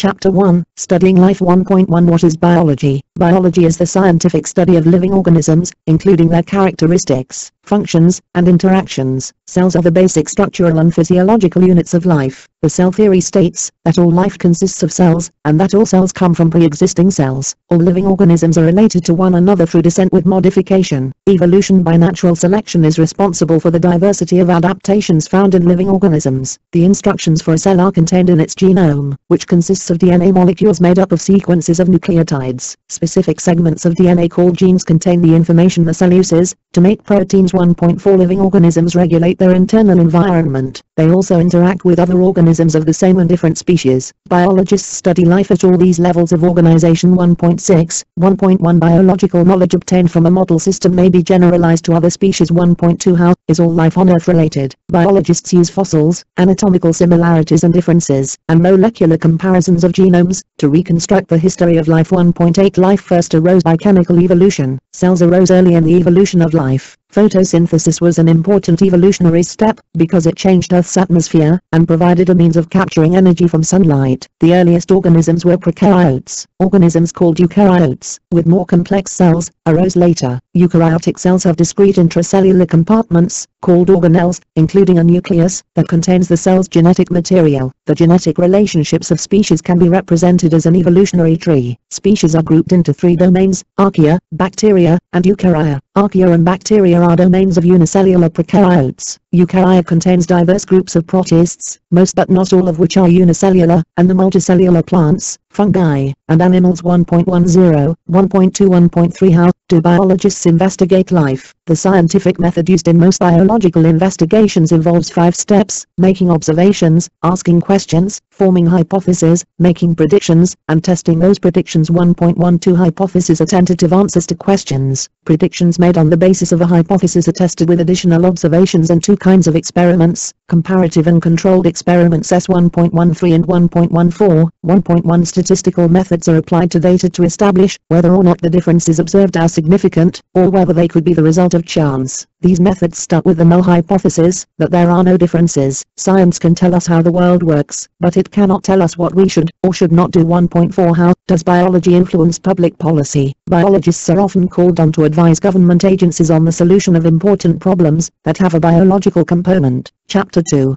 Chapter 1, Studying Life 1.1 What is biology? Biology is the scientific study of living organisms, including their characteristics, functions, and interactions. Cells are the basic structural and physiological units of life. The cell theory states that all life consists of cells, and that all cells come from pre-existing cells. All living organisms are related to one another through descent with modification. Evolution by natural selection is responsible for the diversity of adaptations found in living organisms. The instructions for a cell are contained in its genome, which consists of DNA molecules made up of sequences of nucleotides. Specific segments of DNA called genes contain the information the cell uses to make proteins. 1.4 Living organisms regulate their internal environment. They also interact with other organisms of the same and different species. Biologists study life at all these levels of organization. 1.6 1.1 Biological knowledge obtained from a model system may be generalized to other species. 1.2 How is all life on Earth related? Biologists use fossils, anatomical similarities and differences, and molecular comparisons of genomes to reconstruct the history of life. 1.8 Life first arose by chemical evolution. Cells arose early in the evolution of life. Photosynthesis was an important evolutionary step because it changed Earth's atmosphere and provided a means of capturing energy from sunlight. The earliest organisms were prokaryotes. Organisms called eukaryotes, with more complex cells, arose later. Eukaryotic cells have discrete intracellular compartments, called organelles, including a nucleus that contains the cell's genetic material. The genetic relationships of species can be represented as an evolutionary tree. Species are grouped into three domains: archaea, bacteria, and eukarya. Archaea and bacteria are domains of unicellular prokaryotes. Eukarya contains diverse groups of protists, most but not all of which are unicellular, and the multicellular plants, fungi, and animals. 1.10, 1.2, 1.3 How do biologists investigate life? The scientific method used in most biological investigations involves 5 steps: making observations, asking questions, forming hypotheses, making predictions, and testing those predictions. 1.12 Hypotheses are tentative answers to questions. Predictions made on the basis of a hypothesis are tested with additional observations and 2 kinds of experiments: comparative and controlled experiments. S1.13 and 1.14. 1.1 Statistical methods are applied to data to establish whether or not the differences observed are significant, or whether they could be the result of chance. These methods start with the null hypothesis, that there are no differences. Science can tell us how the world works, but it cannot tell us what we should or should not do. 1.4 How does biology influence public policy? Biologists are often called on to advise government agencies on the solution of important problems that have a biological component. Chapter 2.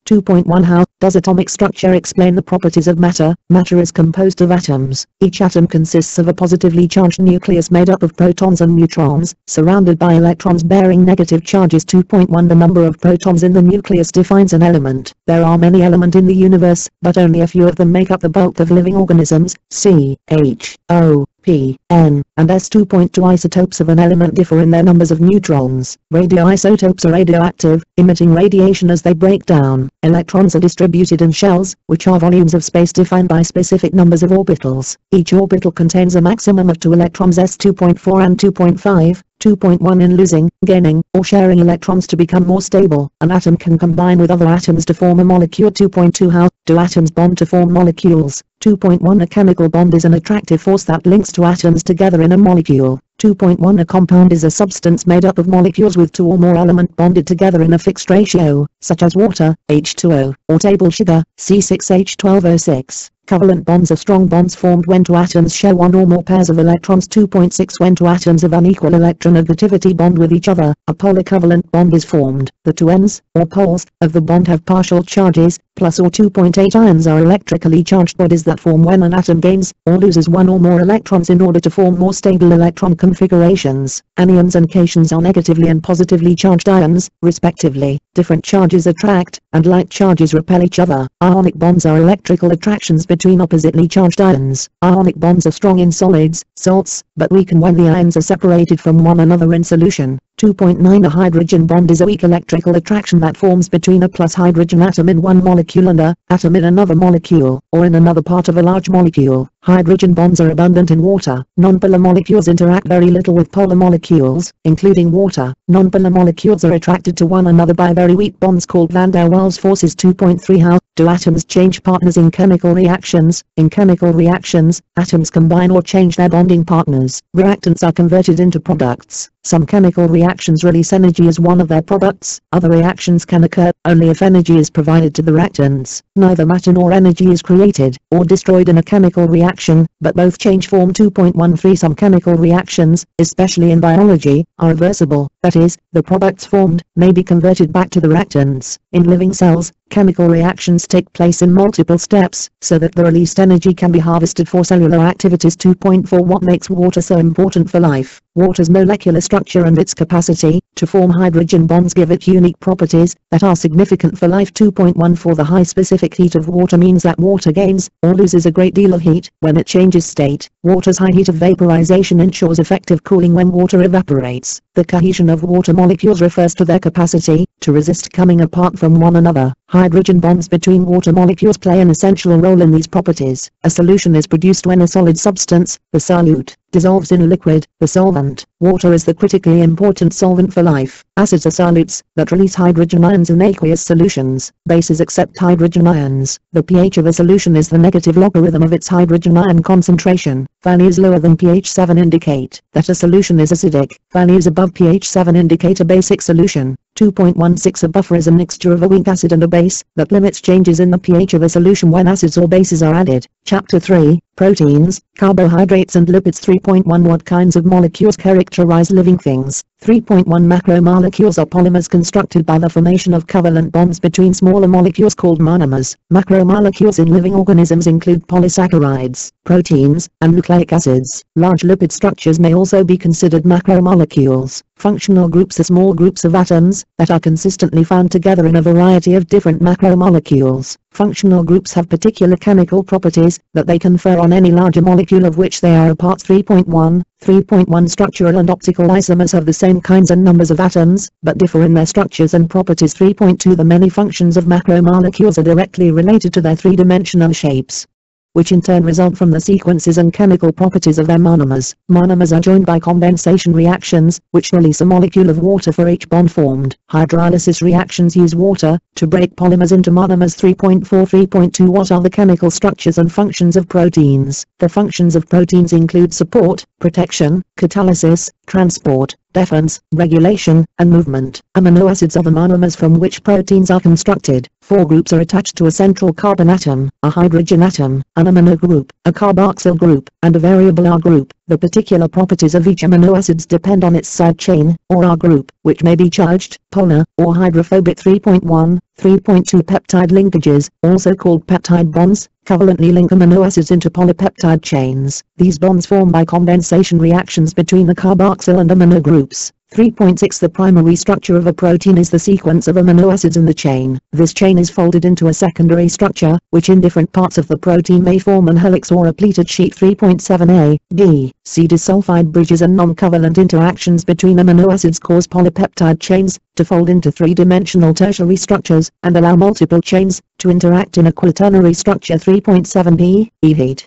2.1 How does atomic structure explain the properties of matter? Matter is composed of atoms. Each atom consists of a positively charged nucleus made up of protons and neutrons, surrounded by electrons bearing negative charges. 2.1 The number of protons in the nucleus defines an element. There are many elements in the universe, but only a few of them make up the bulk of living organisms. C, H, O, P, N, and S. 2.2 Isotopes of an element differ in their numbers of neutrons. Radioisotopes are radioactive, emitting radiation as they break down. Electrons are distributed in shells, which are volumes of space defined by specific numbers of orbitals. Each orbital contains a maximum of 2 electrons. S. 2.4 and 2.5. 2.1 In losing, gaining, or sharing electrons to become more stable, an atom can combine with other atoms to form a molecule. 2.2 How do atoms bond to form molecules? 2.1 A chemical bond is an attractive force that links 2 atoms together in a molecule. 2.1 A compound is a substance made up of molecules with 2 or more elements bonded together in a fixed ratio, such as water, H2O, or table sugar, C6H12O6. Covalent bonds are strong bonds formed when 2 atoms share 1 or more pairs of electrons. 2.6 When 2 atoms of unequal electronegativity bond with each other, a polar covalent bond is formed. The 2 ends, or poles, of the bond have partial charges, plus or. 2.8 Ions are electrically charged bodies that form when an atom gains or loses 1 or more electrons in order to form more stable electron configurations. Anions and cations are negatively and positively charged ions, respectively. Different charges attract, and like charges repel each other. Ionic bonds are electrical attractions between oppositely charged ions. Ionic bonds are strong in solids, salts, but weaken when the ions are separated from one another in solution. 2.9 A hydrogen bond is a weak electrical attraction that forms between a plus hydrogen atom in one molecule and a atom in another molecule, or in another part of a large molecule. Hydrogen bonds are abundant in water. Non-polar molecules interact very little with polar molecules, including water. Non-polar molecules are attracted to one another by very weak bonds called van der Waals forces. 2.3 How do atoms change partners in chemical reactions? In chemical reactions, atoms combine or change their bonding partners. Reactants are converted into products. Some chemical reactions release energy as one of their products. Other reactions can occur only if energy is provided to the reactants. Neither matter nor energy is created or destroyed in a chemical reaction, but both change form. 2.13 Some chemical reactions, especially in biology, are reversible. That is, the products formed may be converted back to the reactants. In living cells, chemical reactions take place in multiple steps, so that the released energy can be harvested for cellular activities. 2.4 What makes water so important for life? Water's molecular structure and its capacity to form hydrogen bonds give it unique properties that are significant for life. 2.14 The high specific heat of water means that water gains or loses a great deal of heat when it changes state. Water's high heat of vaporization ensures effective cooling when water evaporates. The cohesion of water molecules refers to their capacity to resist coming apart from one another. Hydrogen bonds between water molecules play an essential role in these properties. A solution is produced when a solid substance, the solute, dissolves in a liquid, the solvent. Water is the critically important solvent for life. Acids are solutes that release hydrogen ions in aqueous solutions. Bases accept hydrogen ions. The pH of a solution is the negative logarithm of its hydrogen ion concentration. Values lower than pH 7 indicate that a solution is acidic. Values above pH 7 indicate a basic solution. 2.16 A buffer is a mixture of a weak acid and a base that limits changes in the pH of a solution when acids or bases are added. Chapter 3, Proteins, Carbohydrates and Lipids. 3.1 What kinds of molecules characterize living things? 3.1 Macromolecules are polymers constructed by the formation of covalent bonds between smaller molecules called monomers. Macromolecules in living organisms include polysaccharides, proteins, and nucleic acids. Large lipid structures may also be considered macromolecules. Functional groups are small groups of atoms that are consistently found together in a variety of different macromolecules. Functional groups have particular chemical properties that they confer on any larger molecule of which they are a part. 3.1 Structural and optical isomers have the same kinds and numbers of atoms, but differ in their structures and properties. 3.2 The many functions of macromolecules are directly related to their three-dimensional shapes, which in turn result from the sequences and chemical properties of their monomers. Monomers are joined by condensation reactions, which release a molecule of water for each bond formed. Hydrolysis reactions use water to break polymers into monomers. 3.2 What are the chemical structures and functions of proteins? The functions of proteins include support, protection, catalysis, transport, defense, regulation, and movement. Amino acids are the monomers from which proteins are constructed. Four groups are attached to a central carbon atom: a hydrogen atom, an amino group, a carboxyl group, and a variable R group. The particular properties of each amino acids depend on its side chain, or R group, which may be charged, polar, or hydrophobic. 3.2 Peptide linkages, also called peptide bonds, covalently link amino acids into polypeptide chains. These bonds form by condensation reactions between the carboxyl and amino groups. 3.6 The primary structure of a protein is the sequence of amino acids in the chain. This chain is folded into a secondary structure, which in different parts of the protein may form an helix or a pleated sheet. 3.7 A, B, C disulfide bridges and non-covalent interactions between amino acids cause polypeptide chains to fold into three-dimensional tertiary structures, and allow multiple chains to interact in a quaternary structure. 3.7 B, E heat.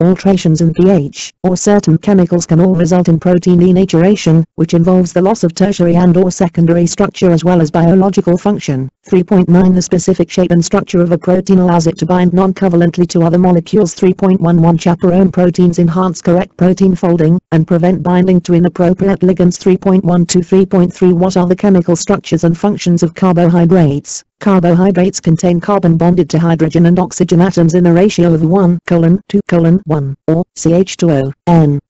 Alterations in pH or certain chemicals can all result in protein denaturation, which involves the loss of tertiary and/or secondary structure as well as biological function. 3.9 The specific shape and structure of a protein allows it to bind non-covalently to other molecules. 3.11 Chaperone proteins enhance correct protein folding and prevent binding to inappropriate ligands. 3.3 What are the chemical structures and functions of carbohydrates? Carbohydrates contain carbon bonded to hydrogen and oxygen atoms in a ratio of 1:2:1, or CH2O.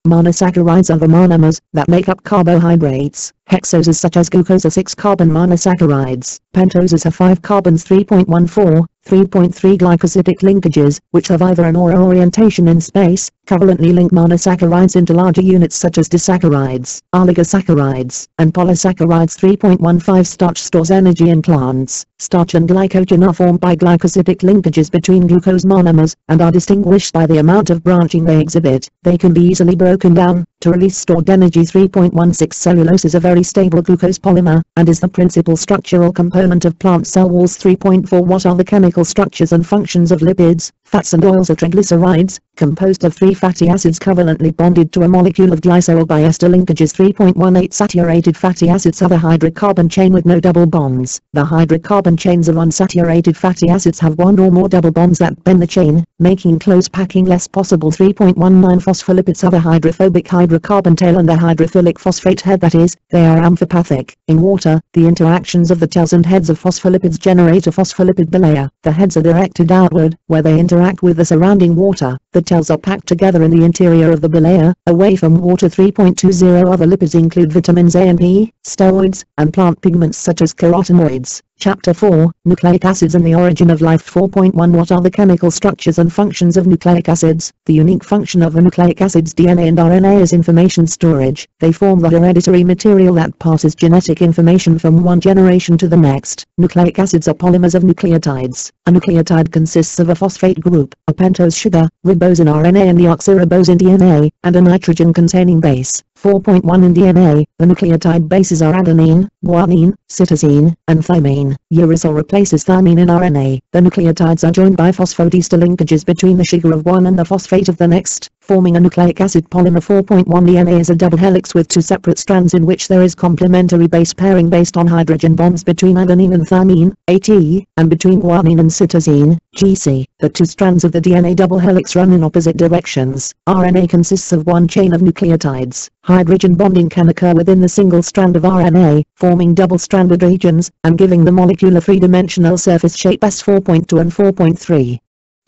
Monosaccharides are the monomers that make up carbohydrates. Hexoses such as glucose are 6-carbon monosaccharides. Pentoses have 5 carbons. 3.14 glycosidic linkages, which have either an or orientation in space, covalently link monosaccharides into larger units such as disaccharides, oligosaccharides, and polysaccharides. 3.15 Starch stores energy in plants. Starch and glycogen are formed by glycosidic linkages between glucose monomers, and are distinguished by the amount of branching they exhibit. They can be easily broken down to release stored energy. 3.16 Cellulose is a very stable glucose polymer, and is the principal structural component of plant cell walls. 3.4 What are the chemical structures and functions of lipids? Fats and oils are triglycerides, composed of 3 fatty acids covalently bonded to a molecule of glycerol by ester linkages. 3.18 Saturated fatty acids have a hydrocarbon chain with no double bonds. The hydrocarbon chains of unsaturated fatty acids have one or more double bonds that bend the chain, making close packing less possible. 3.19 Phospholipids have a hydrophobic hydrocarbon tail and a hydrophilic phosphate head, that is, they are amphipathic. In water, the interactions of the tails and heads of phospholipids generate a phospholipid bilayer. The heads are directed outward, where they interact with the surrounding water. The tails are packed together in the interior of the bilayer, away from water. 3.20 Other lipids include vitamins A and E, steroids, and plant pigments such as carotenoids. Chapter 4, Nucleic acids and the origin of life. 4.1 What are the chemical structures and functions of nucleic acids? The unique function of the nucleic acids DNA and RNA is information storage. They form the hereditary material that passes genetic information from one generation to the next. Nucleic acids are polymers of nucleotides. A nucleotide consists of a phosphate group, a pentose sugar, ribosine RNA and deoxyribosine DNA, and a nitrogen-containing base. 4.1 In DNA, the nucleotide bases are adenine, guanine, cytosine, and thymine. Uracil replaces thymine in RNA. The nucleotides are joined by phosphodiester linkages between the sugar of one and the phosphate of the next, forming a nucleic acid polymer. 4.1 DNA is a double helix with 2 separate strands in which there is complementary base pairing based on hydrogen bonds between adenine and thymine, AT, and between guanine and cytosine, GC. The 2 strands of the DNA double helix run in opposite directions. RNA consists of one chain of nucleotides. Hydrogen bonding can occur within the single strand of RNA, forming double-stranded regions, and giving the molecule a three-dimensional surface shape. S 4.2 and 4.3.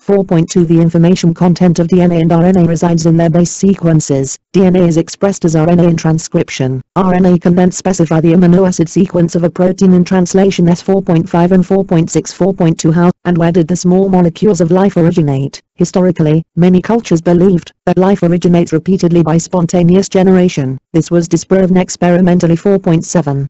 4.2 The information content of DNA and RNA resides in their base sequences. DNA is expressed as RNA in transcription. RNA can then specify the amino acid sequence of a protein in translation. S 4.5 and 4.6. 4.2 How and where did the small molecules of life originate? Historically, many cultures believed that life originates repeatedly by spontaneous generation. This was disproven experimentally. 4.7.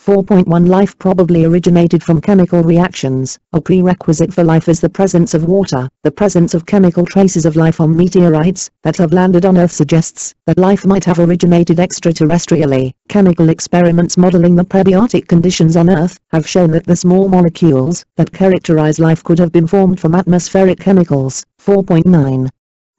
4.1 Life probably originated from chemical reactions. A prerequisite for life is the presence of water. The presence of chemical traces of life on meteorites that have landed on Earth suggests that life might have originated extraterrestrially. Chemical experiments modeling the prebiotic conditions on Earth have shown that the small molecules that characterize life could have been formed from atmospheric chemicals. 4.9.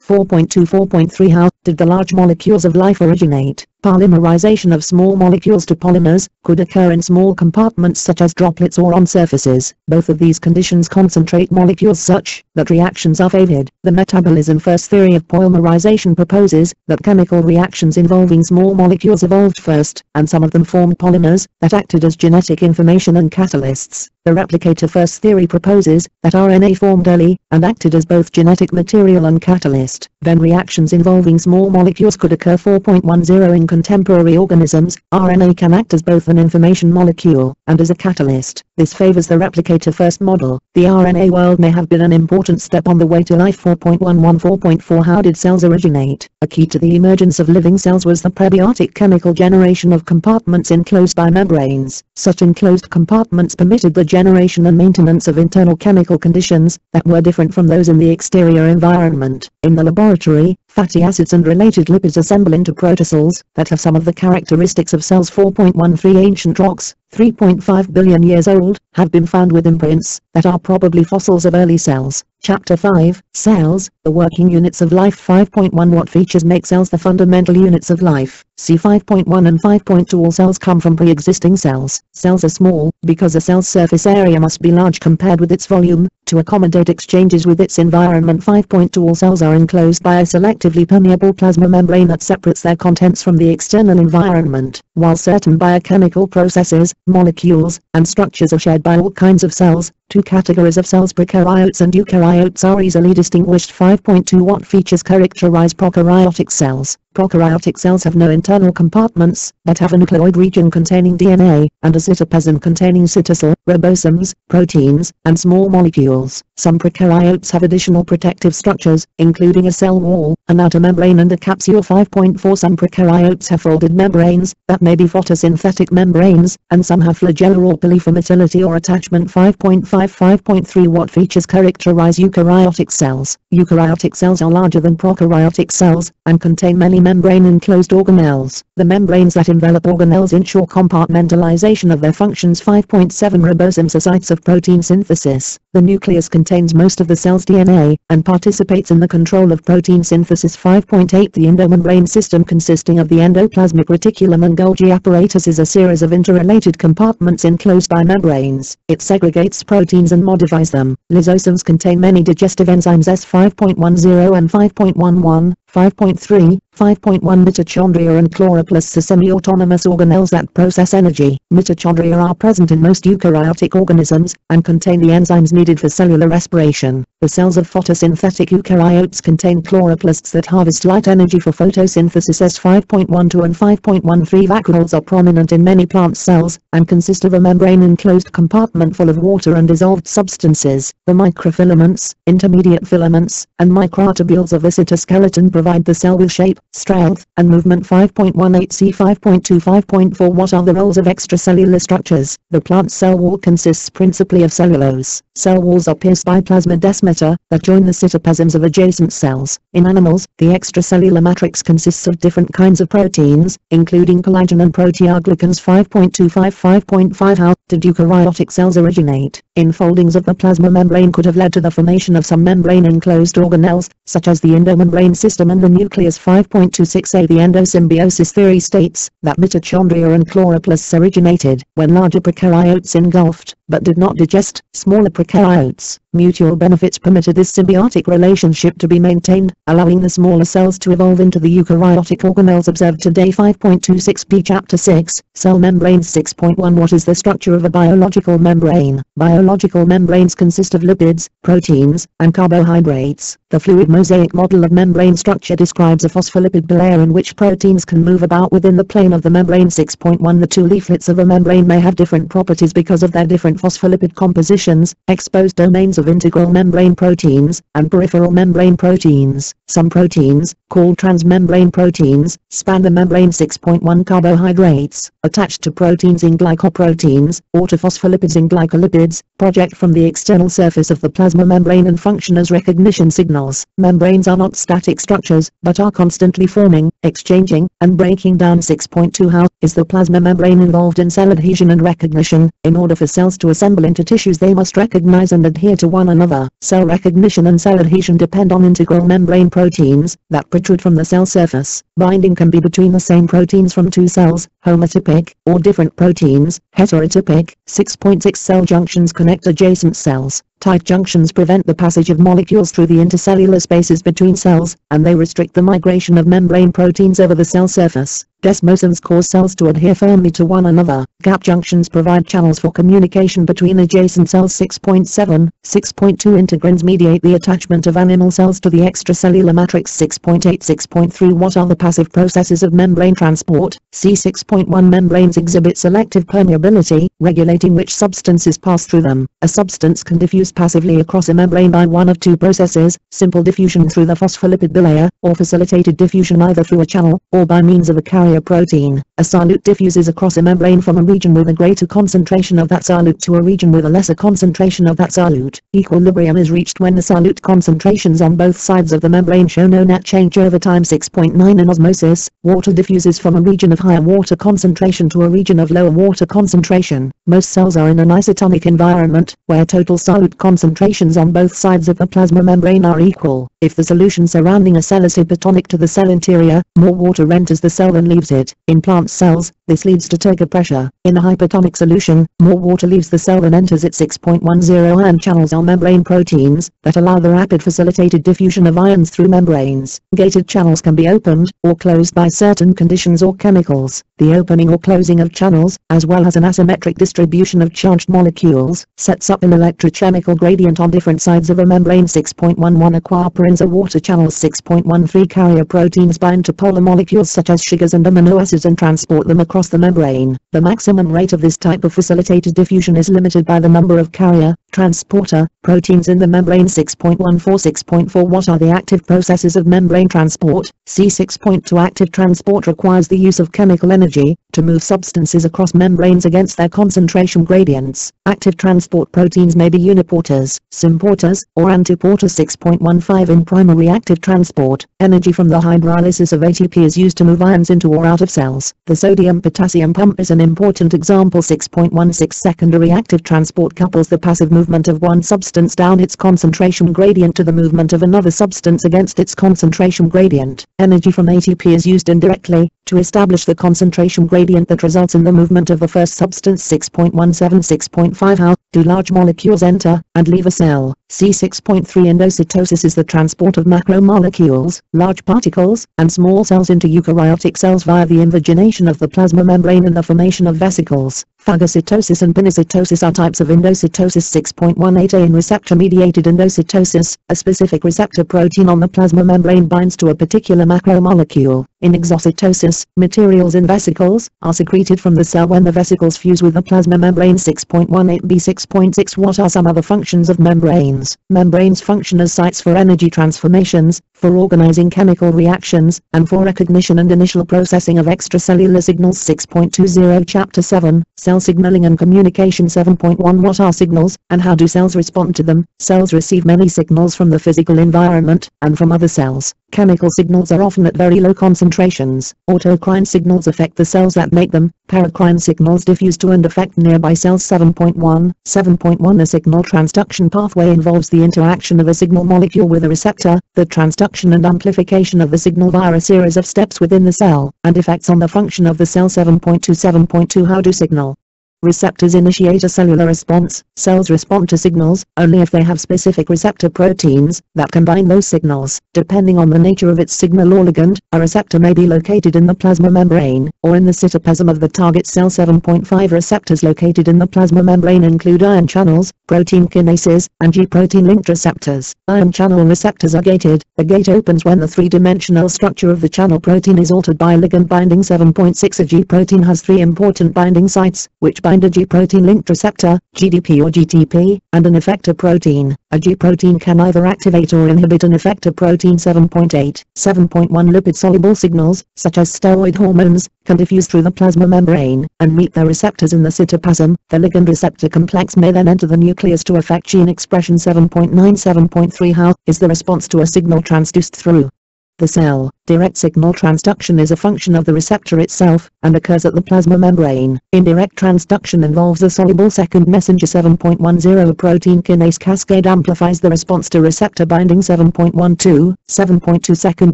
4.2 4.3 How did the large molecules of life originate? Polymerization of small molecules to polymers could occur in small compartments such as droplets or on surfaces. Both of these conditions concentrate molecules such that reactions are favored. The metabolism first theory of polymerization proposes that chemical reactions involving small molecules evolved first, and some of them formed polymers that acted as genetic information and catalysts. The replicator first theory proposes that RNA formed early and acted as both genetic material and catalyst. Then reactions involving small molecules could occur. 4.10 In contemporary organisms, RNA can act as both an information molecule and as a catalyst. This favors the replicator first model. The RNA world may have been an important step on the way to life. 4.11 4.4 How did cells originate? A key to the emergence of living cells was the prebiotic chemical generation of compartments enclosed by membranes. Such enclosed compartments permitted the generation and maintenance of internal chemical conditions that were different from those in the exterior environment. In the laboratory, fatty acids and related lipids assemble into protocells that have some of the characteristics of cells. 4.13 Ancient rocks, 3.5 billion years old, have been found with imprints that are probably fossils of early cells. Chapter 5, Cells, the working units of life. 5.1 What features make cells the fundamental units of life? See 5.1 and 5.2 All cells come from pre-existing cells. Cells are small because a cell's surface area must be large compared with its volume to accommodate exchanges with its environment. 5.2 All cells are enclosed by a selectively permeable plasma membrane that separates their contents from the external environment. While certain biochemical processes, molecules, and structures are shared by all kinds of cells, two categories of cells, prokaryotes and eukaryotes, are easily distinguished. 5.2 What features characterize prokaryotic cells? Prokaryotic cells have no internal compartments, but have a nucleoid region containing DNA, and a cytoplasm containing cytosol, ribosomes, proteins, and small molecules. Some prokaryotes have additional protective structures, including a cell wall, an outer membrane and a capsule. 5.4 Some prokaryotes have folded membranes, that may be photosynthetic membranes, and some have flagellar or polyphomotility or attachment. 5.5 5.3 What features characterize eukaryotic cells? Eukaryotic cells are larger than prokaryotic cells, and contain many many membrane-enclosed organelles. The membranes that envelop organelles ensure compartmentalization of their functions. 5.7 Ribosomes are sites of protein synthesis. The nucleus contains most of the cell's DNA, and participates in the control of protein synthesis. 5.8 The endomembrane system, consisting of the endoplasmic reticulum and Golgi apparatus, is a series of interrelated compartments enclosed by membranes. It segregates proteins and modifies them. Lysosomes contain many digestive enzymes. S 5.10 and 5.11, 5.3, 5.1 Mitochondria and chloroplasts are semi-autonomous organelles that process energy. Mitochondria are present in most eukaryotic organisms, and contain the enzymes needed for cellular respiration. The cells of photosynthetic eukaryotes contain chloroplasts that harvest light energy for photosynthesis. S 5.12 and 5.13 Vacuoles are prominent in many plant cells, and consist of a membrane-enclosed compartment full of water and dissolved substances. The microfilaments, intermediate filaments, and microtubules of the cytoskeleton provide the cell with shape, strength, and movement. 5.18 C 5.2 5.4 What are the roles of extracellular structures? The plant cell wall consists principally of cellulose. Cell walls are pierced by plasmodesmata that join the cytoplasms of adjacent cells. In animals, the extracellular matrix consists of different kinds of proteins, including collagen and proteoglycans. 5.25 5.5 How did eukaryotic cells originate? Enfoldings of the plasma membrane could have led to the formation of some membrane-enclosed organelles, such as the endomembrane system and the nucleus. 5.26a The endosymbiosis theory states that mitochondria and chloroplasts originated when larger prokaryotes engulfed, but did not digest, smaller prokaryotes. Mutual benefits permitted this symbiotic relationship to be maintained, allowing the smaller cells to evolve into the eukaryotic organelles observed today. 5.26b Chapter 6, Cell Membranes. 6.1 What is the structure of a biological membrane? Biological membranes consist of lipids, proteins, and carbohydrates. The fluid mosaic model of membrane structure describes a phospholipid bilayer in which proteins can move about within the plane of the membrane. 6.1 The two leaflets of a membrane may have different properties because of their different phospholipid compositions. Exposed domains of integral membrane proteins and peripheral membrane proteins. Some proteins, called transmembrane proteins, span the membrane. 6.1 Carbohydrates, attached to proteins in glycoproteins, or to phospholipids in glycolipids, project from the external surface of the plasma membrane and function as recognition signals. Membranes are not static structures, but are constantly forming, exchanging, and breaking down. 6.2 How is the plasma membrane involved in cell adhesion and recognition? In order for cells to assemble into tissues, they must recognize and adhere to one another. Cell recognition and cell adhesion depend on integral membrane proteins that protrude from the cell surface. Binding can be between the same proteins from two cells, homotypic, or different proteins, heterotypic. 6.6 Cell junctions connect adjacent cells. Tight junctions prevent the passage of molecules through the intercellular spaces between cells, and they restrict the migration of membrane proteins over the cell surface. Desmosomes cause cells to adhere firmly to one another. Gap junctions provide channels for communication between adjacent cells. 6.7, 6.2 Integrins mediate the attachment of animal cells to the extracellular matrix. 6.8, 6.3 What are the passive processes of membrane transport? C 6.1 Membranes exhibit selective permeability, regulating which substances pass through them. A substance can diffuse passively across a membrane by one of two processes: simple diffusion through the phospholipid bilayer, or facilitated diffusion either through a channel, or by means of a carrier protein. A solute diffuses across a membrane from a region with a greater concentration of that solute to a region with a lesser concentration of that solute. Equilibrium is reached when the solute concentrations on both sides of the membrane show no net change over time. 6.9 In osmosis, water diffuses from a region of higher water concentration to a region of lower water concentration. Most cells are in an isotonic environment, where total solute concentrations on both sides of the plasma membrane are equal. If the solution surrounding a cell is hypertonic to the cell interior, more water enters the cell than leaves it. In plant cells, this leads to turgor pressure. In a hypertonic solution, more water leaves the cell than enters it. 6.10 Ion channels are membrane proteins that allow the rapid facilitated diffusion of ions through membranes. Gated channels can be opened or closed by certain conditions or chemicals. The opening or closing of channels, as well as an asymmetric distribution of charged molecules, sets up an electrochemical gradient on different sides of a membrane. 6.11 Aquaporins are water channels. 6.13 Carrier proteins bind to polar molecules such as sugars and amino acids and transport them across the membrane. The maximum rate of this type of facilitated diffusion is limited by the number of carrier, Transporter, proteins in the membrane. 6.14 What are the active processes of membrane transport? See 6.2 Active transport requires the use of chemical energy to move substances across membranes against their concentration gradients. Active transport proteins may be uniporters, symporters, or antiporters. 6.15 In primary active transport, energy from the hydrolysis of ATP is used to move ions into or out of cells. The sodium-potassium pump is an important example. 6.16 Secondary active transport couples the passive movement of one substance down its concentration gradient to the movement of another substance against its concentration gradient. Energy from ATP is used indirectly to establish the concentration gradient that results in the movement of the first substance. 6.17 6.5 How do large molecules enter and leave a cell? See 6.3 Endocytosis is the transport of macromolecules, large particles, and small cells into eukaryotic cells via the invagination of the plasma membrane and the formation of vesicles. Phagocytosis and pinocytosis are types of endocytosis. 6.18 In receptor-mediated endocytosis, a specific receptor protein on the plasma membrane binds to a particular macromolecule. In exocytosis, materials in vesicles are secreted from the cell when the vesicles fuse with the plasma membrane. 6.18b 6.6 What are some other functions of membranes? Membranes function as sites for energy transformations, for organizing chemical reactions, and for recognition and initial processing of extracellular signals. 6.20 Chapter 7, Cell Signaling and Communication. 7.1 What are signals, and how do cells respond to them? Cells receive many signals from the physical environment, and from other cells. Chemical signals are often at very low concentrations. Autocrine signals affect the cells that make them. Paracrine signals diffuse to and affect nearby cells. 7.1 A signal transduction pathway involves the interaction of a signal molecule with a receptor, the transduction and amplification of the signal via a series of steps within the cell, and effects on the function of the cell. 7.2 How do signal receptors initiate a cellular response? Cells respond to signals only if they have specific receptor proteins that can bind those signals. Depending on the nature of its signal or ligand, a receptor may be located in the plasma membrane or in the cytoplasm of the target cell. 7.5 Receptors located in the plasma membrane include ion channels, protein kinases, and G-protein linked receptors. Ion channel receptors are gated. A gate opens when the three-dimensional structure of the channel protein is altered by ligand binding. 7.6 A G-protein has three important binding sites, which bind a G-protein linked receptor, GDP or GTP, and an effector protein. A G-protein can either activate or inhibit an effector protein. 7.8 7.1 Lipid-soluble signals, such as steroid hormones, can diffuse through the plasma membrane and meet their receptors in the cytoplasm. The ligand-receptor complex may then enter the nucleus to affect gene expression. 7.9 7.3 How is the response to a signal transduced through the cell? Direct signal transduction is a function of the receptor itself, and occurs at the plasma membrane. Indirect transduction involves a soluble second messenger. 7.10 A protein kinase cascade amplifies the response to receptor binding. 7.2 second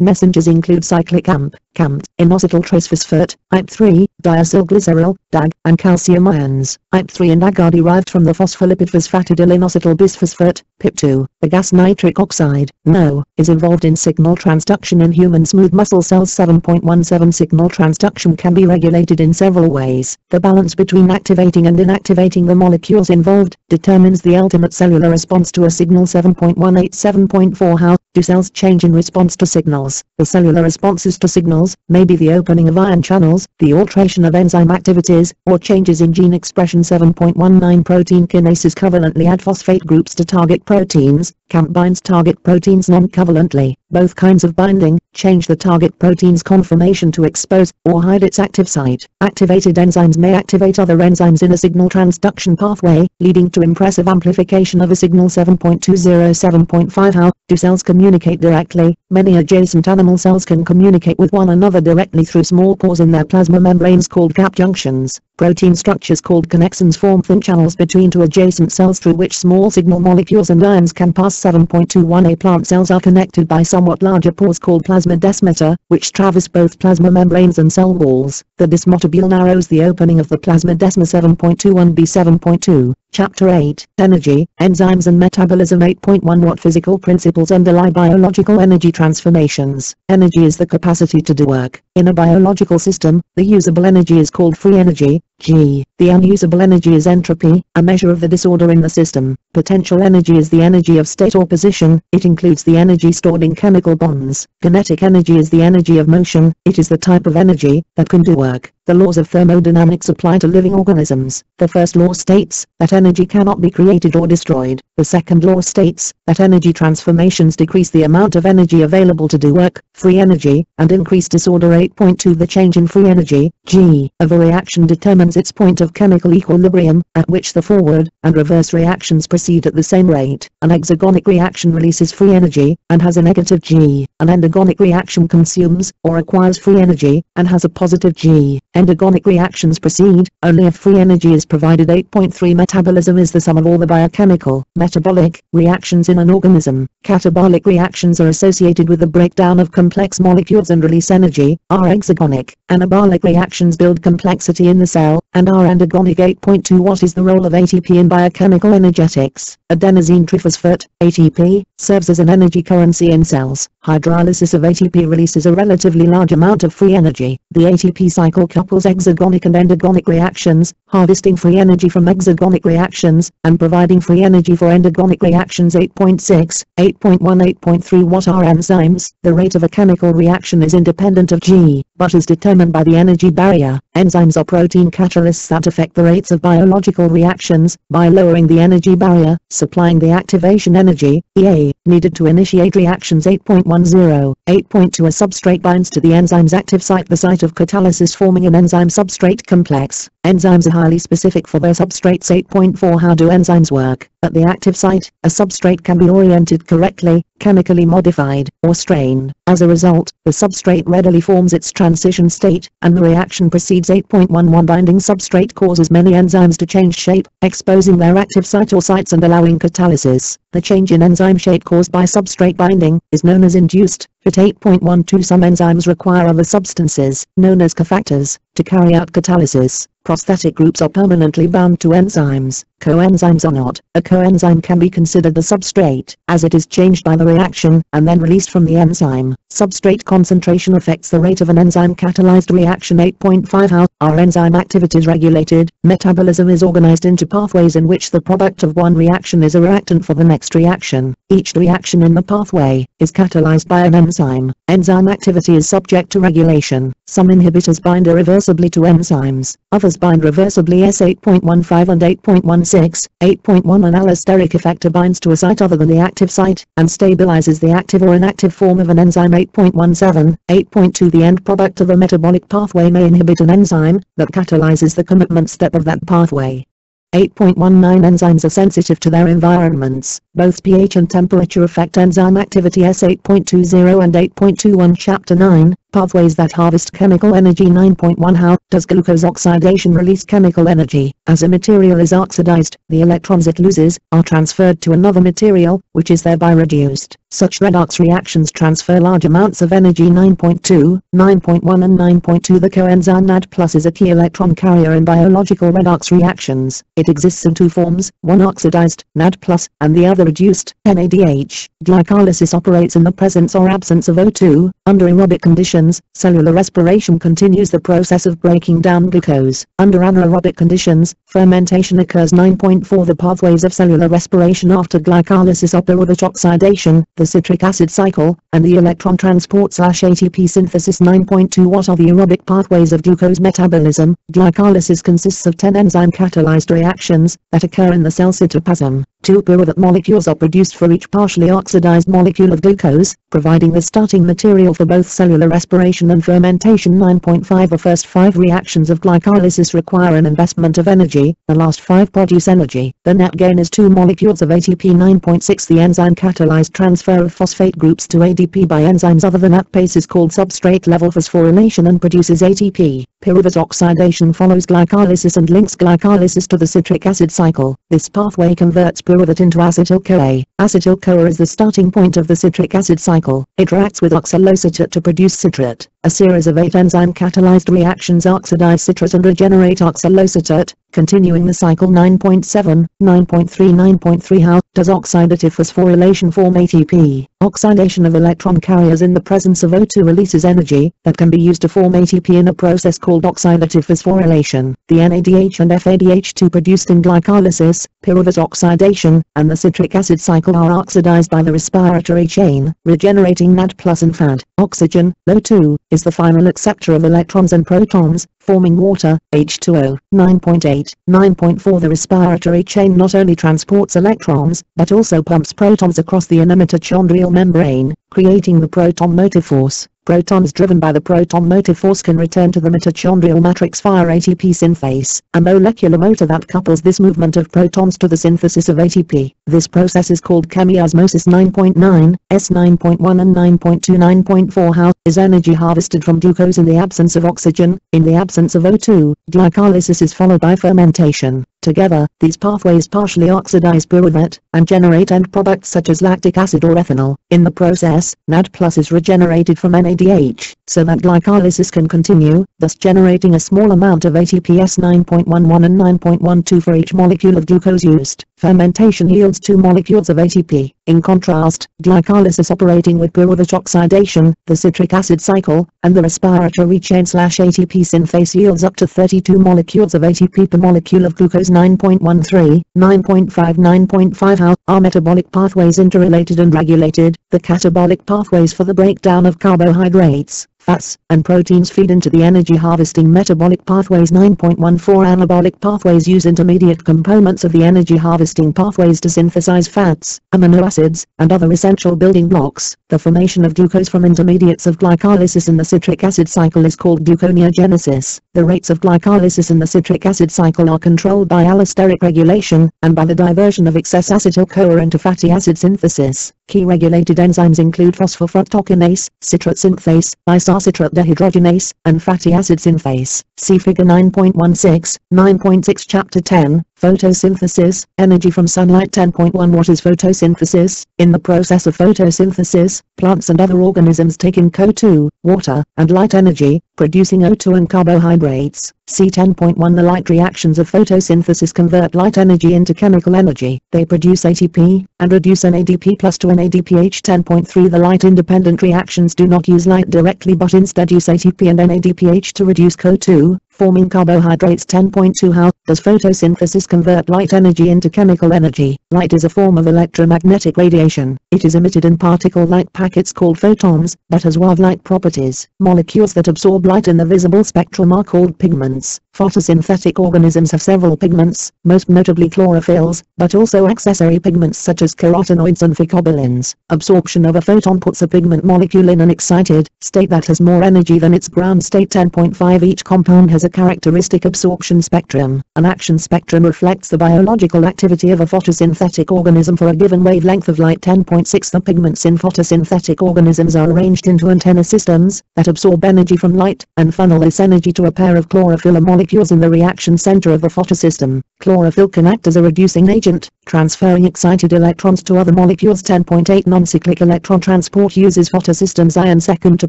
messengers include cyclic AMP, inositol trisphosphate, IP3, diacylglycerol, DAG, and calcium ions. IP3 and DAG are derived from the phospholipid phosphatidyl inositol bisphosphate, PIP2. The gas nitric oxide, NO, is involved in signal transduction in human smooth muscle cells. 7.17 Signal transduction can be regulated in several ways. The balance between activating and inactivating the molecules involved determines the ultimate cellular response to a signal. 7.18 7.4 How do cells change in response to signals? The cellular responses to signals may be the opening of ion channels, the alteration of enzyme activities, or changes in gene expression. 7.19 Protein kinases covalently add phosphate groups to target proteins. CAMP binds target proteins non-covalently. Both kinds of binding change the target protein's conformation to expose or hide its active site. Activated enzymes may activate other enzymes in a signal transduction pathway, leading to impressive amplification of a signal. 7.20 7.5 How do cells communicate directly? Many adjacent animal cells can communicate with one another directly through small pores in their plasma membranes called gap junctions. Protein structures called connexins form thin channels between two adjacent cells through which small signal molecules and ions can pass. 7.21 A plant cells are connected by somewhat larger pores called plasmodesmata, which traverse both plasma membranes and cell walls. The desmotobule narrows the opening of the plasmodesma. 7.21b 7.2 Chapter 8 Energy, Enzymes and Metabolism. 8.1 What physical principles underlie biological energy transformations? Energy is the capacity to do work. In a biological system, the usable energy is called free energy, G. The unusable energy is entropy, a measure of the disorder in the system. Potential energy is the energy of state or position, it includes the energy stored in chemical bonds. Kinetic energy is the energy of motion, it is the type of energy that can do work. The laws of thermodynamics apply to living organisms. The first law states that energy cannot be created or destroyed. The second law states that energy transformations decrease the amount of energy available to do work, free energy, and increase disorder. 8.2 The change in free energy, G, of a reaction determines its point of chemical equilibrium, at which the forward and reverse reactions proceed at the same rate. An exergonic reaction releases free energy, and has a negative G. An endergonic reaction consumes, or acquires free energy, and has a positive G. Endergonic reactions proceed only if free energy is provided. 8.3 Metabolism is the sum of all the biochemical, metabolic, reactions in an organism. Catabolic reactions are associated with the breakdown of complex molecules and release energy, are exergonic. Anabolic reactions build complexity in the cell, and are endergonic. 8.2 What is the role of ATP in biochemical energetics? Adenosine triphosphate, ATP, serves as an energy currency in cells. Hydrolysis of ATP releases a relatively large amount of free energy. The ATP cycle couples exergonic and endergonic reactions, harvesting free energy from exergonic reactions, and providing free energy for endergonic reactions. 8.6, 8.1 8.3 What are enzymes? The rate of a chemical reaction is independent of G, but is determined by the energy barrier. Enzymes are protein catalysts that affect the rates of biological reactions, by lowering the energy barrier, supplying the activation energy, EA, needed to initiate reactions. 8.10, 8.2 A substrate binds to the enzyme's active site, the site of catalysis, forming an enzyme-substrate complex. Enzymes are highly specific for their substrates. 8.4 How do enzymes work? At the active site, a substrate can be oriented correctly, chemically modified, or strained. As a result, the substrate readily forms its transition state, and the reaction proceeds. 8.11 Binding substrate causes many enzymes to change shape, exposing their active site or sites and allowing catalysis. The change in enzyme shape caused by substrate binding is known as induced. At 8.12 Some enzymes require other substances, known as cofactors, to carry out catalysis. Prosthetic groups are permanently bound to enzymes. Coenzymes are not. A coenzyme can be considered a substrate, as it is changed by the reaction, and then released from the enzyme. Substrate concentration affects the rate of an enzyme-catalyzed reaction. 8.5 How are enzyme activities regulated? Metabolism is organized into pathways in which the product of one reaction is a reactant for the next reaction. Each reaction in the pathway is catalyzed by an enzyme. Enzyme activity is subject to regulation. Some inhibitors bind irreversibly to enzymes, others bind reversibly. 8.15 and 8.16, 8.1 An allosteric effector binds to a site other than the active site, and stabilizes the active or inactive form of an enzyme. 8.17, 8.2 The end product of a metabolic pathway may inhibit an enzyme that catalyzes the commitment step of that pathway. 8.19 Enzymes are sensitive to their environments. Both pH and temperature affect enzyme activity. 8.20 and 8.21 Chapter 9, Pathways that harvest chemical energy. 9.1 How does glucose oxidation release chemical energy? As a material is oxidized, the electrons it loses are transferred to another material, which is thereby reduced. Such redox reactions transfer large amounts of energy. 9.2, 9.1 and 9.2 The coenzyme NAD+ is a key electron carrier in biological redox reactions. It exists in two forms, one oxidized, NAD+, and the other reduced, NADH. Glycolysis operates in the presence or absence of O2. Under aerobic conditions, cellular respiration continues the process of breaking down glucose. Under anaerobic conditions, fermentation occurs. 9.4 The pathways of cellular respiration after glycolysis are pyruvate oxidation, the citric acid cycle, and the electron transport/ATP synthesis. 9.2 What are the aerobic pathways of glucose metabolism? Glycolysis consists of 10 enzyme-catalyzed reactions that occur in the cell cytoplasm. 2 pyruvate molecules are produced for each partially oxidized molecule of glucose, providing the starting material for both cellular respiration and fermentation. 9.5 The first 5 reactions of glycolysis require an investment of energy, the last 5 produce energy. The net gain is 2 molecules of ATP. 9.6 The enzyme-catalyzed transfer of phosphate groups to ADP by enzymes other than ATPase is called substrate-level phosphorylation and produces ATP. Pyruvate oxidation follows glycolysis and links glycolysis to the citric acid cycle. This pathway converts pyruvate into acetyl-CoA. Acetyl-CoA is the starting point of the citric acid cycle. It reacts with oxaloacetate to produce citrate. A series of 8 enzyme-catalyzed reactions oxidize citrus and regenerate oxaloacetate, continuing the cycle. 9.7, 9.3 9.3 How does oxidative phosphorylation form ATP? Oxidation of electron carriers in the presence of O2 releases energy that can be used to form ATP in a process called oxidative phosphorylation. The NADH and FADH2 produced in glycolysis, pyruvate oxidation, and the citric acid cycle are oxidized by the respiratory chain, regenerating NAD+ and FAD. Oxygen, O2, is the final acceptor of electrons and protons, forming water, H2O. 9.8, 9.4 The respiratory chain not only transports electrons, but also pumps protons across the inner mitochondrial membrane, creating the proton motive force. Protons driven by the proton motive force can return to the mitochondrial matrix via ATP synthase, a molecular motor that couples this movement of protons to the synthesis of ATP. This process is called chemiosmosis. 9.9, S 9.1 and 9.2 9.4 How is energy harvested from glucose in the absence of oxygen? In the absence of O2, glycolysis is followed by fermentation. Together, these pathways partially oxidize pyruvate, and generate end products such as lactic acid or ethanol. In the process, NAD+ is regenerated from NADH, so that glycolysis can continue, thus generating a small amount of ATP. S 9.11 and 9.12 For each molecule of glucose used, fermentation yields 2 molecules of ATP. In contrast, glycolysis operating with pyruvate oxidation, the citric acid cycle, and the respiratory chain/ATP synthase yields up to 32 molecules of ATP per molecule of glucose. 9.13, 9.5 9.5 How are metabolic pathways interrelated and regulated? The catabolic pathways for the breakdown of carbohydrates, fats, and proteins feed into the energy harvesting metabolic pathways. 9.14 Anabolic pathways use intermediate components of the energy harvesting pathways to synthesize fats, amino acids, and other essential building blocks. The formation of glucose from intermediates of glycolysis in the citric acid cycle is called gluconeogenesis. The rates of glycolysis in the citric acid cycle are controlled by allosteric regulation, and by the diversion of excess acetyl-CoA into fatty acid synthesis. Key regulated enzymes include phosphofructokinase, citrate synthase, isocitrate dehydrogenase, and fatty acid synthase. See Figure 9.16, 9.6 Chapter 10, Photosynthesis, Energy from Sunlight. 10.1 What is photosynthesis? In the process of photosynthesis, plants and other organisms take in CO2, water, and light energy, producing O2 and carbohydrates. See 10.1 The light reactions of photosynthesis convert light energy into chemical energy. They produce ATP, and reduce NADP+ to NADPH. 10.3 The light-independent reactions do not use light directly but instead use ATP and NADPH to reduce CO2, forming carbohydrates. 10.2 How does photosynthesis convert light energy into chemical energy? Light is a form of electromagnetic radiation. It is emitted in particle-like packets called photons, but has wave-like properties. Molecules that absorb light in the visible spectrum are called pigments. Photosynthetic organisms have several pigments, most notably chlorophylls, but also accessory pigments such as carotenoids and phycobilins. Absorption of a photon puts a pigment molecule in an excited state that has more energy than its ground state. 10.5 Each compound has a characteristic absorption spectrum. An action spectrum reflects the biological activity of a photosynthetic organism for a given wavelength of light. 10.6 The pigments in photosynthetic organisms are arranged into antenna systems that absorb energy from light and funnel this energy to a pair of chlorophyll molecules in the reaction center of the photosystem. Chlorophyll can act as a reducing agent, transferring excited electrons to other molecules. 10.8 Non-cyclic electron transport uses photosystems I and second to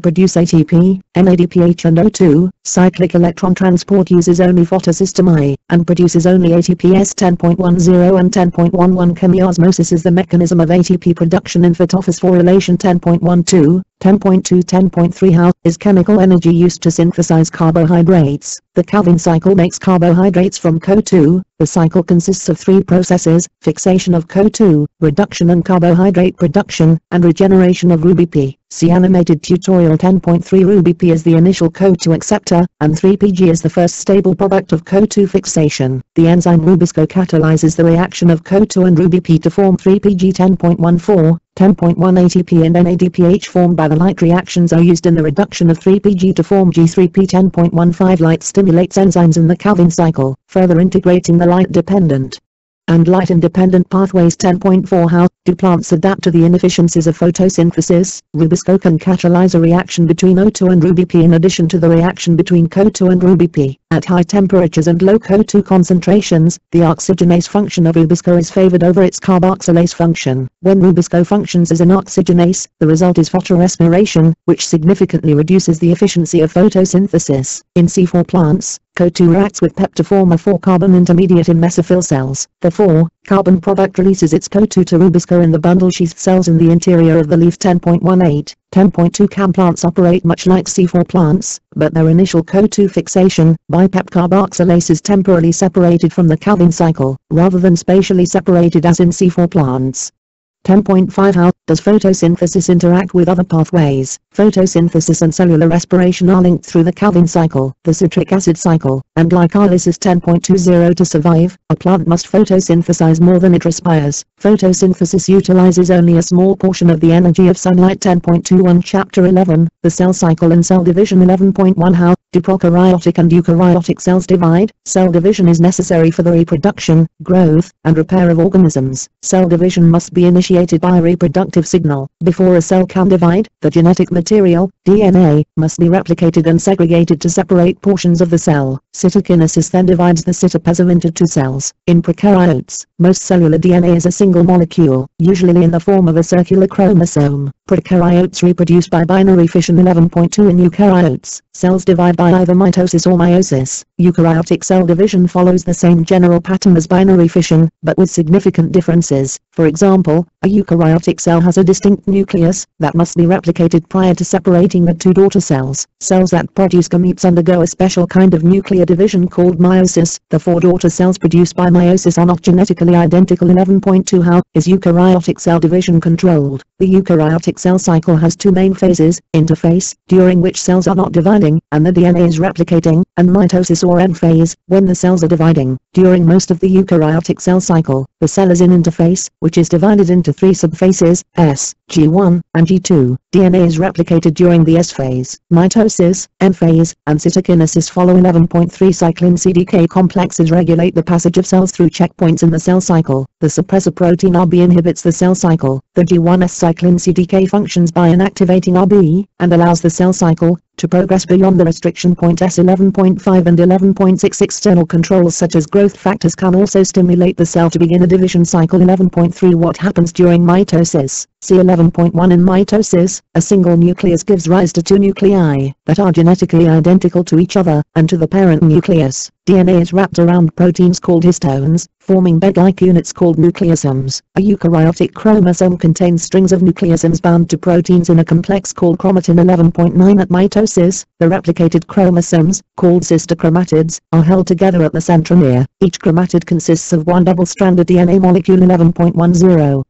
produce ATP, NADPH and O2. Cyclic electron transport uses only photosystem I, and produces only ATPs. 10.10 and 10.11 Chemiosmosis is the mechanism of ATP production in photophosphorylation. 10.12, 10.2 10.3 How is chemical energy used to synthesize carbohydrates? The Calvin cycle makes carbohydrates from CO2. The cycle consists of 3 processes: fixation of CO2, reduction and carbohydrate production, and regeneration of RuBP. See animated tutorial. 10.3 RuBP is the initial CO2 acceptor, and 3PG is the first stable product of CO2 fixation. The enzyme Rubisco catalyzes the reaction of CO2 and RuBP to form 3PG. 10.14, 10.1 ATP and NADPH formed by the light reactions are used in the reduction of 3PG to form G3P. 10.15 Light stimulates enzymes in the Calvin cycle, further integrating the light-dependent and light-independent pathways. 10.4 How do plants adapt to the inefficiencies of photosynthesis? Rubisco can catalyze a reaction between O2 and RuBP in addition to the reaction between CO2 and RuBP. At high temperatures and low CO2 concentrations, the oxygenase function of rubisco is favored over its carboxylase function. When rubisco functions as an oxygenase, the result is photorespiration, which significantly reduces the efficiency of photosynthesis. In C4 plants, CO2 reacts with PEP to form a 4-carbon intermediate in mesophyll cells. The 4-carbon product releases its CO2 to rubisco in the bundle-sheathed cells in the interior of the leaf. 10.18 10.2 CAM plants operate much like C4 plants, but their initial CO2 fixation by PEP carboxylase is temporally separated from the Calvin cycle, rather than spatially separated as in C4 plants. 10.5 How does photosynthesis interact with other pathways? Photosynthesis and cellular respiration are linked through the Calvin cycle, the citric acid cycle, and glycolysis. 10.20 To survive, a plant must photosynthesize more than it respires. Photosynthesis utilizes only a small portion of the energy of sunlight. 10.21 Chapter 11, The Cell Cycle and Cell Division. 11.1 How do prokaryotic and eukaryotic cells divide? Cell division is necessary for the reproduction, growth, and repair of organisms. Cell division must be initiated by a reproductive signal. Before a cell can divide, the genetic material, DNA, must be replicated and segregated to separate portions of the cell. Cytokinesis then divides the cytoplasm into two cells. In prokaryotes, most cellular DNA is a single molecule, usually in the form of a circular chromosome. Prokaryotes reproduce by binary fission. 11.2 In eukaryotes, cells divide by either mitosis or meiosis. Eukaryotic cell division follows the same general pattern as binary fission, but with significant differences. For example, a eukaryotic cell has a distinct nucleus that must be replicated prior to separating the two daughter cells. Cells that produce gametes undergo a special kind of nuclear division called meiosis. The 4 daughter cells produced by meiosis are not genetically identical. 11.2 How is eukaryotic cell division controlled? The eukaryotic cell cycle has 2 main phases: interphase, during which cells are not dividing, and the DNA is replicating, and mitosis or end phase, when the cells are dividing. During most of the eukaryotic cell cycle, the cell is in interphase, which is divided into 3 subphases, S, G1, and G2. DNA is replicated during the S phase. Mitosis, M phase, and cytokinesis follow. 11.3 Cyclin CDK complexes regulate the passage of cells through checkpoints in the cell cycle. The suppressor protein RB inhibits the cell cycle. The G1S cyclin CDK functions by inactivating RB, and allows the cell cycle to progress beyond the restriction point. S. 11.5 and 11.6 External controls such as growth factors can also stimulate the cell to begin a division cycle. 11.3 What happens during mitosis? See 11.1 In mitosis, a single nucleus gives rise to 2 nuclei that are genetically identical to each other, and to the parent nucleus. DNA is wrapped around proteins called histones, forming bed-like units called nucleosomes. A eukaryotic chromosome contains strings of nucleosomes bound to proteins in a complex called chromatin. 11.9 At mitosis, the replicated chromosomes, called sister chromatids, are held together at the centromere. Each chromatid consists of 1 double-stranded DNA molecule. 11.10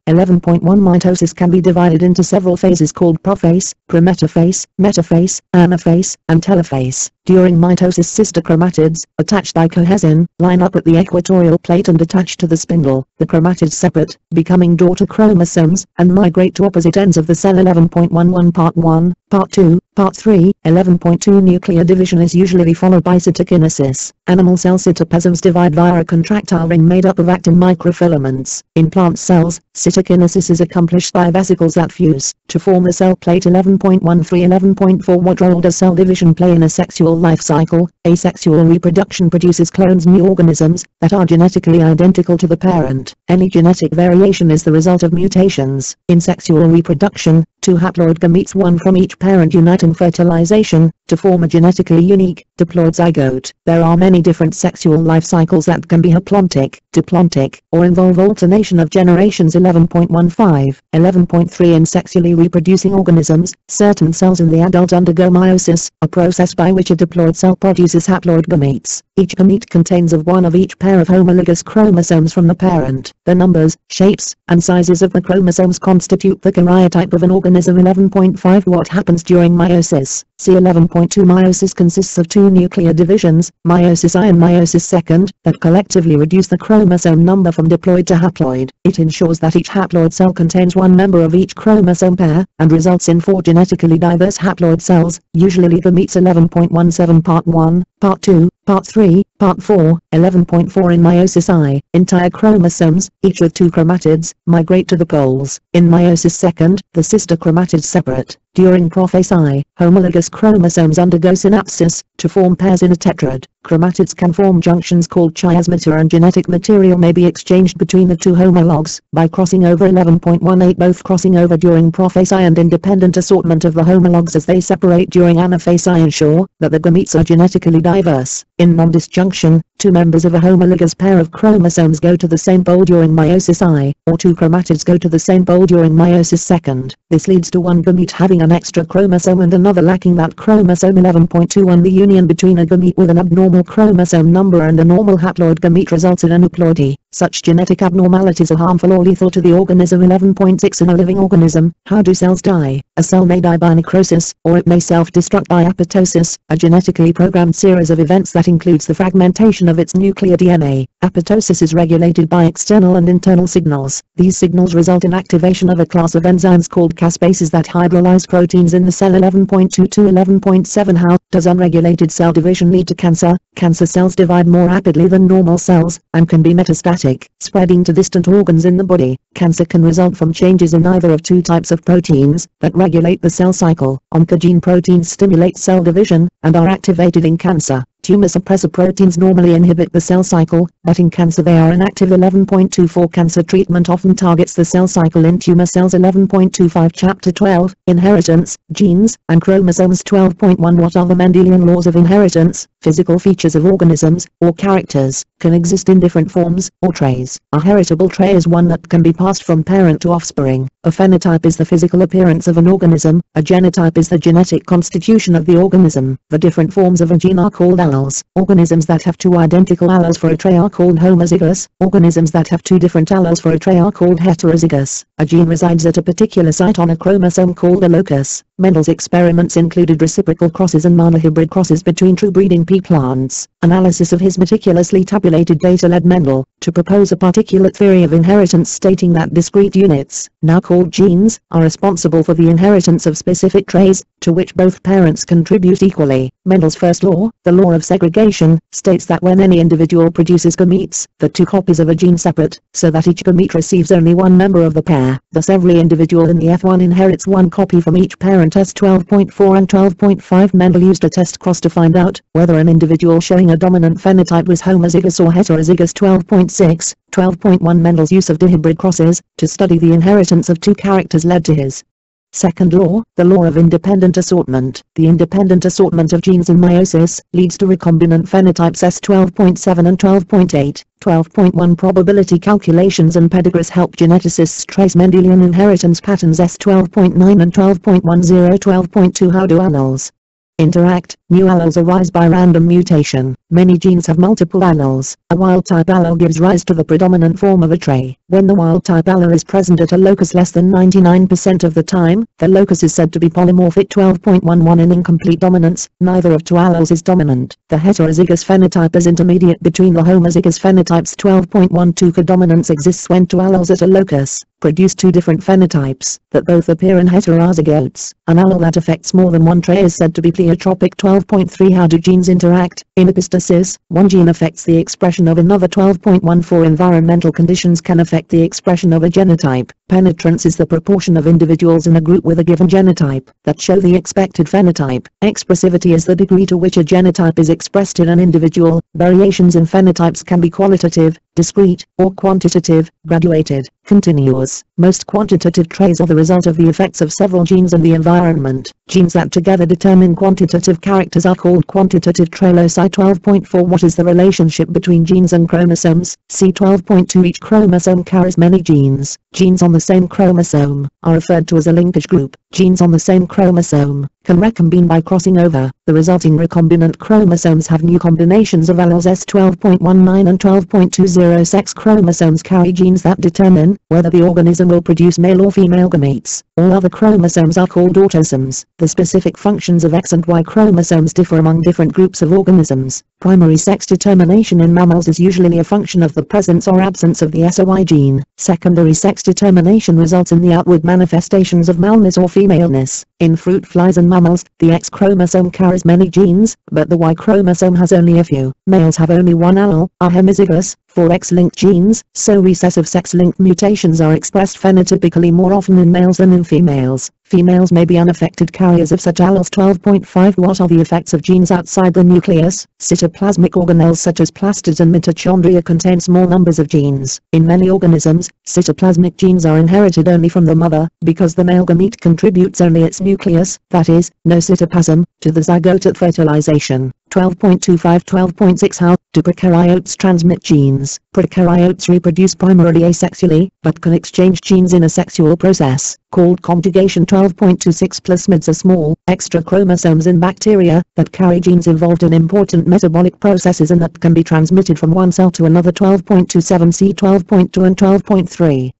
11.1 Mitosis can be divided into several phases called prophase, prometaphase, metaphase, anaphase, and telophase. During mitosis, sister chromatids, attached by cohesin, line up at the equatorial plate and attach to the spindle. The chromatids separate, becoming daughter chromosomes, and migrate to opposite ends of the cell. 11.11 Part 1, Part 2, Part 3. 11.2 Nuclear division is usually followed by cytokinesis. Animal cell cytoplasms divide via a contractile ring made up of actin microfilaments. In plant cells, cytokinesis is accomplished by vesicles that fuse to form the cell plate. 11.13 11.4 What role does cell division play in a sexual life cycle? Asexual reproduction produces clones, new organisms, that are genetically identical to the parent. Any genetic variation is the result of mutations. In sexual reproduction, 2 haploid gametes, one from each parent, unite in fertilization to form a genetically unique, diploid zygote. There are many different sexual life cycles that can be haplontic, diplontic, or involve alternation of generations. 11.15 11.3 In sexually reproducing organisms, certain cells in the adult undergo meiosis, a process by which a diploid cell produces haploid gametes. Each gamete contains one of each pair of homologous chromosomes from the parent. The numbers, shapes, and sizes of the chromosomes constitute the karyotype of an organism. 11.5 What happens during meiosis? See 11.2 Meiosis consists of 2 nuclear divisions, meiosis I and meiosis II, that collectively reduce the chromosome number from diploid to haploid. It ensures that each haploid cell contains 1 member of each chromosome pair, and results in 4 genetically diverse haploid cells, usually gametes. 11.17 Part 1, Part 2, Part 3, Part 4. 11.4 In meiosis I, entire chromosomes, each with 2 chromatids, migrate to the poles. In meiosis II, the sister chromatids separate. During prophase I, homologous chromosomes undergo synapsis to form pairs in a tetrad. Chromatids can form junctions called chiasmata, and genetic material may be exchanged between the two homologs by crossing over. 11.18 Both crossing over during prophase and independent assortment of the homologs as they separate during anaphase ensure that the gametes are genetically diverse. In non-disjunction, two members of a homologous pair of chromosomes go to the same pole during meiosis I, or two chromatids go to the same pole during meiosis II. This leads to one gamete having an extra chromosome and another lacking that chromosome. 11.21 The union between a gamete with an abnormal chromosome number and a normal haploid gamete results in aneuploidy. Such genetic abnormalities are harmful or lethal to the organism. 11.6 In a living organism, how do cells die? A cell may die by necrosis, or it may self-destruct by apoptosis, a genetically programmed series of events that includes the fragmentation of its nuclear DNA. Apoptosis is regulated by external and internal signals. These signals result in activation of a class of enzymes called caspases that hydrolyze proteins in the cell. 11.2 to 11.7 How does unregulated cell division lead to cancer? Cancer cells divide more rapidly than normal cells, and can be metastatic, spreading to distant organs in the body. Cancer can result from changes in either of two types of proteins that regulate the cell cycle. Oncogene proteins stimulate cell division, and are activated in cancer. Tumor suppressor proteins normally inhibit the cell cycle, but in cancer they are inactive. 11.24 Cancer treatment often targets the cell cycle in tumor cells. 11.25 Chapter 12, Inheritance, Genes, and Chromosomes. 12.1 What are the Mendelian laws of inheritance? Physical features of organisms, or characters, can exist in different forms, or traits. A heritable trait is one that can be passed from parent to offspring. A phenotype is the physical appearance of an organism, a genotype is the genetic constitution of the organism. The different forms of a gene are called alleles. Organisms that have two identical alleles for a trait are called homozygous. Organisms that have two different alleles for a trait are called heterozygous. A gene resides at a particular site on a chromosome called a locus. Mendel's experiments included reciprocal crosses and monohybrid crosses between true breeding pea plants. Analysis of his meticulously tabulated data led Mendel to propose a particulate theory of inheritance stating that discrete units, now called genes, are responsible for the inheritance of specific traits, to which both parents contribute equally. Mendel's first law, the law of segregation, states that when any individual produces gametes, the two copies of a gene separate, so that each gamete receives only one member of the pair. Thus every individual in the F1 inherits one copy from each parent. Test 12.4 and 12.5 Mendel used a test cross to find out whether an individual showing a dominant phenotype was homozygous or heterozygous. 12.6, 12.1 Mendel's use of dihybrid crosses to study the inheritance of two characters led to his second law, the law of independent assortment. The independent assortment of genes in meiosis leads to recombinant phenotypes. S 12.7 and 12.8. 12.1 Probability calculations and pedigrees help geneticists trace Mendelian inheritance patterns. S 12.9 and 12.10. 12.2 How do alleles interact? New alleles arise by random mutation. Many genes have multiple alleles. A wild-type allele gives rise to the predominant form of a trait. When the wild-type allele is present at a locus less than 99% of the time, the locus is said to be polymorphic. 12.11 In incomplete dominance, neither of two alleles is dominant. The heterozygous phenotype is intermediate between the homozygous phenotypes. 12.12 Codominance exists when two alleles at a locus produce two different phenotypes that both appear in heterozygotes. An allele that affects more than one trait is said to be pleiotropic. 12.3 How do genes interact? In epistasis, one gene affects the expression of another. 12.14 Environmental conditions can affect the expression of a genotype. Penetrance is the proportion of individuals in a group with a given genotype that show the expected phenotype. Expressivity is the degree to which a genotype is expressed in an individual. Variations in phenotypes can be qualitative, discrete, or quantitative, graduated, continuous. Most quantitative traits are the result of the effects of several genes and the environment. Genes that together determine quantitative characters are called quantitative traits. 12.4 What is the relationship between genes and chromosomes? See 12.2 Each chromosome carries many genes. Genes on the same chromosome are referred to as a linkage group. Genes on the same chromosome can recombine by crossing over. The resulting recombinant chromosomes have new combinations of alleles. S 12.19 and 12.20 Sex chromosomes carry genes that determine whether the organism will produce male or female gametes. All other chromosomes are called autosomes. The specific functions of X and Y chromosomes differ among different groups of organisms. Primary sex determination in mammals is usually a function of the presence or absence of the SOY gene. Secondary sex determination results in the outward manifestations of maleness or femaleness. In fruit flies and mammals, the X chromosome carries many genes, but the Y chromosome has only a few. Males have only one allele, are hemizygous, for X-linked genes, so recessive sex-linked mutations are expressed phenotypically more often in males than in females. Females may be unaffected carriers of such alleles. 12.5 What are the effects of genes outside the nucleus? Cytoplasmic organelles such as plastids and mitochondria contain small numbers of genes. In many organisms, cytoplasmic genes are inherited only from the mother, because the male gamete contributes only its nucleus, that is, no cytoplasm, to the zygote at fertilization. 12.25 12.6 How do prokaryotes transmit genes? Prokaryotes reproduce primarily asexually, but can exchange genes in a sexual process, called conjugation. 12.26 Plasmids are small, extra chromosomes in bacteria, that carry genes involved in important metabolic processes and that can be transmitted from one cell to another. 12.27 See 12.2 and 12.3.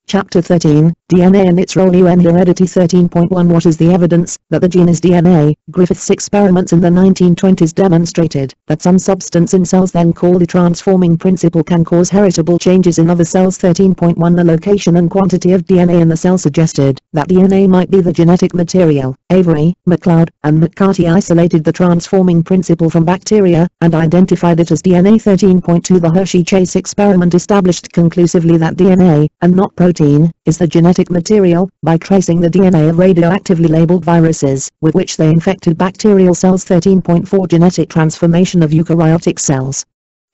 Chapter 13, DNA and its role. UN Heredity. 13.1 What is the evidence that the gene is DNA? Griffith's experiments in the 1920s demonstrated that some substance in cells, then called the transforming principle, can cause heritable changes in other cells. 13.1 The location and quantity of DNA in the cell suggested that DNA might be the genetic material. Avery, MacLeod, and McCarty isolated the transforming principle from bacteria and identified it as DNA. 13.2 The Hershey-Chase experiment established conclusively that DNA, and not protein, is the genetic material, by tracing the DNA of radioactively labeled viruses, with which they infected bacterial cells. 13.4 Genetic transformation of eukaryotic cells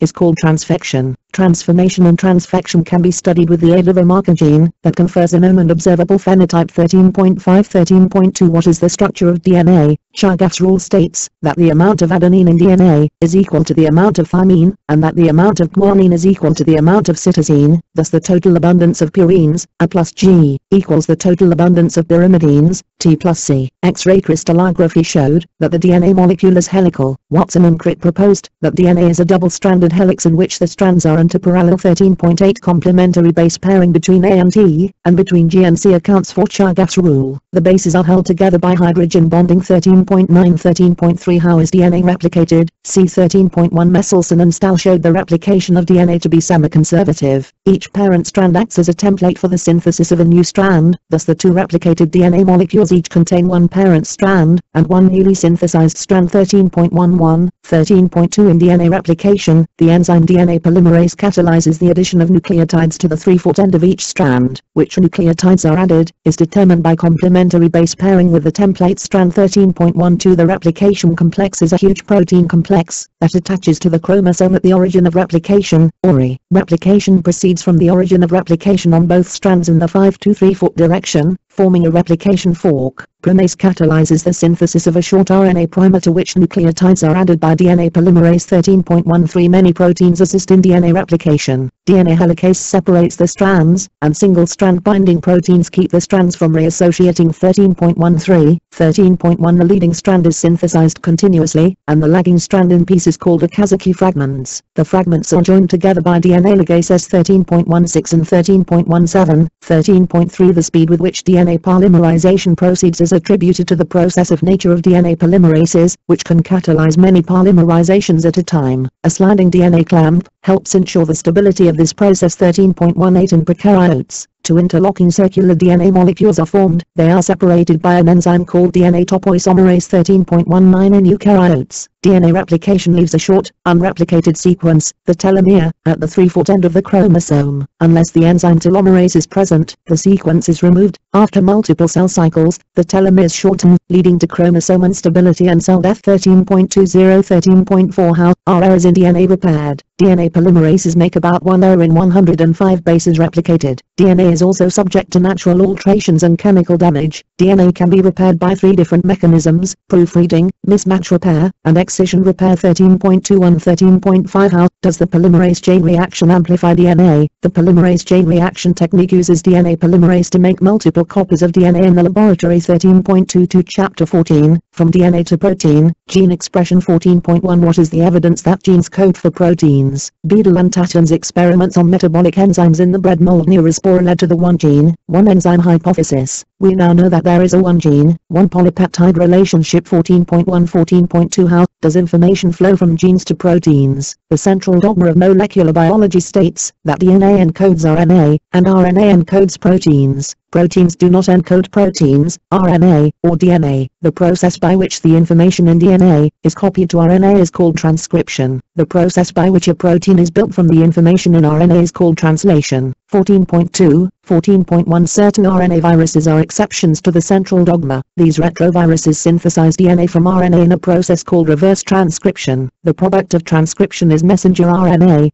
is called transfection. Transformation and transfection can be studied with the aid of a marker gene that confers a known and observable phenotype. 13.5 13.2 What is the structure of DNA? Chargaff's rule states that the amount of adenine in DNA is equal to the amount of thymine, and that the amount of guanine is equal to the amount of cytosine. Thus the total abundance of purines, A plus G, equals the total abundance of pyrimidines, T plus C. X-ray crystallography showed that the DNA molecule is helical. Watson and Crick proposed that DNA is a double-stranded helix in which the strands are antiparallel. 13.8 Complementary base pairing between A and T, and between G and C accounts for Chargaff's rule. The bases are held together by hydrogen bonding. 13.9 13.3 How is DNA replicated? C. 13.1 Messelson and Stahl showed the replication of DNA to be semi-conservative. Each parent strand acts as a template for the synthesis of a new strand, thus the two replicated DNA molecules each contain one parent strand, and one newly synthesized strand. 13.11 13.2 In DNA replication, the enzyme DNA polymerase catalyzes the addition of nucleotides to the 3/4 end of each strand. Which nucleotides are added, is determined by complementary base pairing with the template strand. 13.12 The replication complex is a huge protein complex that attaches to the chromosome at the origin of replication, ORI. Replication proceeds from the origin of replication on both strands in the 5 to 3/4 direction, forming a replication fork. Primase catalyzes the synthesis of a short RNA primer to which nucleotides are added by DNA polymerase. 13.13 Many proteins assist in DNA replication. DNA helicase separates the strands, and single-strand binding proteins keep the strands from reassociating. 13.13 13.1 The leading strand is synthesized continuously, and the lagging strand in pieces called Okazaki fragments. The fragments are joined together by DNA ligases. 13.16 and 13.17 13.3 The speed with which DNA polymerization proceeds is attributed to the process of nature of DNA polymerases, which can catalyze many polymerizations at a time. A sliding DNA clamp helps ensure the stability of this process. 13.18 In prokaryotes, two interlocking circular DNA molecules are formed. They are separated by an enzyme called DNA topoisomerase. 13.19 In eukaryotes, DNA replication leaves a short, unreplicated sequence, the telomere, at the 3/4 end of the chromosome. Unless the enzyme telomerase is present, the sequence is removed. After multiple cell cycles, the telomeres shorten, leading to chromosome instability and cell death. 13.20 13.4 How are errors in DNA repaired? DNA polymerases make about 1 error in 105 bases replicated. DNA is also subject to natural alterations and chemical damage. DNA can be repaired by 3 different mechanisms: proofreading, mismatch repair, and excision repair. 13.21 13.5 How does the polymerase chain reaction amplify DNA? The polymerase chain reaction technique uses DNA polymerase to make multiple copies of DNA in the laboratory. 13.22 Chapter 14, From DNA to Protein, Gene Expression. 14.1 What is the evidence that genes code for proteins? Beadle and Tatton's experiments on metabolic enzymes in the bread mold Neurospora led to the one gene, one enzyme hypothesis. We now know that there is a one gene, one polypeptide relationship. 14.1 14.2 How does information flow from genes to proteins? The central dogma of molecular biology states that DNA encodes RNA, and RNA encodes proteins. Proteins do not encode proteins, RNA, or DNA. The process by which the information in DNA is copied to RNA is called transcription. The process by which a protein is built from the information in RNA is called translation. 14.2, 14.1 Certain RNA viruses are exceptions to the central dogma. These retroviruses synthesize DNA from RNA in a process called reverse transcription. The product of transcription is messenger RNA,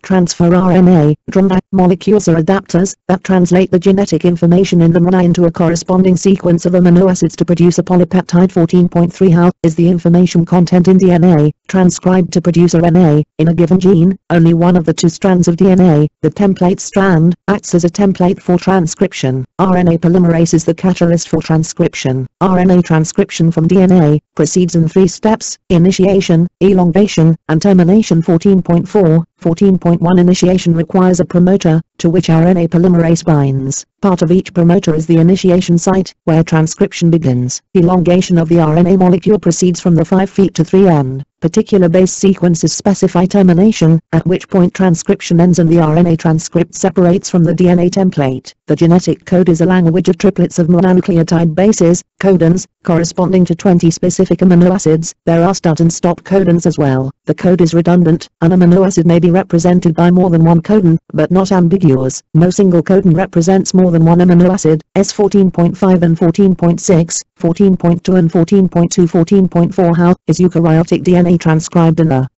transfer RNA, molecules are adapters that translate the genetic information in the RNA into a corresponding sequence of amino acids to produce a polypeptide. 14.3 How is the information content in DNA transcribed to produce RNA? In a given gene, only one of the two strands of DNA, the template strand, acts as a template for transcription. RNA polymerase is the catalyst for transcription. RNA transcription from DNA proceeds in 3 steps: initiation, elongation, and termination. 14.4, 14.1 Initiation requires a promoter, to which RNA polymerase binds. Part of each promoter is the initiation site, where transcription begins. Elongation of the RNA molecule proceeds from the 5' to 3' particular base sequences specify termination, at which point transcription ends and the RNA transcript separates from the DNA template. The genetic code is a language of triplets of mononucleotide bases, codons, corresponding to 20 specific amino acids. There are start and stop codons as well. The code is redundant. An amino acid may be represented by more than one codon, but not ambiguous. No single codon represents more than one amino acid. S 14.5 and 14.6, 14.2 and 14.2. 14.4 How is eukaryotic DNA transcribed in the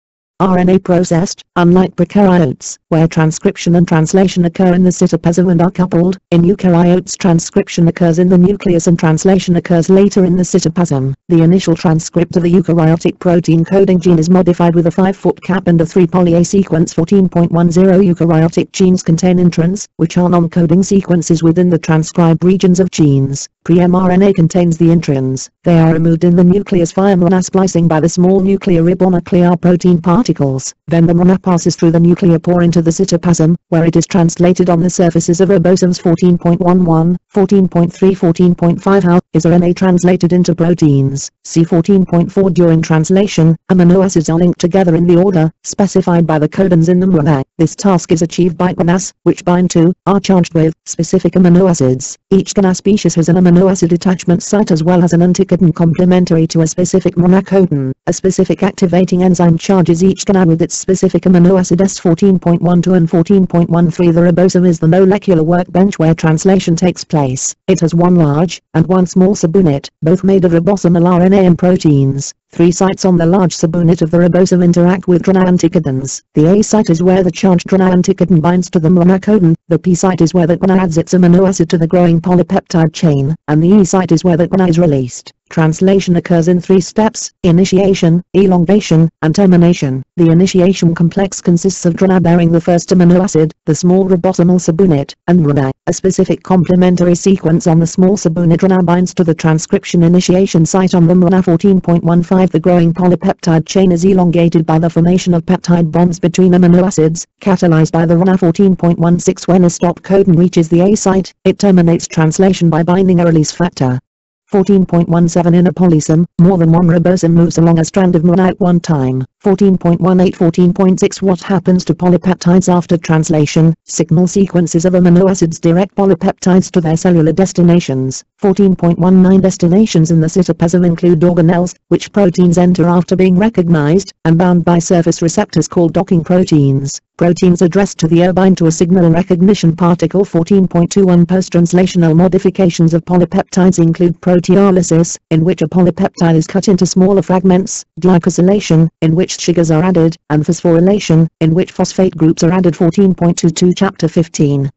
RNA processed? Unlike prokaryotes, where transcription and translation occur in the cytoplasm and are coupled, in eukaryotes transcription occurs in the nucleus and translation occurs later in the cytoplasm. The initial transcript of the eukaryotic protein coding gene is modified with a 5' cap and a 3' sequence. 14.10 Eukaryotic genes contain introns, which are non-coding sequences within the transcribed regions of genes. Pre-mRNA contains the introns. They are removed in the nucleus via RNA splicing by the small nuclear ribonuclear protein particles. Then the RNA passes through the nuclear pore into the cytoplasm, where it is translated on the surfaces of ribosomes. 14.11, 14.3, 14.5 How is RNA translated into proteins? See 14.4 During translation, amino acids are linked together in the order specified by the codons in the RNA. This task is achieved by RNAs, which bind to, are charged with, specific amino acids. Each RNA species has an amino acid attachment site as well as an anticodon complementary to a specific RNA codon. A specific activating enzyme charges each RNA with its specific amino acid. S 14.12 and 14.13 The ribosome is the molecular workbench where translation takes place. It has one large and one small subunit, both made of ribosomal RNA and proteins. 3 sites on the large subunit of the ribosome interact with RNA anticodons. The A site is where the charged RNA anticodon binds to the RNA codon, the P site is where the RNA adds its amino acid to the growing polypeptide chain, and the E site is where the RNA is released. Translation occurs in 3 steps: initiation, elongation, and termination. The initiation complex consists of RNA bearing the first amino acid, the small ribosomal subunit, and RNA. A specific complementary sequence on the small subunit RNA binds to the transcription initiation site on the RNA. 14.15 The growing polypeptide chain is elongated by the formation of peptide bonds between amino acids, catalyzed by the RNA. 14.16 When a stop codon reaches the A site, it terminates translation by binding a release factor. 14.17 In a polysome, more than one ribosome moves along a strand of RNA at one time. 14.18 14.6 What happens to polypeptides after translation? Signal sequences of amino acids direct polypeptides to their cellular destinations. 14.19 Destinations in the cytoplasm include organelles, which proteins enter after being recognized and bound by surface receptors called docking proteins. Proteins addressed to the O bind to a signal recognition particle. 14.21 Post-translational modifications of polypeptides include proteolysis, in which a polypeptide is cut into smaller fragments, glycosylation, in which sugars are added, and phosphorylation, in which phosphate groups are added. 14.22 Chapter 15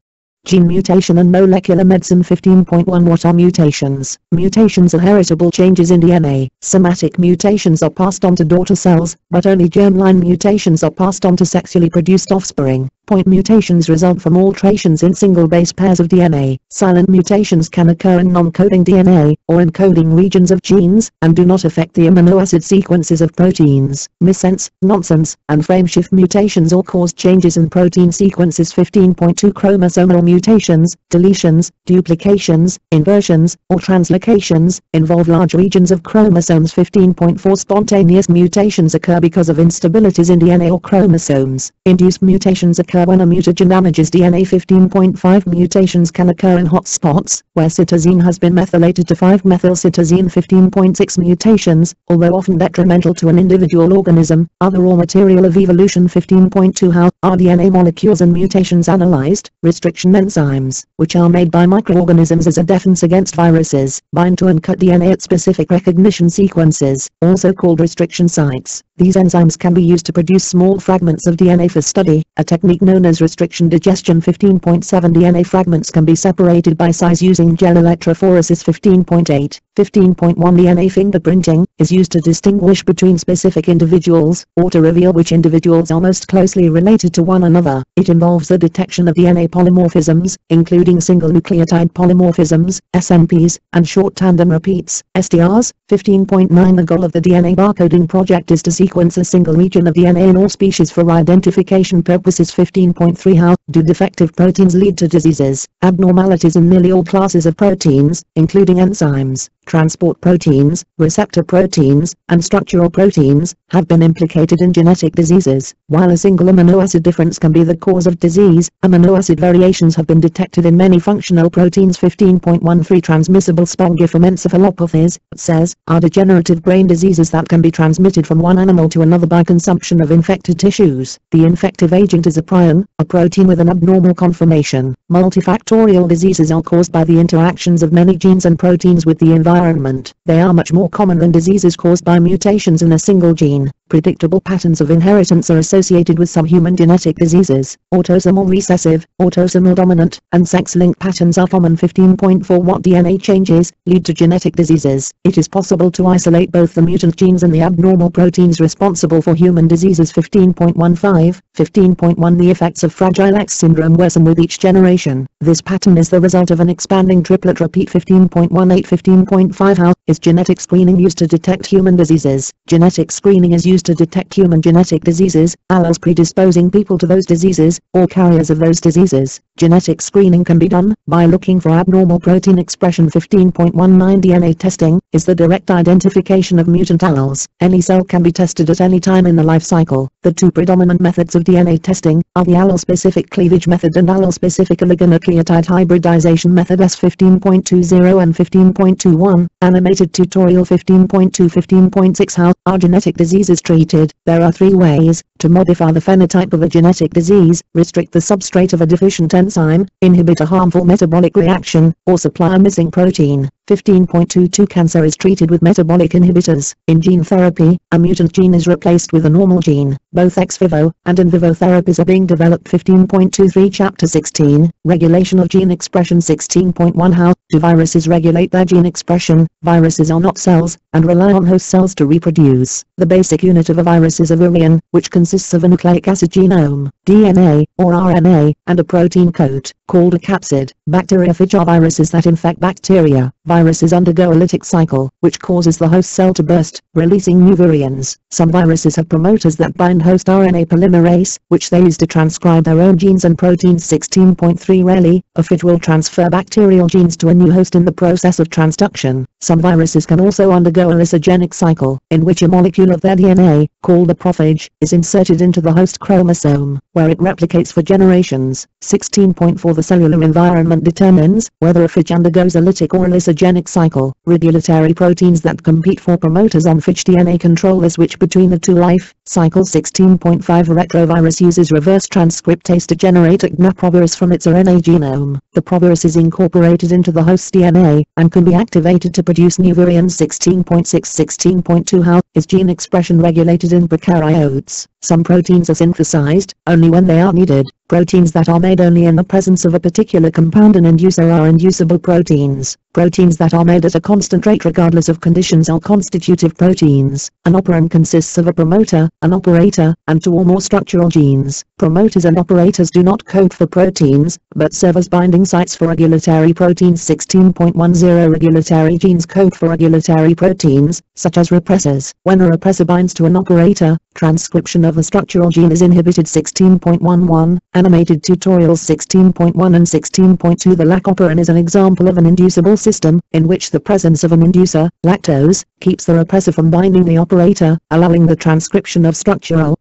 Gene mutation and molecular medicine. 15.1 What are mutations? Mutations are heritable changes in DNA. Somatic mutations are passed on to daughter cells, but only germline mutations are passed on to sexually produced offspring. Point mutations result from alterations in single base pairs of DNA. Silent mutations can occur in non-coding DNA, or in coding regions of genes, and do not affect the amino acid sequences of proteins. Missense, nonsense, and frameshift mutations all cause changes in protein sequences. 15.2 Chromosomal mutations, deletions, duplications, inversions, or translocations, involve large regions of chromosomes. 15.4 Spontaneous mutations occur because of instabilities in DNA or chromosomes. Induced mutations occur when a mutagen damages DNA. 15.5 Mutations can occur in hotspots, where cytosine has been methylated to 5-methylcytosine. 15.6 Mutations, although often detrimental to an individual organism, are the raw material of evolution. 15.2 How are DNA molecules and mutations analyzed? Restriction enzymes, which are made by microorganisms as a defense against viruses, bind to and cut DNA at specific recognition sequences, also called restriction sites. These enzymes can be used to produce small fragments of DNA for study, a technique known as restriction digestion. 15.7 DNA fragments can be separated by size using gel electrophoresis. 15.8 15.1 DNA fingerprinting is used to distinguish between specific individuals, or to reveal which individuals are most closely related to one another. It involves the detection of DNA polymorphisms, including single nucleotide polymorphisms, SNPs, and short tandem repeats, STRs. 15.9 The goal of the DNA barcoding project is to sequence a single region of DNA in all species for identification purposes. 15.3 How do defective proteins lead to diseases? Abnormalities in nearly all classes of proteins, including enzymes, transport proteins, receptor proteins, and structural proteins, have been implicated in genetic diseases. While a single amino acid difference can be the cause of disease, amino acid variations have been detected in many functional proteins. 15.13 Transmissible spongiform encephalopathies, says, are degenerative brain diseases that can be transmitted from one animal to another by consumption of infected tissues. The infective agent is a prion, a protein with an abnormal conformation. Multifactorial diseases are caused by the interactions of many genes and proteins with the environment. They are much more common than diseases caused by mutations in a single gene. Predictable patterns of inheritance are associated with some human genetic diseases. Autosomal recessive, autosomal dominant, and sex-linked patterns are common. 15.4 What DNA changes lead to genetic diseases? It is possible to isolate both the mutant genes and the abnormal proteins responsible for human diseases. 15.15 The effects of Fragile X syndrome worsen with each generation. This pattern is the result of an expanding triplet repeat. 15.18 15.5 How is genetic screening used to detect human diseases? Genetic screening is used to detect human genetic diseases, alleles predisposing people to those diseases, or carriers of those diseases. Genetic screening can be done by looking for abnormal protein expression. 15.19 DNA testing is the direct identification of mutant alleles. Any cell can be tested at any time in the life cycle. The two predominant methods of DNA testing are the allele-specific cleavage method and allele-specific oligonucleotide hybridization method. 15.20 and 15.21 Animated tutorial. 15.2 15.6 How are genetic diseases treated? There are three ways to modify the phenotype of a genetic disease: restrict the substrate of a deficient enzyme, inhibit a harmful metabolic reaction, or supply a missing protein. 15.22 Cancer is treated with metabolic inhibitors. In gene therapy, a mutant gene is replaced with a normal gene. Both ex vivo and in vivo therapies are being developed. 15.23 Chapter 16 Regulation of gene expression. 16.1 How do viruses regulate their gene expression? Viruses are not cells, and rely on host cells to reproduce. The basic unit of a virus is a virion, which consists of a nucleic acid genome, DNA, or RNA, and a protein coat, called a capsid. Bacteriophage are viruses that infect bacteria. Viruses undergo a lytic cycle, which causes the host cell to burst, releasing new virions. Some viruses have promoters that bind host RNA polymerase, which they use to transcribe their own genes and proteins. 16.3 Rarely, a phage will transfer bacterial genes to a new host in the process of transduction. Some viruses can also undergo a lysogenic cycle, in which a molecule of their DNA, called a prophage, is inserted into the host chromosome, where it replicates for generations. 16.4 The cellular environment determines whether a phage undergoes a lytic or a lysogenic cycle. Regulatory proteins that compete for promoters on phage DNA control the switch between the two life cycles. 16.5 Retrovirus uses reverse transcriptase to generate a provirus from its RNA genome. The provirus is incorporated into the host's DNA, and can be activated to produce new virions. 16.6 How is gene expression regulated in prokaryotes? Some proteins are synthesized only when they are needed. Proteins that are made only in the presence of a particular compound and inducer are inducible proteins. Proteins that are made at a constant rate regardless of conditions are constitutive proteins. An operand consists of a promoter, an operator, and two or more structural genes. Promoters and operators do not code for proteins, but serve as binding sites for regulatory proteins. 16.10 Regulatory genes code for regulatory proteins, such as repressors. When a repressor binds to an operator, transcription of the structural gene is inhibited. 16.11 Animated tutorials 16.1 and 16.2 The lac operand is an example of an inducible system, in which the presence of an inducer, lactose, keeps the repressor from binding the operator, allowing the transcription of structural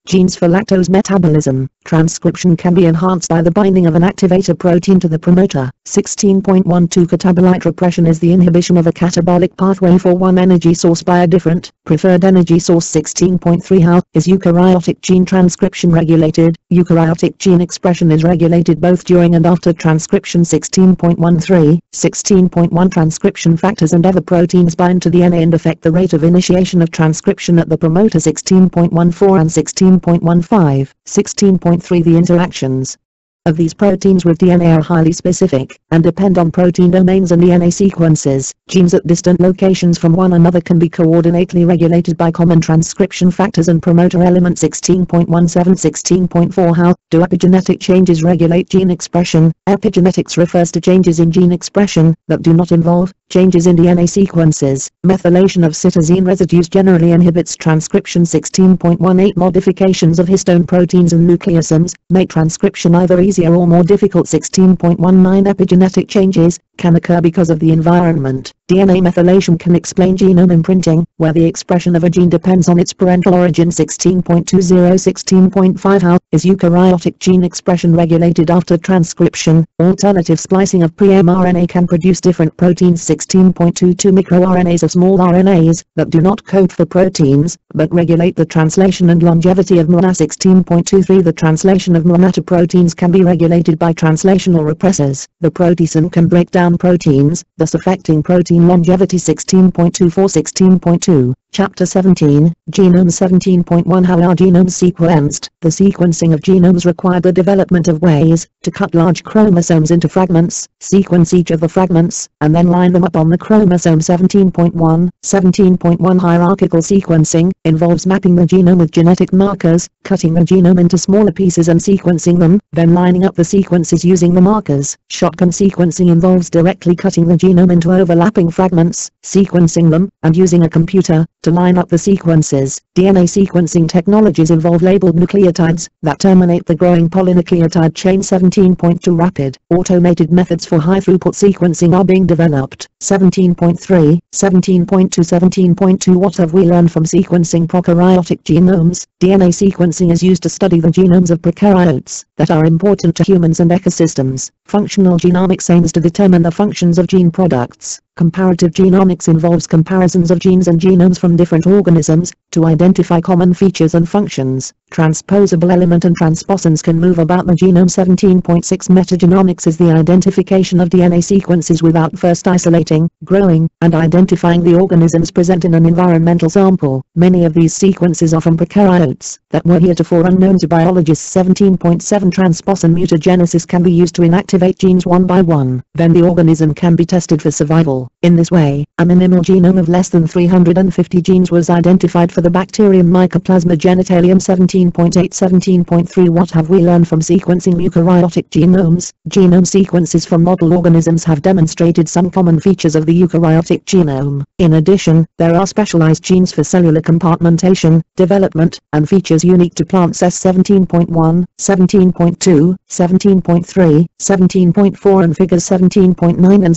genes for lactose metabolism. Transcription can be enhanced by the binding of an activator protein to the promoter. 16.12 Catabolite repression is the inhibition of a catabolic pathway for one energy source by a different, preferred energy source. 16.3 How is eukaryotic gene transcription regulated? Eukaryotic gene expression is regulated both during and after transcription. 16.13 16.1 Transcription factors and other proteins bind to DNA and affect the rate of initiation of transcription at the promoter. 16.14 and 16.15 16.3 The interactions of these proteins with DNA are highly specific, and depend on protein domains and DNA sequences. Genes at distant locations from one another can be coordinately regulated by common transcription factors and promoter elements. 16.17 16.4 How do epigenetic changes regulate gene expression? Epigenetics refers to changes in gene expression that do not involve changes in DNA sequences. Methylation of cytosine residues generally inhibits transcription. 16.18 Modifications of histone proteins and nucleosomes make transcription either easier or more difficult. 16.19 Epigenetic changes can occur because of the environment. DNA methylation can explain genome imprinting, where the expression of a gene depends on its parental origin. 16.20 16.5 How is eukaryotic gene expression regulated after transcription? Alternative splicing of pre-mRNA can produce different proteins. 16.22 MicroRNAs are small RNAs that do not code for proteins, but regulate the translation and longevity of mRNA. 16.23 The translation of mRNA to proteins can be regulated by translational repressors. The proteasome can break down proteins, thus affecting protein longevity. 16.24 16.2 Chapter 17, Genome. 17.1 How are genomes sequenced? The sequencing of genomes required the development of ways to cut large chromosomes into fragments, sequence each of the fragments, and then line them up on the chromosome. 17.1 Hierarchical sequencing involves mapping the genome with genetic markers, cutting the genome into smaller pieces and sequencing them, then lining up the sequences using the markers. Shotgun sequencing involves directly cutting the genome into overlapping fragments, sequencing them, and using a computer to line up the sequences. DNA sequencing technologies involve labeled nucleotides that terminate the growing polynucleotide chain. 17.2 Rapid, automated methods for high-throughput sequencing are being developed. 17.3 17.2 What have we learned from sequencing prokaryotic genomes? DNA sequencing is used to study the genomes of prokaryotes that are important to humans and ecosystems. Functional genomics aims to determine the functions of gene products. Comparative genomics involves comparisons of genes and genomes from different organisms to identify common features and functions. Transposable element and transposons can move about the genome. 17.6 Metagenomics is the identification of DNA sequences without first isolating, growing, and identifying the organisms present in an environmental sample. Many of these sequences are from prokaryotes that were heretofore unknown to biologists. 17.7 Transposon mutagenesis can be used to inactivate genes one by one. Then the organism can be tested for survival. In this way, a minimal genome of less than 350 genes was identified for the bacterium Mycoplasma genitalium. 17.8 17.3 What have we learned from sequencing eukaryotic genomes? Genome sequences from model organisms have demonstrated some common features of the eukaryotic genome. In addition, there are specialized genes for cellular compartmentation, development, and features unique to plants. 17.1, 17.2, 17.3, 17.4 and figures 17.9 and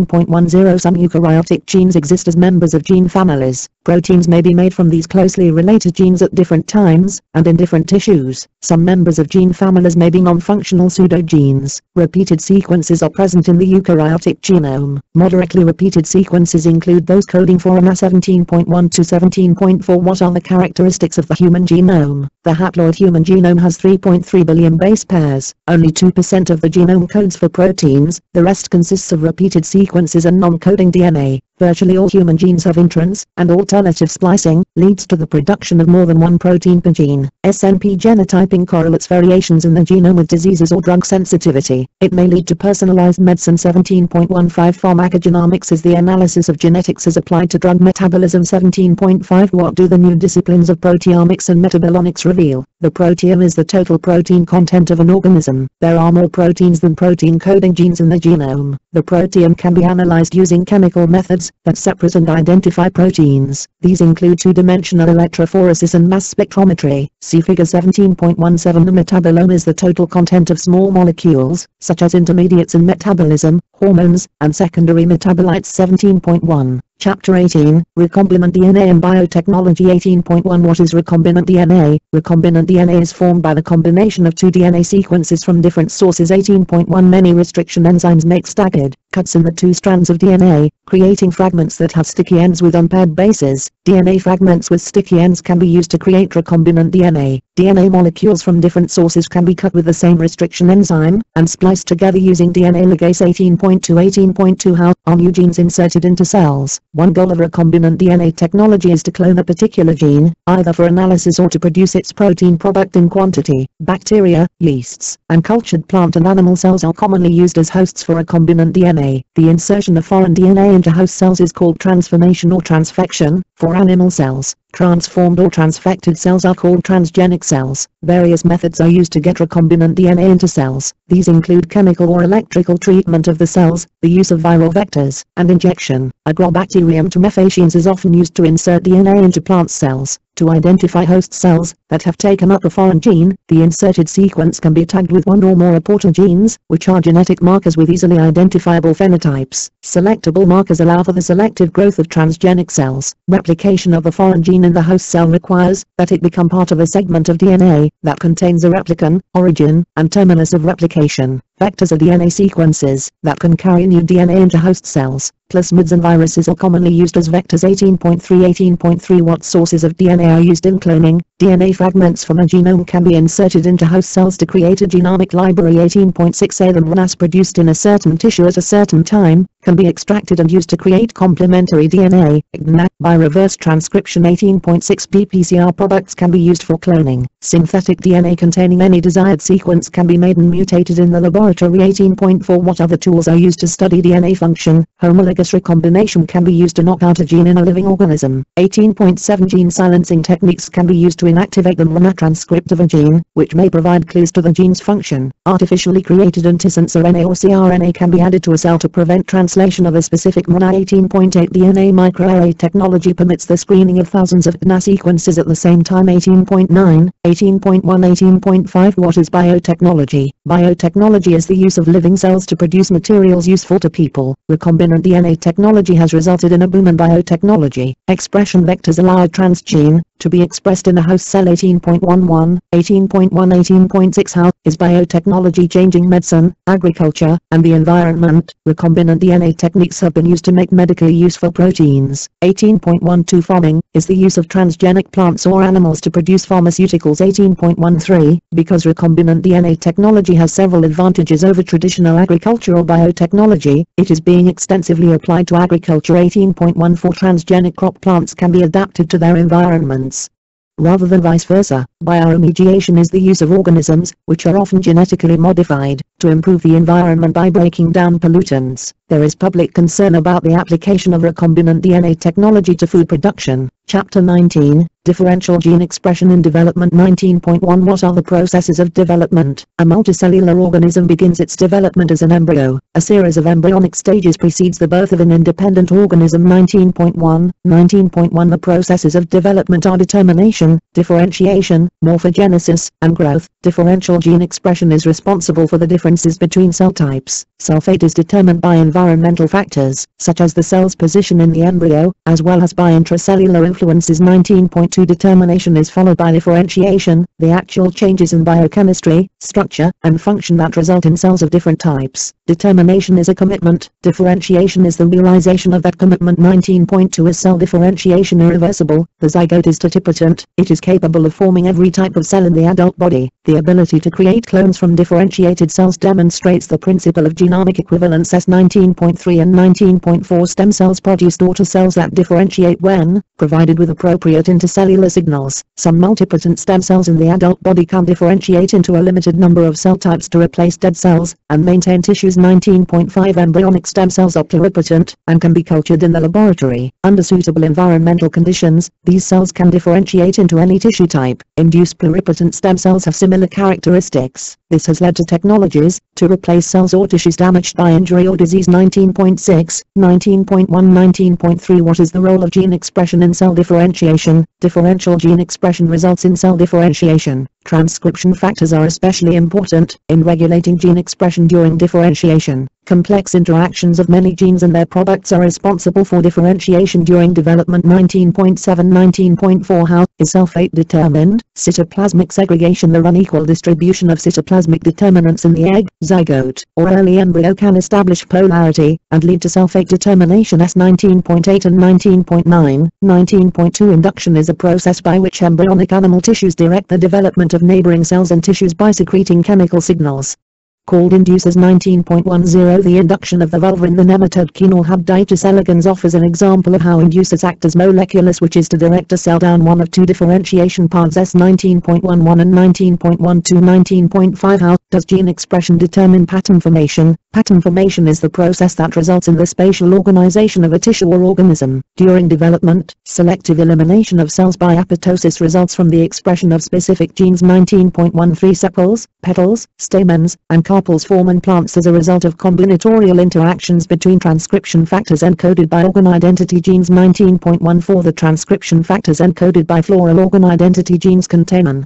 17.10 Some eukaryotic genes exist as members of gene families. Proteins may be made from these closely related genes at different times, and in different tissues. Some members of gene families may be non-functional pseudogenes. Repeated sequences are present in the eukaryotic genome. Moderately repeated sequences include those coding for RNA. 17.1 to 17.4 What are the characteristics of the human genome? The haploid human genome has 3.3 billion base pairs. Only 2% of the genome codes for proteins, the rest consists of repeated sequences and non-coding DNA. Virtually all human genes have introns, and alternative splicing leads to the production of more than one protein per gene. SNP genotyping correlates variations in the genome with diseases or drug sensitivity. It may lead to personalized medicine. 17.15 Pharmacogenomics is the analysis of genetics as applied to drug metabolism. 17.5 What do the new disciplines of proteomics and metabolomics reveal? The proteome is the total protein content of an organism. There are more proteins than protein-coding genes in the genome. The proteome can be analyzed using chemical methods that separate and identify proteins. These include two-dimensional electrophoresis and mass spectrometry. See Figure 17.17. The metabolome is the total content of small molecules, such as intermediates in metabolism, hormones, and secondary metabolites. 17.1. Chapter 18, Recombinant DNA and Biotechnology. 18.1 What is recombinant DNA? Recombinant DNA is formed by the combination of two DNA sequences from different sources. 18.1 Many restriction enzymes make staggered cuts in the two strands of DNA, creating fragments that have sticky ends with unpaired bases. DNA fragments with sticky ends can be used to create recombinant DNA. DNA molecules from different sources can be cut with the same restriction enzyme, and spliced together using DNA ligase. 18.2 How are new genes inserted into cells? One goal of recombinant DNA technology is to clone a particular gene, either for analysis or to produce its protein product in quantity. Bacteria, yeasts, and cultured plant and animal cells are commonly used as hosts for recombinant DNA. The insertion of foreign DNA into host cells is called transformation or transfection. For animal cells, transformed or transfected cells are called transgenic cells. Various methods are used to get recombinant DNA into cells. These include chemical or electrical treatment of the cells, the use of viral vectors, and injection. Agrobacterium tumefaciens is often used to insert DNA into plant cells. To identify host cells that have taken up a foreign gene, the inserted sequence can be tagged with one or more apporter genes, which are genetic markers with easily identifiable phenotypes. Selectable markers allow for the selective growth of transgenic cells. Replication of a foreign gene in the host cell requires that it become part of a segment of DNA that contains a replicon, origin, and terminus of replication. Vectors are DNA sequences that can carry new DNA into host cells. Plasmids and viruses are commonly used as vectors. 18.3 What sources of DNA are used in cloning? DNA fragments from a genome can be inserted into host cells to create a genomic library. 18.6 The RNAs produced in a certain tissue at a certain time can be extracted and used to create complementary DNA by reverse transcription. 18.6 PCR products can be used for cloning. Synthetic DNA containing any desired sequence can be made and mutated in the laboratory. 18.4 What other tools are used to study DNA function? Homologous recombination can be used to knock out a gene in a living organism. 18.7 Gene silencing techniques can be used to inactivate the RNA transcript of a gene, which may provide clues to the gene's function. Artificially created antisense RNA or cRNA can be added to a cell to prevent translation of a specific RNA. 18.8 DNA microarray technology permits the screening of thousands of DNA sequences at the same time. 18.9, 18.1, 18.5 What is biotechnology? Biotechnology is the use of living cells to produce materials useful to people. Recombinant DNA technology has resulted in a boom in biotechnology. Expression vectors allow a transgene to be expressed in a host cell. 18.11, 18.1, 18.6 How is biotechnology changing medicine, agriculture, and the environment? Recombinant DNA techniques have been used to make medically useful proteins. 18.12 Farming is the use of transgenic plants or animals to produce pharmaceuticals. 18.13 Because recombinant DNA technology has several advantages over traditional agricultural biotechnology, it is being extensively applied to agriculture. 18.14 Transgenic crop plants can be adapted to their environments, rather than vice versa. Bioremediation is the use of organisms, which are often genetically modified, to improve the environment by breaking down pollutants. There is public concern about the application of recombinant DNA technology to food production. Chapter 19, Differential Gene Expression in Development. 19.1 What are the processes of development? A multicellular organism begins its development as an embryo. A series of embryonic stages precedes the birth of an independent organism. 19.1 The processes of development are determination, differentiation, morphogenesis, and growth. Differential gene expression is responsible for the differences between cell types. Cell fate is determined by environmental factors, such as the cell's position in the embryo, as well as by intracellular influences. 19.2 Determination is followed by differentiation, the actual changes in biochemistry, structure, and function that result in cells of different types. Determination is a commitment, differentiation is the realization of that commitment. 19.2 Is cell differentiation irreversible? The zygote is totipotent, it is capable of forming every type of cell in the adult body. The ability to create clones from differentiated cells demonstrates the principle of genomic equivalence. S19.3 and 19.4 stem cells produce daughter cells that differentiate when provided with appropriate intercellular signals. Some multipotent stem cells in the adult body can differentiate into a limited number of cell types to replace dead cells and maintain tissues. 19.5 embryonic stem cells are pluripotent and can be cultured in the laboratory. Under suitable environmental conditions, these cells can differentiate into any tissue type. Induced pluripotent stem cells have similar characteristics. This has led to technologies to replace cells or tissues damaged by injury or disease. 19.6, 19.1, 19.3 What is the role of gene expression in cell differentiation? Differential gene expression results in cell differentiation. Transcription factors are especially important in regulating gene expression during differentiation. Complex interactions of many genes and their products are responsible for differentiation during development. 19.7, 19.4 How is self-fate determined? Cytoplasmic segregation. The unequal distribution of cytoplasmic determinants in the egg, zygote, or early embryo can establish polarity and lead to self-fate determination. S19.8 and 19.9, 19.2 Induction is a process by which embryonic animal tissues direct the development of neighboring cells and tissues by secreting chemical signals called inducers. 19.10 The induction of the vulva in the nematode Quinol Habditis elegans offers an example of how inducers act as molecular switches to direct a cell down one of two differentiation paths. S19.11 and 19.12 19.5 How does gene expression determine pattern formation? Pattern formation is the process that results in the spatial organization of a tissue or organism. During development, selective elimination of cells by apoptosis results from the expression of specific genes. 19.13 Sepals, petals, stamens, and carpels form in plants as a result of combinatorial interactions between transcription factors encoded by organ identity genes. 19.14 The transcription factors encoded by floral organ identity genes contain an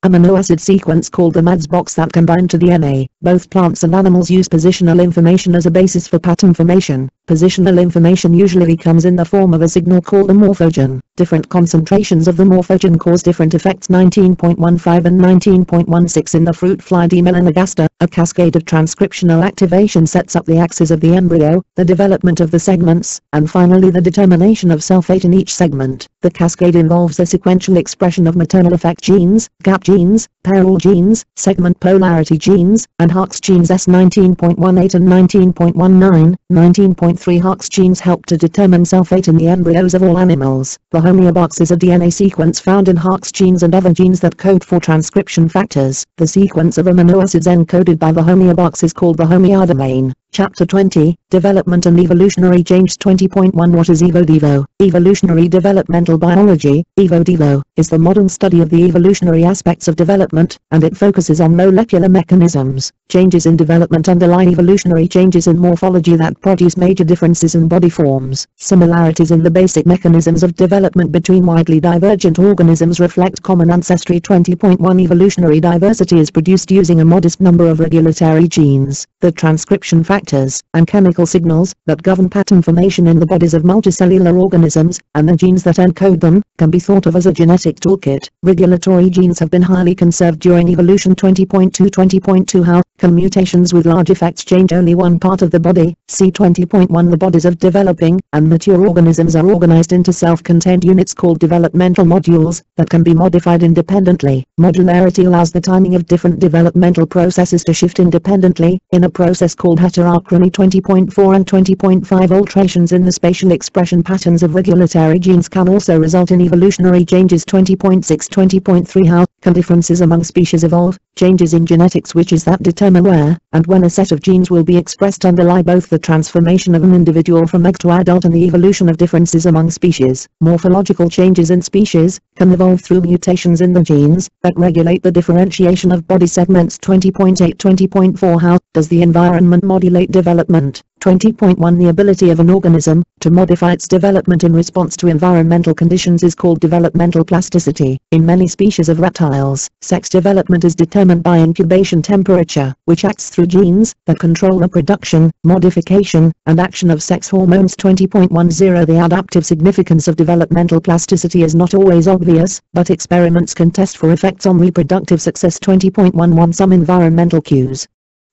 amino acid sequence called the MADS box that can bind to DNA. Both plants and animals use positional information as a basis for pattern formation. Positional information usually comes in the form of a signal called a morphogen. Different concentrations of the morphogen cause different effects. 19.15 and 19.16 In the fruit fly D. melanogaster, a cascade of transcriptional activation sets up the axis of the embryo, the development of the segments, and finally the determination of cell fate in each segment. The cascade involves the sequential expression of maternal effect genes, gap genes, parallel genes, segment polarity genes, and Hox genes. S19.18 and 19.19, 19.3 Hox genes help to determine cell fate in the embryos of all animals. The homeobox is a DNA sequence found in Hox genes and other genes that code for transcription factors. The sequence of amino acids encoded by the homeobox is called the homeodomain. Chapter 20, Development and Evolutionary Change. 20.1 What is Evo-Devo? Evolutionary developmental biology, Evo-Devo, is the modern study of the evolutionary aspects of development, and it focuses on molecular mechanisms. Changes in development underlie evolutionary changes in morphology that produce major differences in body forms. Similarities in the basic mechanisms of development between widely divergent organisms reflect common ancestry. 20.1 Evolutionary diversity is produced using a modest number of regulatory genes. The transcription factors and chemical signals that govern pattern formation in the bodies of multicellular organisms, and the genes that encode them, can be thought of as a genetic toolkit. Regulatory genes have been highly conserved during evolution. 20.2 20.2 How can mutations with large effects change only one part of the body? See 20.1 The bodies of developing and mature organisms are organized into self-contained units called developmental modules that can be modified independently. Modularity allows the timing of different developmental processes to shift independently in a process called heterochrony. 20.4 and 20.5 Alterations in the spatial expression patterns of regulatory genes can also result in evolutionary changes. 20.6 20.3 How can differences among species evolve? Changes in genetic switches that determine where and when a set of genes will be expressed underlie both the transformation of an individual from egg to adult and the evolution of differences among species. Morphological changes in species can evolve through mutations in the genes that regulate the differentiation of body segments. 20.8 20.4 How does the environment modulate development? 20.1 The ability of an organism to modify its development in response to environmental conditions is called developmental plasticity. In many species of reptiles, sex development is determined by incubation temperature, which acts through genes that control the production, modification, and action of sex hormones. 20.10 The adaptive significance of developmental plasticity is not always obvious, but experiments can test for effects on reproductive success. 20.11 Some environmental cues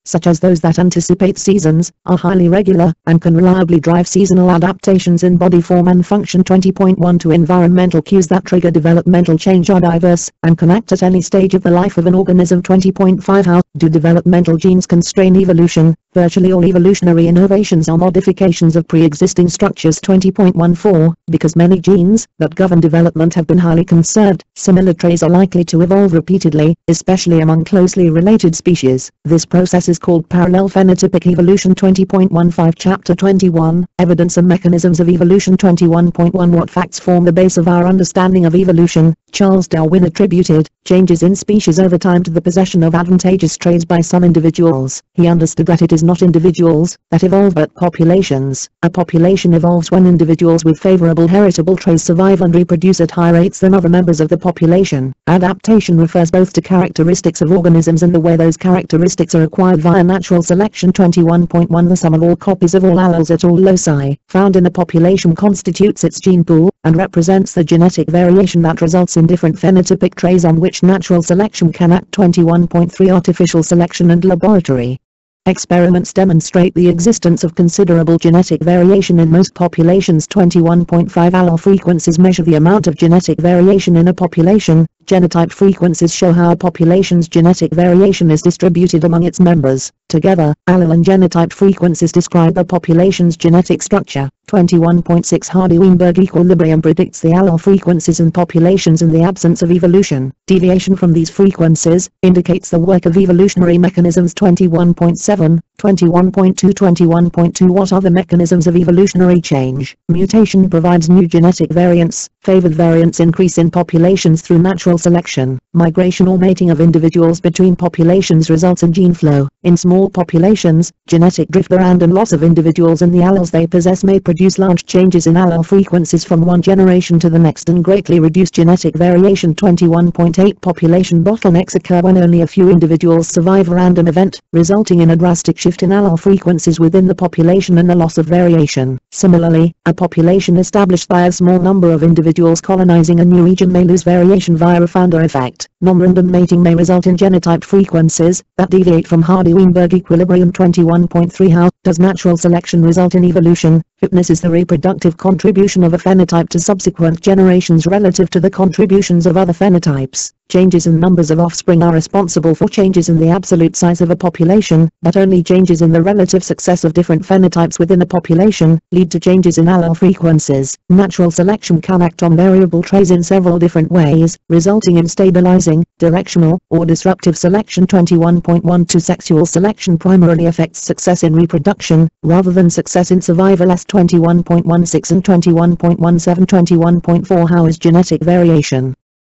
such as those that anticipate seasons, are highly regular, and can reliably drive seasonal adaptations in body form and function. 20.12 Environmental cues that trigger developmental change are diverse, and can act at any stage of the life of an organism. 20.5 How do developmental genes constrain evolution? Virtually all evolutionary innovations are modifications of pre-existing structures. 20.14 Because many genes that govern development have been highly conserved, similar traits are likely to evolve repeatedly, especially among closely related species. This process is called parallel phenotypic evolution. 20.15 Chapter 21 Evidence and mechanisms of evolution. 21.1 What facts form the base of our understanding of evolution? Charles Darwin attributed changes in species over time to the possession of advantageous traits by some individuals. He understood that it is not individuals that evolve but populations. A population evolves when individuals with favorable heritable traits survive and reproduce at higher rates than other members of the population. Adaptation refers both to characteristics of organisms and the way those characteristics are acquired via natural selection. 21.1 The sum of all copies of all alleles at all loci found in a population constitutes its gene pool, and represents the genetic variation that results in different phenotypic traits on which natural selection can act. 21.3 Artificial selection and laboratory experiments demonstrate the existence of considerable genetic variation in most populations. 21.5 Allele frequencies measure the amount of genetic variation in a population. Genotype frequencies show how a population's genetic variation is distributed among its members. Together, allele and genotype frequencies describe a population's genetic structure. 21.6 Hardy-Weinberg equilibrium predicts the allele frequencies in populations in the absence of evolution. Deviation from these frequencies indicates the work of evolutionary mechanisms. 21.7, 21.2 21.2 What are the mechanisms of evolutionary change? Mutation provides new genetic variants. Favored variants increase in populations through natural selection. Migration or mating of individuals between populations results in gene flow. In small populations, genetic drift around and loss of individuals and the alleles they possess may produce large changes in allele frequencies from one generation to the next and greatly reduce genetic variation. 21.8 Population bottlenecks occur when only a few individuals survive a random event, resulting in a drastic shift in allele frequencies within the population and a loss of variation. Similarly, a population established by a small number of individuals colonizing a new region may lose variation via a founder effect. Non-random mating may result in genotype frequencies that deviate from Hardy-Weinberg equilibrium. 21.3 How does natural selection result in evolution? Fitness is the reproductive contribution of a phenotype to subsequent generations relative to the contributions of other phenotypes. Changes in numbers of offspring are responsible for changes in the absolute size of a population, but only changes in the relative success of different phenotypes within a population lead to changes in allele frequencies. Natural selection can act on variable traits in several different ways, resulting in stabilizing, directional, or disruptive selection. 21.12 Sexual selection primarily affects success in reproduction, rather than success in survival. 21.16 and 21.17 21.4 How is genetic variation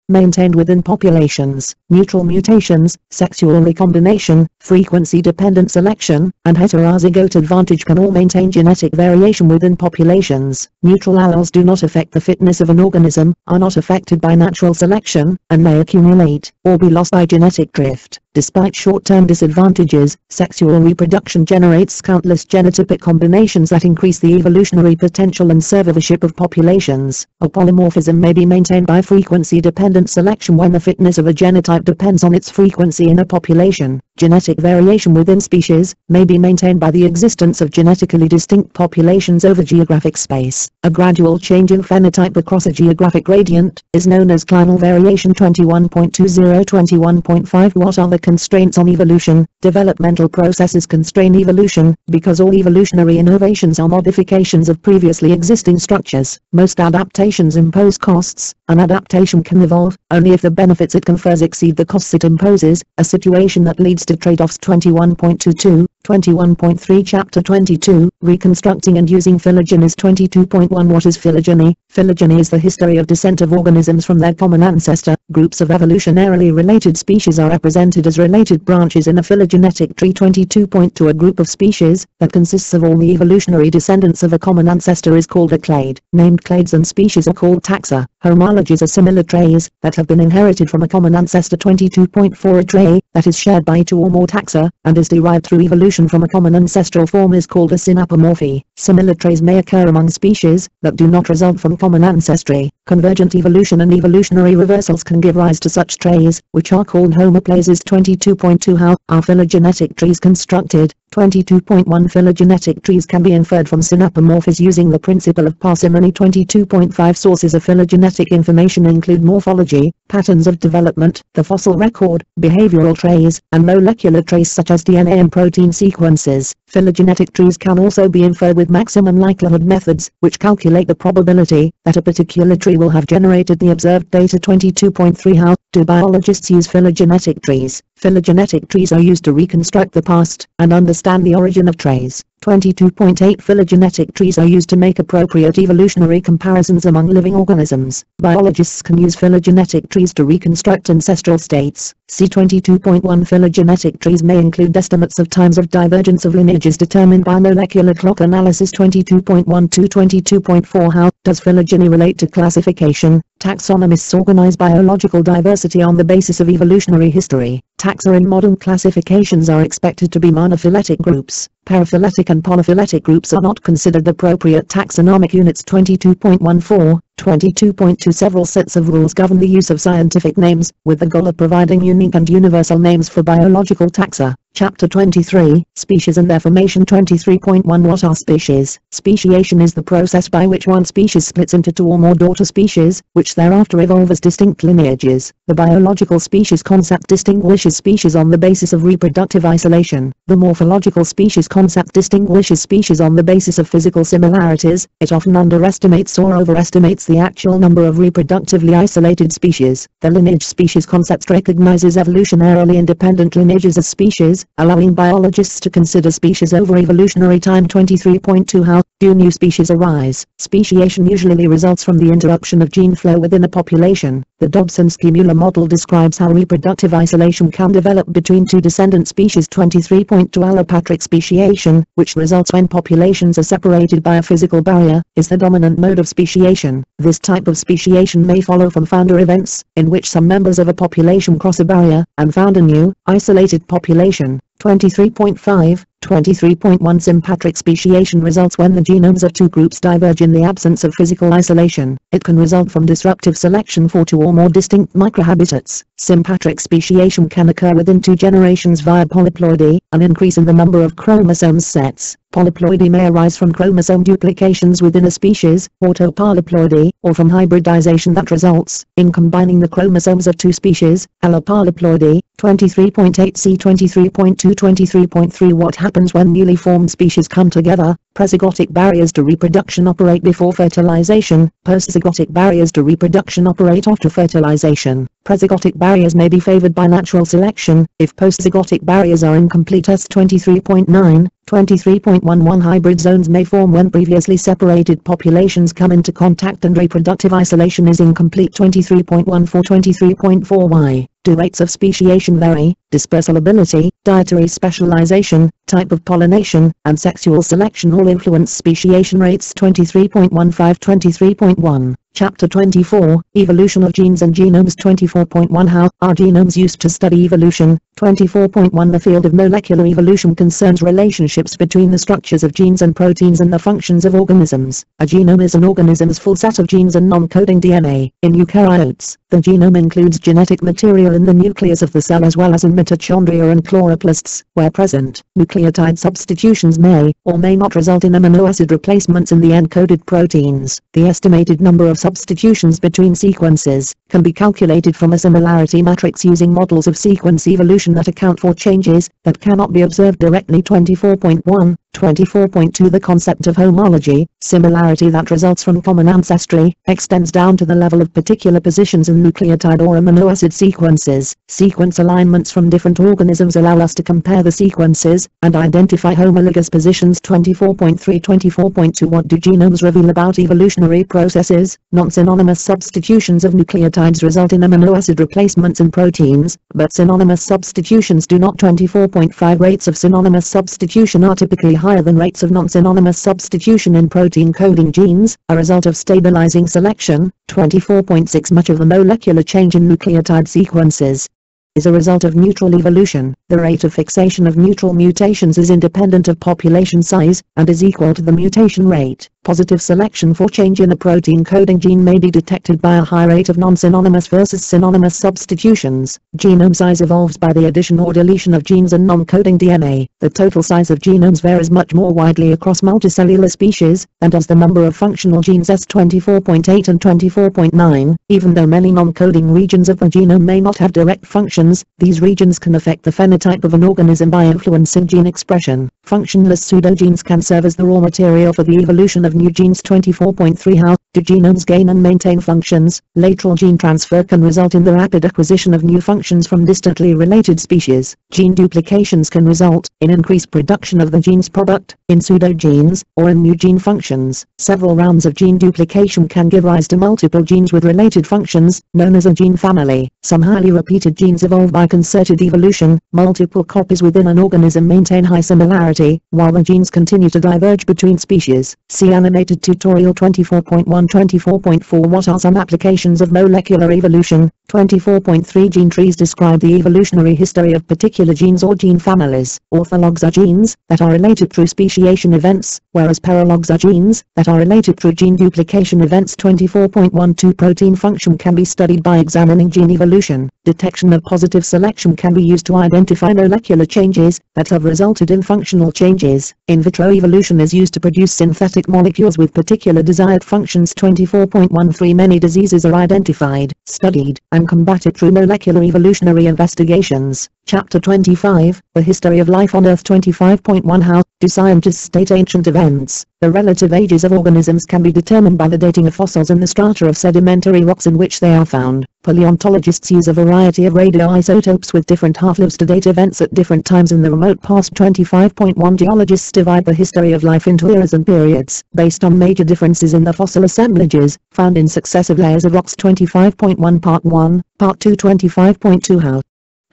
maintained within populations? Neutral mutations, sexual recombination, frequency-dependent selection, and heterozygote advantage can all maintain genetic variation within populations. Neutral alleles do not affect the fitness of an organism, are not affected by natural selection, and may accumulate, or be lost by genetic drift. Despite short-term disadvantages, sexual reproduction generates countless genotypic combinations that increase the evolutionary potential and survivorship of populations. A polymorphism may be maintained by frequency-dependent selection when the fitness of a genotype depends on its frequency in a population. Genetic variation within species may be maintained by the existence of genetically distinct populations over geographic space. A gradual change in phenotype across a geographic gradient is known as clinal variation. 21.20 21.5 What are the constraints on evolution? Developmental processes constrain evolution, because all evolutionary innovations are modifications of previously existing structures. Most adaptations impose costs. An adaptation can evolve only if the benefits it confers exceed the costs it imposes, a situation that leads to trade-offs. 21.22 21.3 Chapter 22 Reconstructing and using phylogenies. 22.1 What is phylogeny? Phylogeny is the history of descent of organisms from their common ancestor. Groups of evolutionarily related species are represented as related branches in a phylogenetic tree. 22.2 A group of species that consists of all the evolutionary descendants of a common ancestor is called a clade. Named clades and species are called taxa. Homologies are similar traits that have been inherited from a common ancestor. 22.4 A trait that is shared by two or more taxa, and is derived through evolution from a common ancestral form is called a synapomorphy. Similar traits may occur among species that do not result from common ancestry. Convergent evolution and evolutionary reversals can give rise to such traits, which are called homoplases. 22.2 How are phylogenetic trees constructed? 22.1 Phylogenetic trees can be inferred from synapomorphies using the principle of parsimony. 22.5 Sources of phylogenetic information include morphology, patterns of development, the fossil record, behavioral traits, and molecular traces such as DNA and protein sequences. Phylogenetic trees can also be inferred with maximum likelihood methods, which calculate the probability that a particular tree will have generated the observed data. 22.3 How do biologists use phylogenetic trees? Phylogenetic trees are used to reconstruct the past and understand the origin of traits. 22.8 Phylogenetic trees are used to make appropriate evolutionary comparisons among living organisms. Biologists can use phylogenetic trees to reconstruct ancestral states. See 22.1 Phylogenetic trees may include estimates of times of divergence of lineages determined by molecular clock analysis. 22.1 to 22.4 How does phylogeny relate to classification? Taxonomists organize biological diversity on the basis of evolutionary history. Taxa in modern classifications are expected to be monophyletic groups. Paraphyletic and polyphyletic groups are not considered appropriate taxonomic units. 22.14, 22.2 Several sets of rules govern the use of scientific names, with the goal of providing unique and universal names for biological taxa. Chapter 23, Species and their formation. 23.1 What are species? Speciation is the process by which one species splits into two or more daughter species, which thereafter evolve as distinct lineages. The biological species concept distinguishes species on the basis of reproductive isolation. The morphological species concept distinguishes species on the basis of physical similarities. It often underestimates or overestimates the actual number of reproductively isolated species. The lineage species concept recognizes evolutionarily independent lineages as species, allowing biologists to consider species over evolutionary time. 23.2 How do new species arise? Speciation usually results from the interruption of gene flow within a population. The Dobzhansky-Muller model describes how reproductive isolation can develop between two descendant species. 23.2 Allopatric speciation, which results when populations are separated by a physical barrier, is the dominant mode of speciation. This type of speciation may follow from founder events, in which some members of a population cross a barrier and found a new, isolated population. 23.5, 23.1 Sympatric speciation results when the genomes of two groups diverge in the absence of physical isolation. It can result from disruptive selection for two or more distinct microhabitats. Sympatric speciation can occur within 2 generations via polyploidy, an increase in the number of chromosome sets. Polyploidy may arise from chromosome duplications within a species, autopolyploidy, or from hybridization that results in combining the chromosomes of two species, allopolyploidy. 23.8 See 23.2 23.3 What happens when newly formed species come together? Prezygotic barriers to reproduction operate before fertilization. Postzygotic barriers to reproduction operate after fertilization. Prezygotic barriers may be favored by natural selection, if postzygotic barriers are incomplete. 23.9, 23.11 Hybrid zones may form when previously separated populations come into contact and reproductive isolation is incomplete. 23.14 23.4 Why do rates of speciation vary? Dispersal ability, dietary specialization, type of pollination, and sexual selection all influence speciation rates. 23.15 23.1 Chapter 24, Evolution of Genes and Genomes. 24.1 How are genomes used to study evolution? 24.1 The field of molecular evolution concerns relationships between the structures of genes and proteins and the functions of organisms. A genome is an organism's full set of genes and non-coding DNA. In eukaryotes, the genome includes genetic material in the nucleus of the cell as well as in mitochondria and chloroplasts. Where present, nucleotide substitutions may or may not result in amino acid replacements in the encoded proteins. The estimated number of substitutions between sequences can be calculated from a similarity matrix using models of sequence evolution that account for changes that cannot be observed directly. 24.1 24.2 The concept of homology, similarity that results from common ancestry, extends down to the level of particular positions in nucleotide or amino acid sequences. Sequence alignments from different organisms allow us to compare the sequences and identify homologous positions. 24.3 24.2 What do genomes reveal about evolutionary processes? Non-synonymous substitutions of nucleotides result in amino acid replacements in proteins, but synonymous substitutions do not. 24.5 Rates of synonymous substitution are typically higher than rates of non-synonymous substitution in protein-coding genes, a result of stabilizing selection. 24.6 Much of the molecular change in nucleotide sequences is a result of neutral evolution. The rate of fixation of neutral mutations is independent of population size, and is equal to the mutation rate. Positive selection for change in a protein coding gene may be detected by a high rate of non-synonymous versus synonymous substitutions. Genome size evolves by the addition or deletion of genes and non-coding DNA. The total size of genomes varies much more widely across multicellular species than does the number of functional genes as 24.8 and 24.9. Even though many non-coding regions of the genome may not have direct functions, these regions can affect the phenotype of an organism by influencing gene expression. Functionless pseudogenes can serve as the raw material for the evolution of new genes. 24.3 How do genomes gain and maintain functions? Lateral gene transfer can result in the rapid acquisition of new functions from distantly related species. Gene duplications can result in increased production of the gene's product, in pseudogenes, or in new gene functions. Several rounds of gene duplication can give rise to multiple genes with related functions, known as a gene family. Some highly repeated genes evolve by concerted evolution. Multiple copies within an organism maintain high similarity, while the genes continue to diverge between species. See animated tutorial 24.1. 24.4 What are some applications of molecular evolution? 24.3 Gene trees describe the evolutionary history of particular genes or gene families. Orthologs are genes that are related through speciation events, whereas paralogs are genes that are related through gene duplication events. 24.12 Protein function can be studied by examining gene evolution. Detection of positive selection can be used to identify molecular changes that have resulted in functional changes. In vitro evolution is used to produce synthetic molecules with particular desired functions. 24.13 Many diseases are identified, studied, and combated through molecular evolutionary investigations. Chapter 25, The History of Life on Earth. 25.1 How do scientists date ancient events? The relative ages of organisms can be determined by the dating of fossils in the strata of sedimentary rocks in which they are found. Paleontologists use a variety of radioisotopes with different half-lives to date events at different times in the remote past. 25.1 Geologists divide the history of life into eras and periods, based on major differences in the fossil assemblages, found in successive layers of rocks. 25.1 Part 1, Part 2. 25.2 How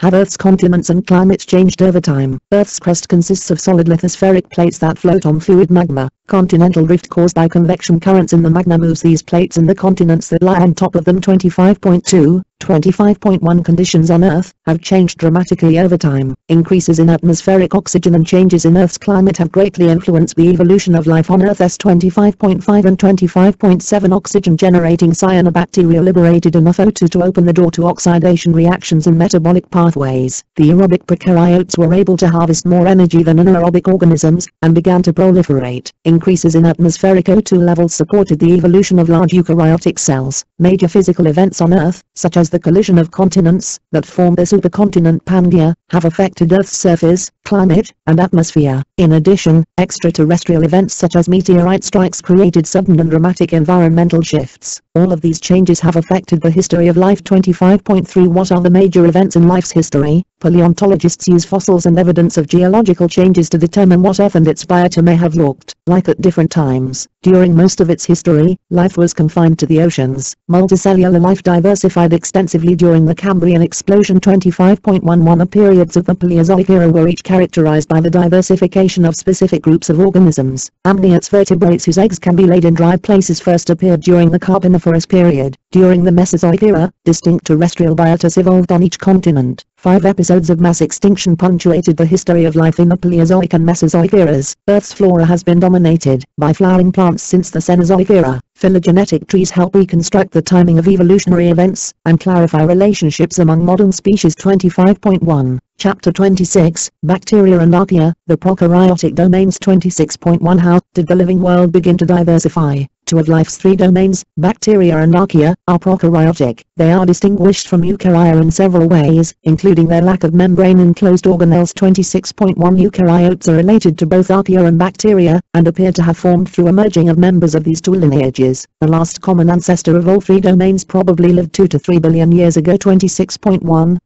have Earth's continents and climates changed over time? Earth's crust consists of solid lithospheric plates that float on fluid magma. Continental drift caused by convection currents in the magma moves these plates and the continents that lie on top of them. 25.2, 25.1 Conditions on Earth have changed dramatically over time. Increases in atmospheric oxygen and changes in Earth's climate have greatly influenced the evolution of life on Earth. 25.5 and 25.7 Oxygen generating cyanobacteria liberated enough O2 to open the door to oxidation reactions and metabolic pathways. The aerobic prokaryotes were able to harvest more energy than anaerobic organisms, and began to proliferate. Increases in atmospheric O2 levels supported the evolution of large eukaryotic cells. Major physical events on Earth, such as the collision of continents that formed the supercontinent Pangaea, have affected Earth's surface, climate, and atmosphere. In addition, extraterrestrial events such as meteorite strikes created sudden and dramatic environmental shifts. All of these changes have affected the history of life. 25.3 What are the major events in life's history? Paleontologists use fossils and evidence of geological changes to determine what Earth and its biota may have looked like at different times. During most of its history, life was confined to the oceans. Multicellular life diversified extensively during the Cambrian explosion. 25.11 The periods of the Paleozoic era were each characterized by the diversification of specific groups of organisms. Amniotes vertebrates whose eggs can be laid in dry places first appeared during the Carboniferous period. During the Mesozoic era, distinct terrestrial biotas evolved on each continent. 5 episodes of mass extinction punctuated the history of life in the Paleozoic and Mesozoic eras. Earth's flora has been dominated by flowering plants since the Cenozoic era. Phylogenetic trees help reconstruct the timing of evolutionary events and clarify relationships among modern species. 25.1 Chapter 26, Bacteria and Archaea, the Prokaryotic Domains. 26.1 How did the living world begin to diversify? Two of life's three domains, bacteria and archaea, are prokaryotic. They are distinguished from eukarya in several ways, including their lack of membrane-enclosed organelles. 26.1 Eukaryotes are related to both archaea and bacteria, and appear to have formed through a merging of members of these two lineages. The last common ancestor of all three domains probably lived 2 to 3 billion years ago. 26.1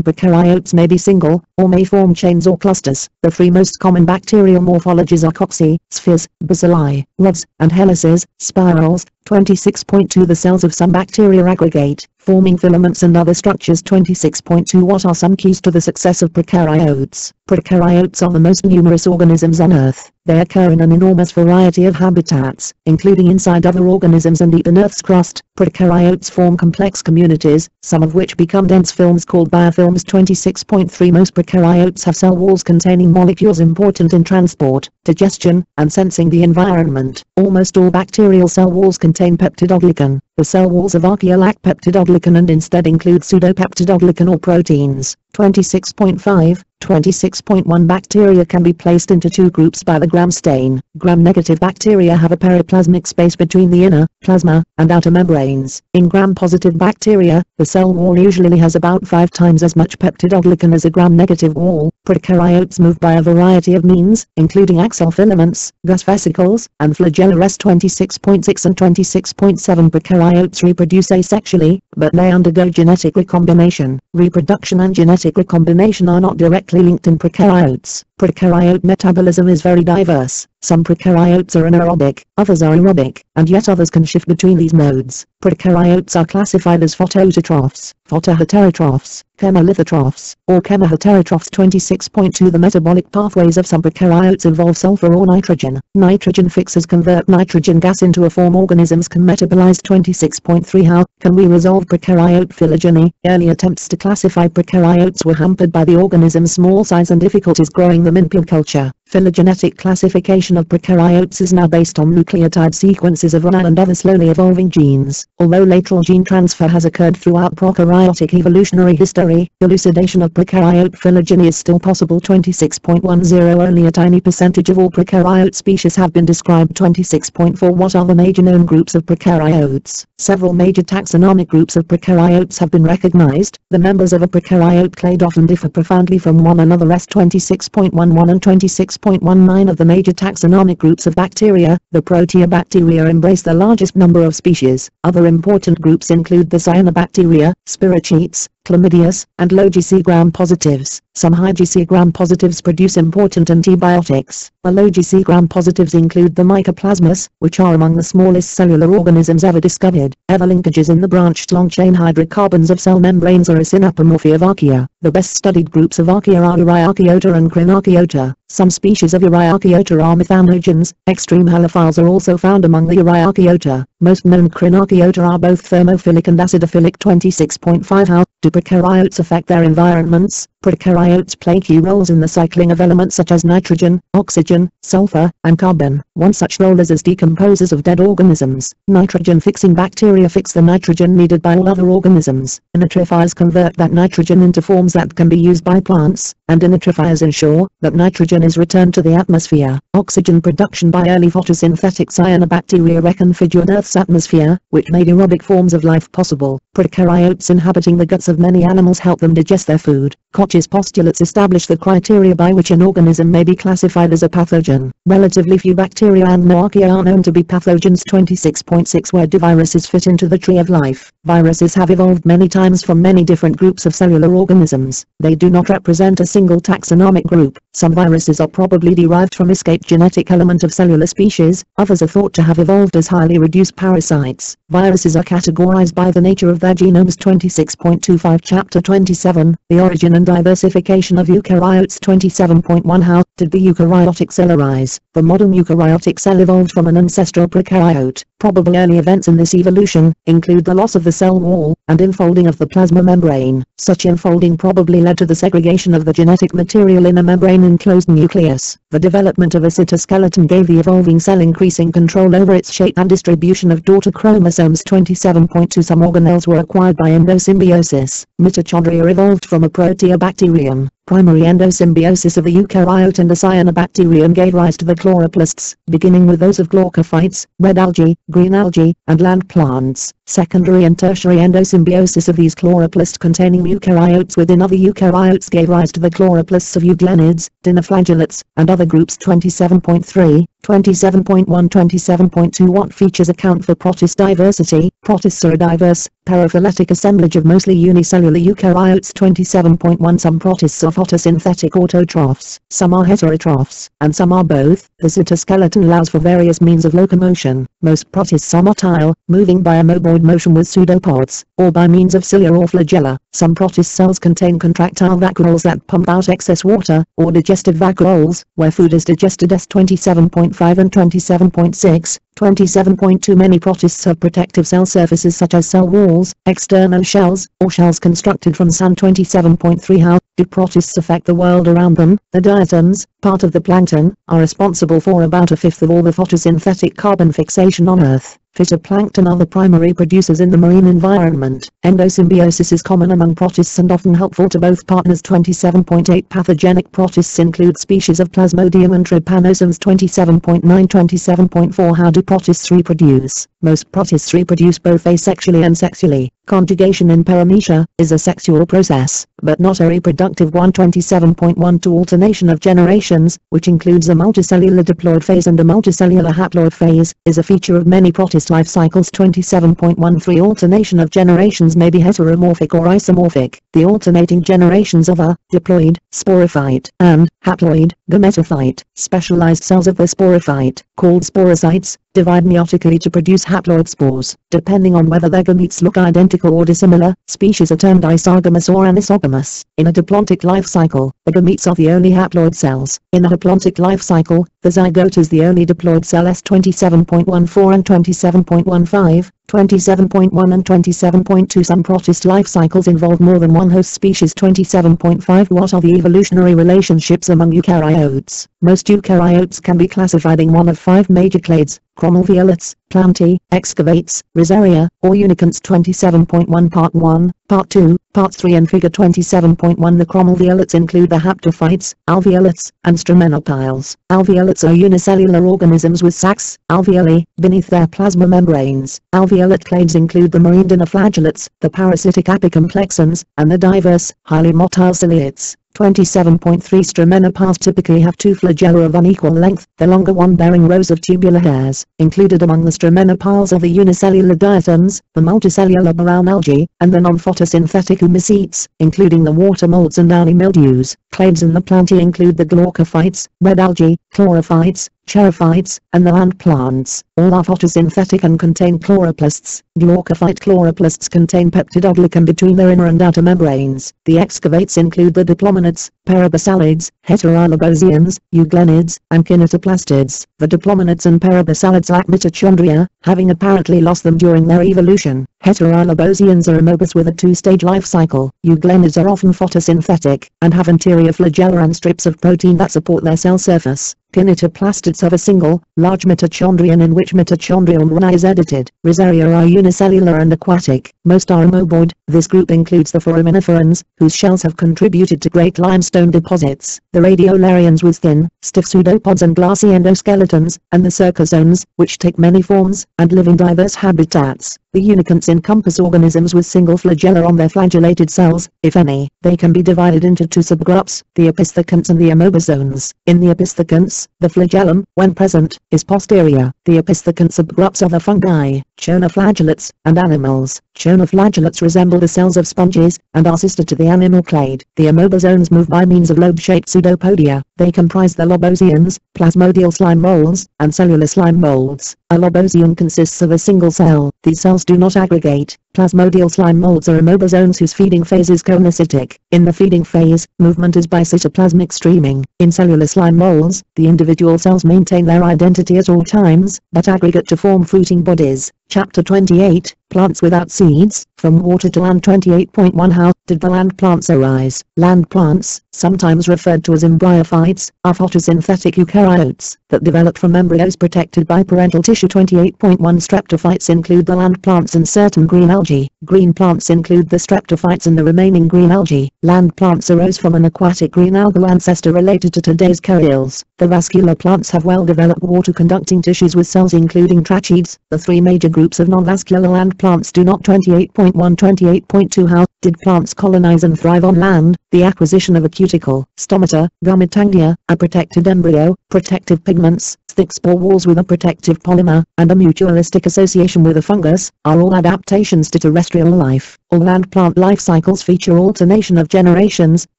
Prokaryotes may be single, or may form chains or clusters. The three most common bacterial morphologies are cocci, spheres, bacilli, rods, and helices, spirals. 26.2 The cells of some bacteria aggregate, forming filaments and other structures. 26.2 What are some keys to the success of prokaryotes? Prokaryotes are the most numerous organisms on Earth. They occur in an enormous variety of habitats, including inside other organisms and deep in Earth's crust. Prokaryotes form complex communities, some of which become dense films called biofilms. 26.3 Most prokaryotes have cell walls containing molecules important in transport, digestion, and sensing the environment. Almost all bacterial cell walls contain peptidoglycan. The cell walls of archaea lack peptidoglycan and instead include pseudopeptidoglycan or proteins. 26.5 26.1 Bacteria can be placed into two groups by the Gram stain. Gram-negative bacteria have a periplasmic space between the inner, plasma, and outer membranes. In Gram-positive bacteria, the cell wall usually has about 5 times as much peptidoglycan as a Gram-negative wall. Prokaryotes move by a variety of means, including axal filaments, Gus vesicles, and flagella. 26.6 and 26.7 Prokaryotes reproduce asexually, but may undergo genetic recombination. Reproduction and genetic recombination are not directly linked in prokaryotes. Prokaryote metabolism is very diverse. Some prokaryotes are anaerobic, others are aerobic, and yet others can shift between these modes. Prokaryotes are classified as photoautotrophs, photoheterotrophs, chemolithotrophs, or chemoheterotrophs. 26.2 The metabolic pathways of some prokaryotes involve sulfur or nitrogen. Nitrogen fixers convert nitrogen gas into a form organisms can metabolize. 26.3 How can we resolve prokaryote phylogeny? Early attempts to classify prokaryotes were hampered by the organism's small size and difficulties growing them in pure culture. Phylogenetic classification of prokaryotes is now based on nucleotide sequences of one and other slowly evolving genes. Although lateral gene transfer has occurred throughout prokaryotic evolutionary history, elucidation of prokaryote phylogeny is still possible. 26.10 Only a tiny percentage of all prokaryote species have been described. 26.4 What are the major known groups of prokaryotes? Several major taxonomic groups of prokaryotes have been recognized. The members of a prokaryote clade often differ profoundly from one another. 26.11 and 26.19 of the major taxonomic groups of bacteria, the Proteobacteria, embrace the largest number of species. Other important groups include the cyanobacteria, spirochetes, chlamydias, and low GC gram-positives. Some high GC gram-positives produce important antibiotics. The low GC gram-positives include the mycoplasmas, which are among the smallest cellular organisms ever discovered. Ever linkages in the branched long-chain hydrocarbons of cell membranes are a synapomorphy of archaea. The best-studied groups of archaea are Euryarchaeota and Crenarchaeota. Some species of Euryarchaeota are methanogens. Extreme halophiles are also found among the Euryarchaeota. Most known Crenarchaeota are both thermophilic and acidophilic. 26.5 How do prokaryotes affect their environments? Prokaryotes play key roles in the cycling of elements such as nitrogen, oxygen, sulfur, and carbon. One such role is as decomposers of dead organisms. Nitrogen-fixing bacteria fix the nitrogen needed by all other organisms. Nitrifiers convert that nitrogen into forms that can be used by plants, and denitrifiers ensure that nitrogen is returned to the atmosphere. Oxygen production by early photosynthetic cyanobacteria reconfigured Earth's atmosphere, which made aerobic forms of life possible. Prokaryotes inhabiting the guts of many animals help them digest their food. Koch's postulates establish the criteria by which an organism may be classified as a pathogen. Relatively few bacteria and no archaea are known to be pathogens. 26.6 Where do viruses fit into the tree of life? Viruses have evolved many times from many different groups of cellular organisms. They do not represent a single taxonomic group. Some viruses are probably derived from escaped genetic element of cellular species, others are thought to have evolved as highly reduced parasites. Viruses are categorized by the nature of their genomes. 26.25 Chapter 27 The Origin and Diversification of Eukaryotes. 27.1 How did the eukaryotic cell arise? The modern eukaryotic cell evolved from an ancestral prokaryote. Probable early events in this evolution include the loss of the cell wall and infolding of the plasma membrane. Such infolding probably led to the segregation of the genetic material in a membrane-enclosed nucleus. The development of a cytoskeleton gave the evolving cell increasing control over its shape and distribution of daughter chromosomes. 27.2 Some organelles were acquired by endosymbiosis. Mitochondria evolved from a proteobacterium. Primary endosymbiosis of a eukaryote and a cyanobacterium gave rise to the chloroplasts, beginning with those of glaucophytes, red algae, green algae, and land plants. Secondary and tertiary endosymbiosis of these chloroplast-containing eukaryotes within other eukaryotes gave rise to the chloroplasts of euglenids, dinoflagellates, and other groups. 27.3 27.1 27.2 What features account for protist diversity? Protists are a diverse, paraphyletic assemblage of mostly unicellular eukaryotes. 27.1 Some protists are photosynthetic autotrophs, some are heterotrophs, and some are both. The cytoskeleton allows for various means of locomotion. Most protists are motile, moving by a moboid motion with pseudopods, or by means of cilia or flagella. Some protist cells contain contractile vacuoles that pump out excess water, or digestive vacuoles, where food is digested. 27.5 and 27.6. 27.2 Many protists have protective cell surfaces such as cell walls, external shells, or shells constructed from sand. 27.3 How do protists affect the world around them? The diatoms, part of the plankton, are responsible for about a fifth of all the photosynthetic carbon fixation on Earth. Phytoplankton are the primary producers in the marine environment. Endosymbiosis is common among protists and often helpful to both partners. 27.8 Pathogenic protists include species of Plasmodium and trypanosomes. 27.9 27.4 How do protists reproduce? Most protists reproduce both asexually and sexually. Conjugation in paramecia is a sexual process, but not a reproductive one. 27.1 To alternation of generations, which includes a multicellular diploid phase and a multicellular haploid phase, is a feature of many protist life cycles. 27.13 Alternation of generations may be heteromorphic or isomorphic. The alternating generations of a diploid, sporophyte, and haploid, gametophyte, specialized cells of the sporophyte, called sporocytes, divide meiotically to produce haploid spores. Depending on whether their gametes look identical or dissimilar, species are termed isogamous or anisogamous. In a diplontic life cycle, the gametes are the only haploid cells. In a diplontic life cycle, the zygote is the only diploid cell. 27.14 and 27.15. 27.1 and 27.2 Some protist life cycles involve more than one host species. 27.5 What are the evolutionary relationships among eukaryotes? Most eukaryotes can be classified in one of five major clades: chromalveolates, plantae, excavates, rosaria, or uniconts. 27.1 Part 1, Part 2, Part 3 and Figure 27.1 The chromalveolates include the haptophytes, alveolates, and stramenopiles. Alveolates are unicellular organisms with sacs, alveoli, beneath their plasma membranes. Alveolate clades include the marine dinoflagellates, the parasitic apicomplexans, and the diverse, highly motile ciliates. 27.3 Stramenopiles typically have two flagella of unequal length, the longer one bearing rows of tubular hairs. Included among the stramenopiles are the unicellular diatoms, the multicellular brown algae, and the non-photosynthetic humicetes, including the water molds and downy mildews. Clades in the plantae include the glaucophytes, red algae, chlorophytes, charophytes, and the land plants. All are photosynthetic and contain chloroplasts. Glaucophyte chloroplasts contain peptidoglycan between their inner and outer membranes. The excavates include the diplomonates, parabasalids, heterolobosians, euglenids, and kinetoplastids. The diplomonates and parabasalids lack mitochondria, having apparently lost them during their evolution. Heterolobosians are amobous with a two-stage life cycle. Euglenids are often photosynthetic, and have anterior flagella and strips of protein that support their cell surface. Kinetoplastids have a single, large mitochondrion in which mitochondrial RNA is edited. Rosaria are unicellular and aquatic. Most are amoeboid. This group includes the foraminiferans, whose shells have contributed to great limestone deposits, the radiolarians with thin, stiff pseudopods and glassy endoskeletons, and the cercozoans, which take many forms, and live in diverse habitats. The uniconts encompass organisms with single flagella on their flagellated cells, if any. They can be divided into two subgroups, the episthecants and the amoebozoans. In the episthecants, the flagellum, when present, is posterior. The episthecant subgroups are the fungi, chonoflagellates, and animals. Chonoflagellates resemble the cells of sponges, and are sister to the animal clade. The amoebozoans move by means of lobe-shaped pseudopodia. They comprise the lobosians, plasmodial slime molds, and cellular slime molds. A lobosian consists of a single cell. These cells do not aggregate. Plasmodial slime molds are amoebozoans whose feeding phase is conocytic. In the feeding phase, movement is by cytoplasmic streaming. In cellular slime molds, the individual cells maintain their identity at all times, but aggregate to form fruiting bodies. Chapter 28, Plants Without Seeds, From Water to Land. 28.1 How did the land plants arise? Land plants, sometimes referred to as embryophytes, are photosynthetic eukaryotes that developed from embryos protected by parental tissue. 28.1 Streptophytes include the land plants and certain green algae. Green plants include the streptophytes and the remaining green algae. Land plants arose from an aquatic green algal ancestor related to today's caryls. The vascular plants have well-developed water-conducting tissues with cells including tracheads. The three major groups of non-vascular land plants do not. 28.1 28.2 How Did plants colonize and thrive on land? The acquisition of a cuticle, stomata, gametanglia, a protected embryo, protective pigments, thick spore walls with a protective polymer, and a mutualistic association with a fungus, are all adaptations to terrestrial life. All land plant life cycles feature alternation of generations,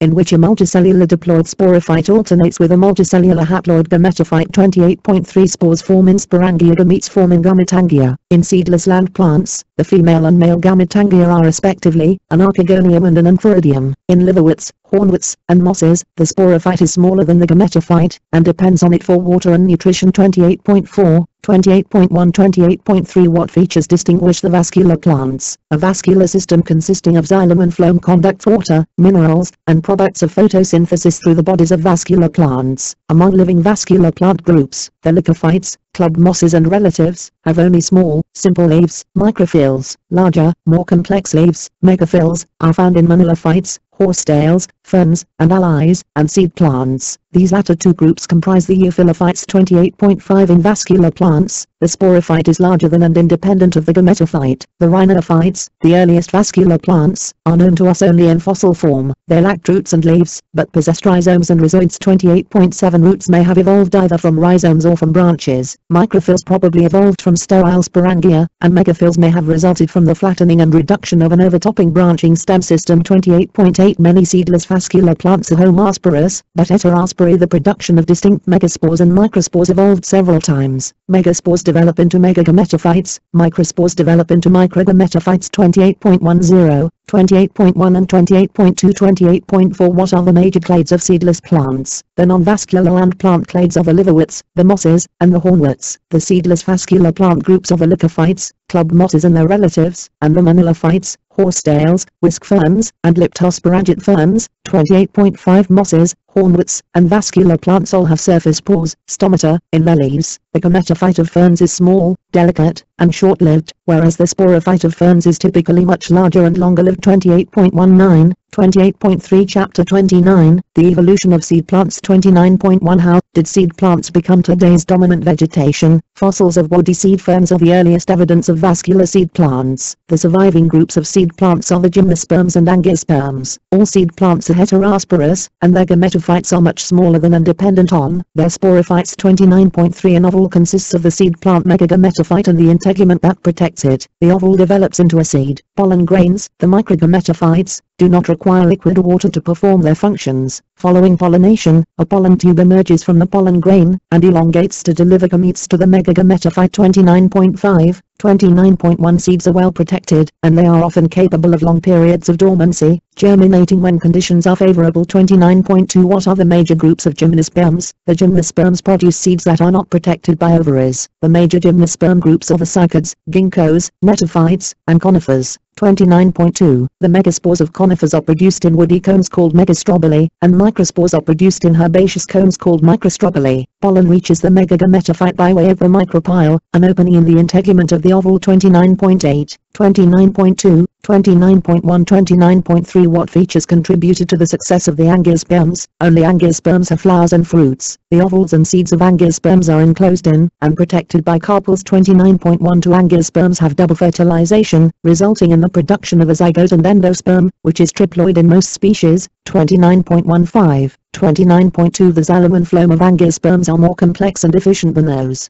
in which a multicellular diploid sporophyte alternates with a multicellular haploid gametophyte. 28.3 Spores form in sporangia, gametes form in gametangia. In seedless land plants, the female and male gametangia are respectively an archegonium and an antheridium. In liverworts, hornworts, and mosses, the sporophyte is smaller than the gametophyte, and depends on it for water and nutrition. 28.4, 28.1, 28.3 What features distinguish the vascular plants? A vascular system consisting of xylem and phloem conducts water, minerals, and products of photosynthesis through the bodies of vascular plants. Among living vascular plant groups, the lycophytes, club mosses and relatives, have only small, simple leaves. Microphyls, larger, more complex leaves, megaphyls, are found in monophytes, horsetails, ferns, and allies, and seed plants. These latter two groups comprise the euphylophytes. 28.5 In vascular plants, the sporophyte is larger than and independent of the gametophyte. The rhinophytes, the earliest vascular plants, are known to us only in fossil form. They lacked roots and leaves, but possessed rhizomes and rhizoids. 28.7 Roots may have evolved either from rhizomes or from branches. Microphyls probably evolved from sterile sporangia, and megaphyls may have resulted from the flattening and reduction of an overtopping branching stem system. 28.8 Many seedless vascular plants are homosporous, but heterospore. The production of distinct megaspores and microspores evolved several times. Megaspores develop into megagametophytes, microspores develop into microgametophytes. 28.10, 28.1 and 28.2. 28.4 What are the major clades of seedless plants? The non-vascular land plant clades are the liverworts, the mosses, and the hornworts. The seedless vascular plant groups are the lycophytes, club mosses and their relatives, and the monophytes, horsetails, whisk ferns, and leptosporangiate ferns. 28.5 Mosses, hornworts, and vascular plants all have surface pores, stomata, in their leaves. The gametophyte of ferns is small, delicate, and short-lived, whereas the sporophyte of ferns is typically much larger and longer-lived. 28.19, 28.3 Chapter 29, The Evolution of Seed Plants. 29.1 How did seed plants become today's dominant vegetation? Fossils of woody seed ferns are the earliest evidence of vascular seed plants. The surviving groups of seed plants are the gymnosperms and angiosperms. All seed plants are heterosporous, and their gametophytes are much smaller than and dependent on their sporophytes. 29.3 An ovule consists of the seed plant megagametophyte and the integument that protects it. The ovule develops into a seed. Pollen grains, the microgametophytes, do not require liquid or water to perform their functions. Following pollination, a pollen tube emerges from the pollen grain, and elongates to deliver gametes to the megagametophyte. 29.5, 29.1 Seeds are well protected, and they are often capable of long periods of dormancy, germinating when conditions are favorable. 29.2 What are the major groups of gymnosperms? The gymnosperms produce seeds that are not protected by ovaries. The major gymnosperm groups are the cycads, ginkgos, netophytes, and conifers. 29.2 The megaspores of conifers are produced in woody cones called megastrobili, and microspores are produced in herbaceous cones called microstrobili. Pollen reaches the megagametophyte by way of the micropyle, an opening in the integument of the ovule. 29.8, 29.2, 29.1, 29.3 What features contributed to the success of the angiosperms? Only angiosperms have flowers and fruits. The ovules and seeds of angiosperms are enclosed in and protected by carpels. 29.1 Two angiosperms have double fertilization, resulting in the production of a zygote and endosperm, which is triploid in most species. 29.15, 29.2 The xylem and phloem of angiosperms are more complex and efficient than those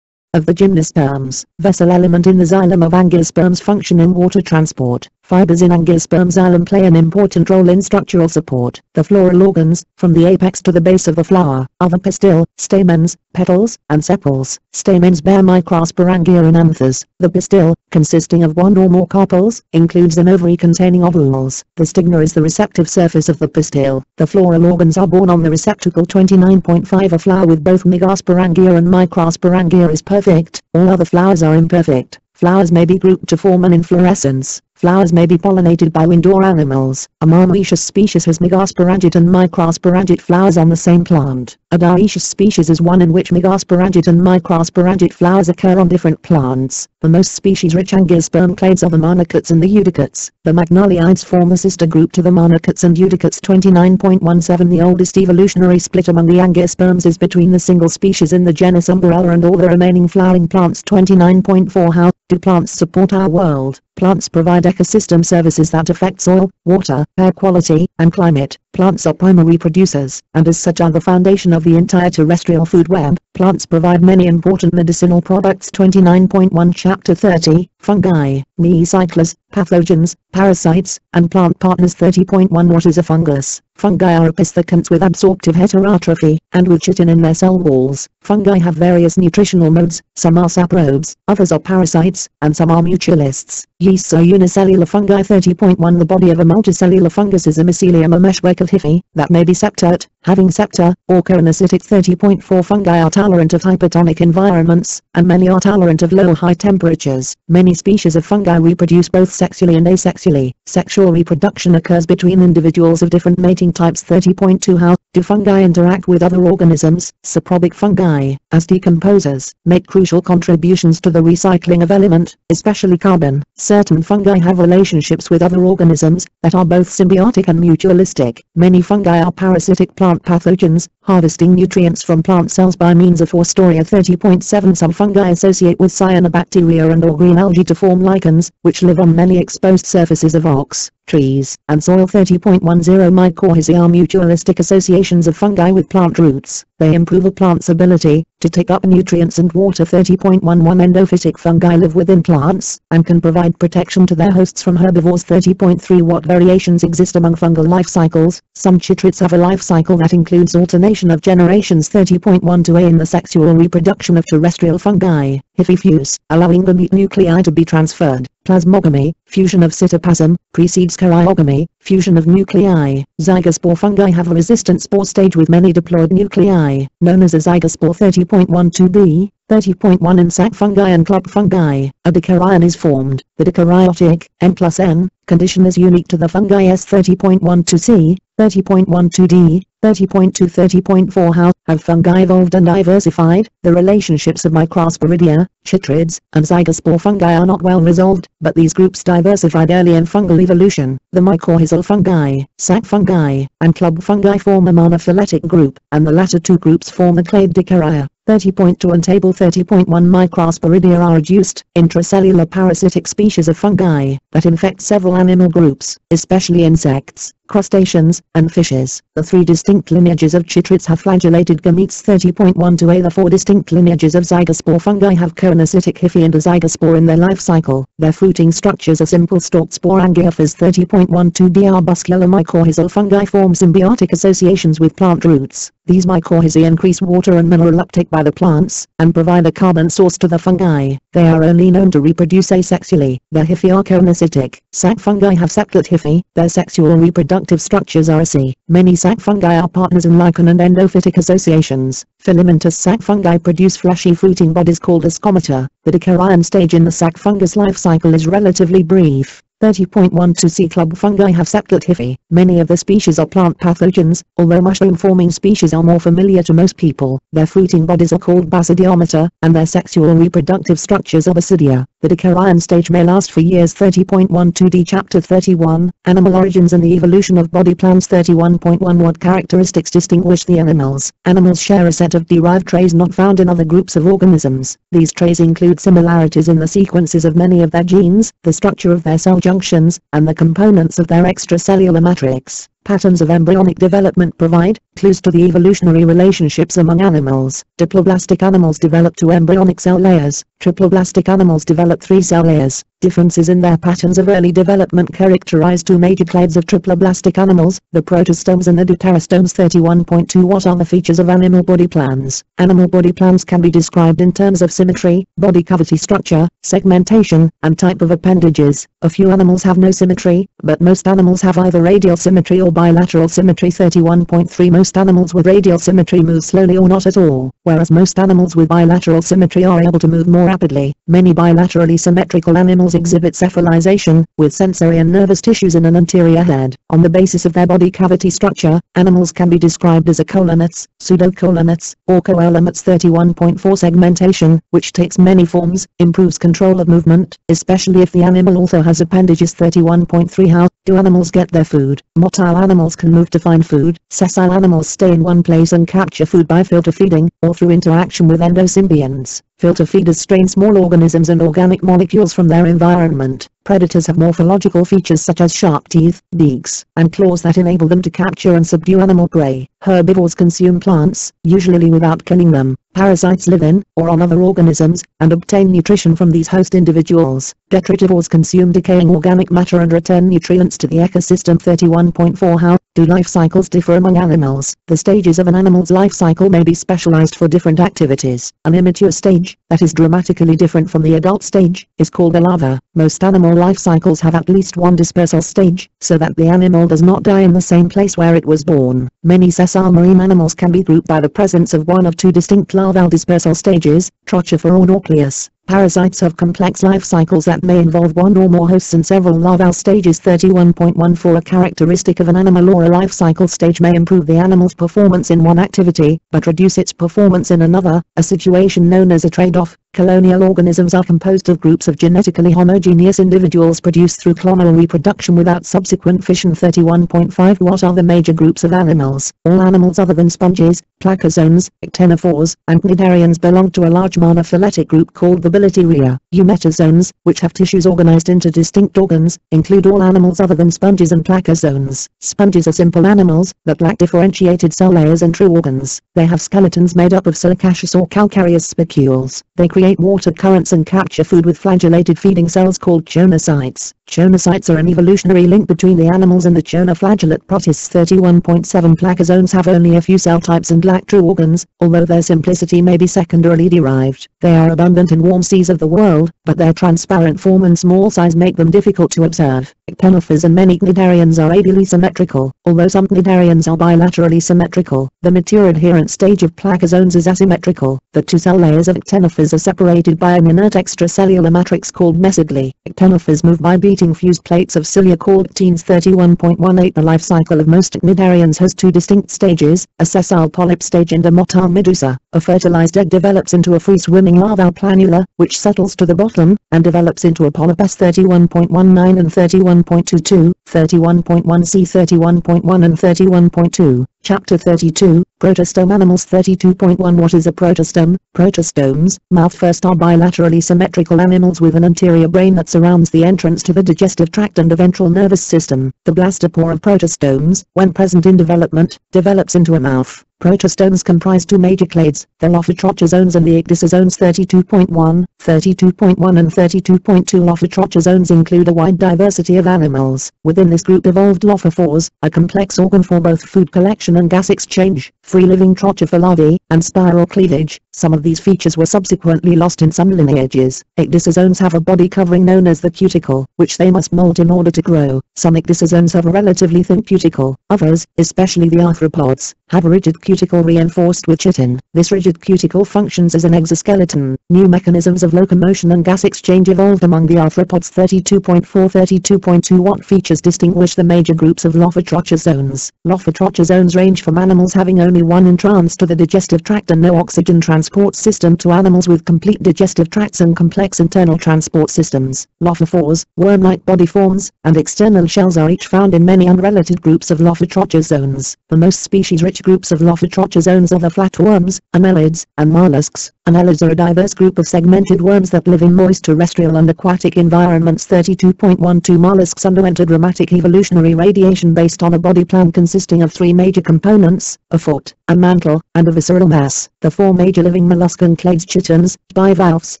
of the gymnosperms. Vessel element in the xylem of angiosperms function in water transport. Fibers in angiosperm xylem play an important role in structural support. The floral organs, from the apex to the base of the flower, are the pistil, stamens, petals, and sepals. Stamens bear microsporangia and anthers. The pistil, consisting of one or more carpels, includes an ovary containing ovules. The stigma is the receptive surface of the pistil. The floral organs are borne on the receptacle. 29.5 A flower with both megasporangia and microsporangia is perfect. All other flowers are imperfect. Flowers may be grouped to form an inflorescence. Flowers may be pollinated by wind or animals. A monoecious species has megasporangiate and microsporangiate flowers on the same plant. A dioecious species is one in which megasporangiate and microsporangiate flowers occur on different plants. The most species-rich angiosperm clades are the monocots and the eudicots. The magnoliids form a sister group to the monocots and eudicots. 29.17 The oldest evolutionary split among the angiosperms is between the single species in the genus Umbrella and all the remaining flowering plants. 29.4 How do plants support our world? Plants provide ecosystem services that affect soil, water, air quality, and climate. Plants are primary producers, and as such are the foundation of the entire terrestrial food web. Plants provide many important medicinal products. 29.1 Chapter 30, Fungi, Mecyclers, Pathogens, Parasites, and Plant Partners. 30.1 What is a fungus? Fungi are episthecants with absorptive heterotrophy, and with chitin in their cell walls. Fungi have various nutritional modes, some are saprobes, others are parasites, and some are mutualists. Yeasts are unicellular fungi. 30.1 The body of a multicellular fungus is a mycelium or meshwork of hyphae, that may be septate, having septa, or coenocytic. 30.4 Fungi are tolerant of hypertonic environments, and many are tolerant of low or high temperatures. Many species of fungi reproduce both sexually and asexually. Sexual reproduction occurs between individuals of different mating types. 30.2 How do fungi interact with other organisms? Saprobic fungi, as decomposers, make crucial contributions to the recycling of element, especially carbon. Certain fungi have relationships with other organisms that are both symbiotic and mutualistic. Many fungi are parasitic plant pathogens, harvesting nutrients from plant cells by means of Forstoria. 30.7 Some fungi associate with cyanobacteria and or green algae to form lichens, which live on many exposed surfaces of rocks, trees, and soil. 30.10 Mycorrhizae are mutualistic associations of fungi with plant roots. They improve a plant's ability to take up nutrients and water. 30.11 Endophytic fungi live within plants, and can provide protection to their hosts from herbivores. 30.3 What variations exist among fungal life cycles? Some chytrids have a life cycle that includes alternation of generations. 30.12 A in the sexual reproduction of terrestrial fungi, hyphae fuse, allowing the meat nuclei to be transferred. Plasmogamy, fusion of cytoplasm, precedes karyogamy, fusion of nuclei. Zygospore fungi have a resistant spore stage with many diploid nuclei, known as a zygospore. 30.12b 30.1 In sac fungi and club fungi, a dikaryon is formed. The dikaryotic, N+N, condition is unique to the fungi. 30.12c, 30.12d, 30.2 30.4 How have fungi evolved and diversified? The relationships of Microsporidia, chytrids, and zygospore fungi are not well resolved, but these groups diversified early in fungal evolution. The mycorrhizal fungi, sac fungi, and club fungi form a monophyletic group, and the latter two groups form a clade dikarya. 30.2 and Table 30.1 Microsporidia are reduced, intracellular parasitic species of fungi that infect several animal groups, especially insects, crustaceans, and fishes. The three distinct lineages of chytrids have flagellated gametes. 30.12a The four distinct lineages of zygospore fungi have coenocytic hyphae and a zygospore in their life cycle. Their fruiting structures are simple stalked sporangiophores. 30.12b Arbuscular mycorrhizal fungi form symbiotic associations with plant roots. These mycorrhizae increase water and mineral uptake by the plants, and provide a carbon source to the fungi. They are only known to reproduce asexually. Their hyphae are coenocytic. Sac fungi have septate hyphae. Their sexual reproductive structures are AC. Many sac fungi are partners in lichen and endophytic associations. Filamentous sac fungi produce fleshy fruiting bodies called a stomata. The dikaryon stage in the sac fungus life cycle is relatively brief. 30.12c Club fungi have septate hyphae. Many of the species are plant pathogens, although mushroom-forming species are more familiar to most people. Their fruiting bodies are called basidiomata, and their sexual reproductive structures are basidia. The dikaryon stage may last for years. 30.12d Chapter 31, Animal Origins and the Evolution of Body Plans. 31.1 What characteristics distinguish the animals? Animals share a set of derived traits not found in other groups of organisms. These traits include similarities in the sequences of many of their genes, the structure of their cell junctions, and the components of their extracellular matrix. Patterns of embryonic development provide clues to the evolutionary relationships among animals. Diploblastic animals develop two embryonic cell layers. Triploblastic animals develop three cell layers. Differences in their patterns of early development characterize two major clades of triploblastic animals, the protostomes and the deuterostomes. 31.2 What are the features of animal body plans? Animal body plans can be described in terms of symmetry, body cavity structure, segmentation, and type of appendages. A few animals have no symmetry, but most animals have either radial symmetry or bilateral symmetry. 31.3 Most animals with radial symmetry move slowly or not at all, whereas most animals with bilateral symmetry are able to move more rapidly. Many bilaterally symmetrical animals exhibit cephalization, with sensory and nervous tissues in an anterior head. On the basis of their body cavity structure, animals can be described as acolanates, pseudocolanates, or coelamates. 31.4 Segmentation, which takes many forms, improves control of movement, especially if the animal also has appendages. 31.3 How do animals get their food? Motile animals can move to find food. Sessile animals stay in one place and capture food by filter feeding, or through interaction with endosymbionts. Filter feeders strain small organisms and organic molecules from their environment. Predators have morphological features such as sharp teeth, beaks, and claws that enable them to capture and subdue animal prey. Herbivores consume plants, usually without killing them. Parasites live in, or on other organisms, and obtain nutrition from these host individuals. Detritivores consume decaying organic matter and return nutrients to the ecosystem. 31.4 How do life cycles differ among animals? The stages of an animal's life cycle may be specialized for different activities. An immature stage, that is dramatically different from the adult stage, is called a larva. Most animal life cycles have at least one dispersal stage, so that the animal does not die in the same place where it was born. Many sessile marine animals can be grouped by the presence of one of two distinct larval dispersal stages, trochophore or nauplius. Parasites have complex life cycles that may involve one or more hosts and several larval stages. 31.14 A characteristic of an animal or a life cycle stage may improve the animal's performance in one activity, but reduce its performance in another, a situation known as a trade-off. Colonial organisms are composed of groups of genetically homogeneous individuals produced through clonal reproduction without subsequent fission. 31.5 What are the major groups of animals? All animals other than sponges, placozoans, ctenophores, and cnidarians belong to a large monophyletic group called the Bilityria. Eumetazoans, which have tissues organized into distinct organs, include all animals other than sponges and placozoans. Sponges are simple animals that lack differentiated cell layers and true organs. They have skeletons made up of silicaceous or calcareous spicules. They create water currents and capture food with flagellated feeding cells called choanocytes. Choanocytes are an evolutionary link between the animals and the choanoflagellate protists. 31.7 Placozoans have only a few cell types and lack true organs, although their simplicity may be secondarily derived. They are abundant in warm seas of the world, but their transparent form and small size make them difficult to observe. Ctenophores and many cnidarians are abially symmetrical, although some cnidarians are bilaterally symmetrical. The mature adherent stage of placozoans is asymmetrical. The two cell layers of ctenophores are separated by an inert extracellular matrix called mesoglea. Ctenophores move by beating fused plates of cilia called actins. 31.18 The life cycle of most cnidarians has two distinct stages, a sessile polyp stage and a motile medusa. A fertilized egg develops into a free-swimming larval planula, which settles to the bottom, and develops into a polypus. 31.19 and 31.22, 31.1c 31.1 and 31.2. Chapter 32, Protostome Animals. 32.1 What is a protostome? Protostomes, mouth first, are bilaterally symmetrical animals with an anterior brain that surrounds the entrance to the digestive tract and the ventral nervous system. The blastopore of protostomes, when present in development, develops into a mouth. Protostomes comprise two major clades, the Lophotrochozoans and the Icthysozoans. 32.1, 32.1 and 32.2 Lophotrochozoans include a wide diversity of animals. Within this group evolved lophophores, a complex organ for both food collection and gas exchange, free-living trochophore larvae, and spiral cleavage. Some of these features were subsequently lost in some lineages. Icthysozoans have a body covering known as the cuticle, which they must molt in order to grow. Some icthysozoans have a relatively thin cuticle. Others, especially the arthropods, have a rigid cuticle reinforced with chitin. This rigid cuticle functions as an exoskeleton. New mechanisms of locomotion and gas exchange evolved among the arthropods. 32.4 32.2 What features distinguish the major groups of Lophotrochozoans? Lophotrochozoans range from animals having only one entrance to the digestive tract and no oxygen transport system to animals with complete digestive tracts and complex internal transport systems. Lophophores, worm-like body forms, and external shells are each found in many unrelated groups of Lophotrochozoans. The most species-rich groups of Lophotrochozoans are the flatworms, annelids, and mollusks. Annelids are a diverse group of segmented worms that live in moist terrestrial and aquatic environments. 32.12 Mollusks underwent a dramatic evolutionary radiation based on a body plan consisting of three major components, a foot, a mantle, and a visceral mass. The four major living molluscan clades, chitons, bivalves,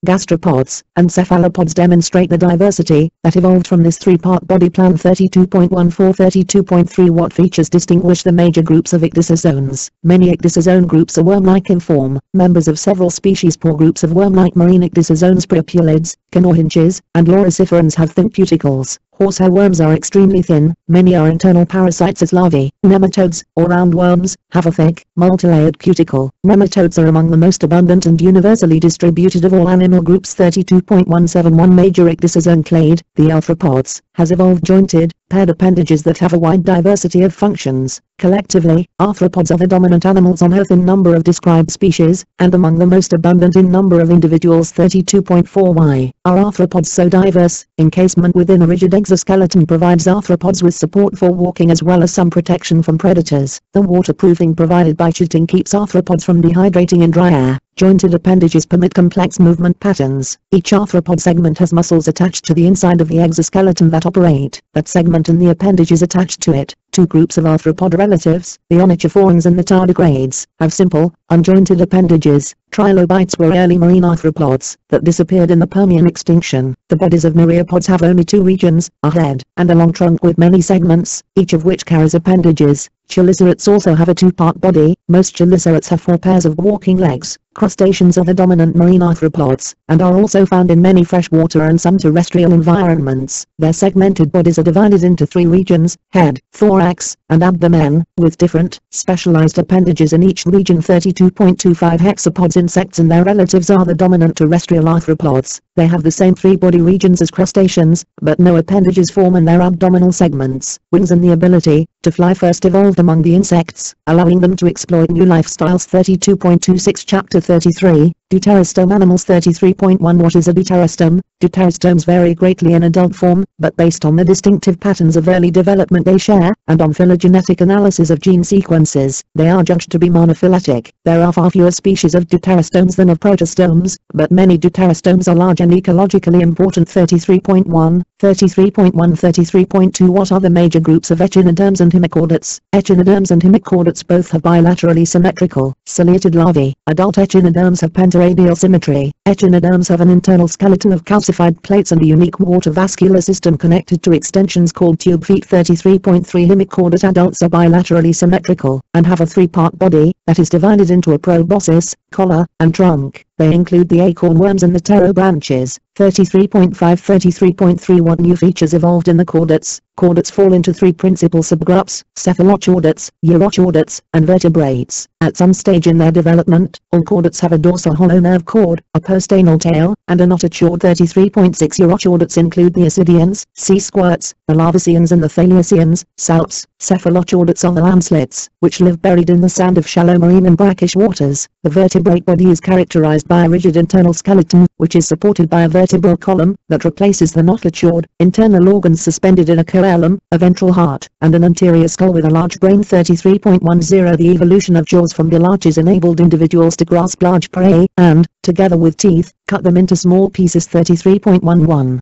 gastropods, and cephalopods, demonstrate the diversity that evolved from this three-part body plan. 32.14 32.3 What features distinguish the major groups of icthysozoans? Many icthysozoan groups are worm-like in form. Members of several species poor groups of worm-like marine icthysozoans, priapulids, canorhinges, and loriciferans have thin cuticles. Horsehair worms are extremely thin. Many are internal parasites as larvae. Nematodes, or roundworms, have a thick, multilayered cuticle. Nematodes are among the most abundant and universally distributed of all animal groups. 32.171 Major icthysozoan clade, the arthropods, has evolved jointed, paired appendages that have a wide diversity of functions. Collectively, arthropods are the dominant animals on Earth in number of described species, and among the most abundant in number of individuals. 32.4 Why are arthropods so diverse? Encasement within a rigid exoskeleton provides arthropods with support for walking as well as some protection from predators. The waterproofing provided by chitin keeps arthropods from dehydrating in dry air. Jointed appendages permit complex movement patterns. Each arthropod segment has muscles attached to the inside of the exoskeleton that operate that segment and the appendages attached to it. Two groups of arthropod relatives, the onychophorans and the tardigrades, have simple, unjointed appendages. Trilobites were early marine arthropods that disappeared in the Permian extinction. The bodies of myriapods have only two regions, a head and a long trunk with many segments, each of which carries appendages. Chelicerates also have a two-part body. Most chelicerates have 4 pairs of walking legs. Crustaceans are the dominant marine arthropods, and are also found in many freshwater and some terrestrial environments. Their segmented bodies are divided into 3 regions, head, thorax, and abdomen, with different, specialized appendages in each region. 32.25 hexapods. Insects and their relatives are the dominant terrestrial arthropods. They have the same 3 body regions as crustaceans, but no appendages form in their abdominal segments. Wings and the ability to fly first evolved among the insects, allowing them to exploit new lifestyles. 32.26 Chapter 33, Deuterostome Animals. 33.1 What is a deuterostome? Deuterostomes vary greatly in adult form, but based on the distinctive patterns of early development they share, and on phylogenetic analysis of gene sequences, they are judged to be monophyletic. There are far fewer species of deuterostomes than of protostomes, but many deuterostomes are large and ecologically important. 33.1, 33.1, 33.2 What are the major groups of echinoderms and hemichordates? Echinoderms and hemichordates both have bilaterally symmetrical, ciliated larvae. Adult echinoderms have pentaradial symmetry. Echinoderms have an internal skeleton of calcified plates and a unique water vascular system connected to extensions called tube feet. 33.3 Hemichordate adults are bilaterally symmetrical, and have a 3-part body, that is divided into a proboscis, collar, and trunk. They include the acorn worms and the pterobranches. 33.5 33.3 What new features evolved in the chordates? Chordates fall into 3 principal subgroups, cephalochordates, urochordates, and vertebrates. At some stage in their development, all chordates have a dorsal hollow nerve cord, a postanal tail, and a knotted chord. 33.6 Urochordates include the ascidians, sea squirts, the larvaceans and the thaliaceans. Salps, cephalochordates are the landslits, which live buried in the sand of shallow marine and brackish waters. The vertebrate body is characterized by a rigid internal skeleton, which is supported by a vertebral column that replaces the knotted chord, internal organs suspended in a coelom, a ventral heart, and an anterior skull with a large brain. 33.10 The evolution of jaws from bill arches enabled individuals to grasp large prey, and, together with teeth, cut them into small pieces. 33.11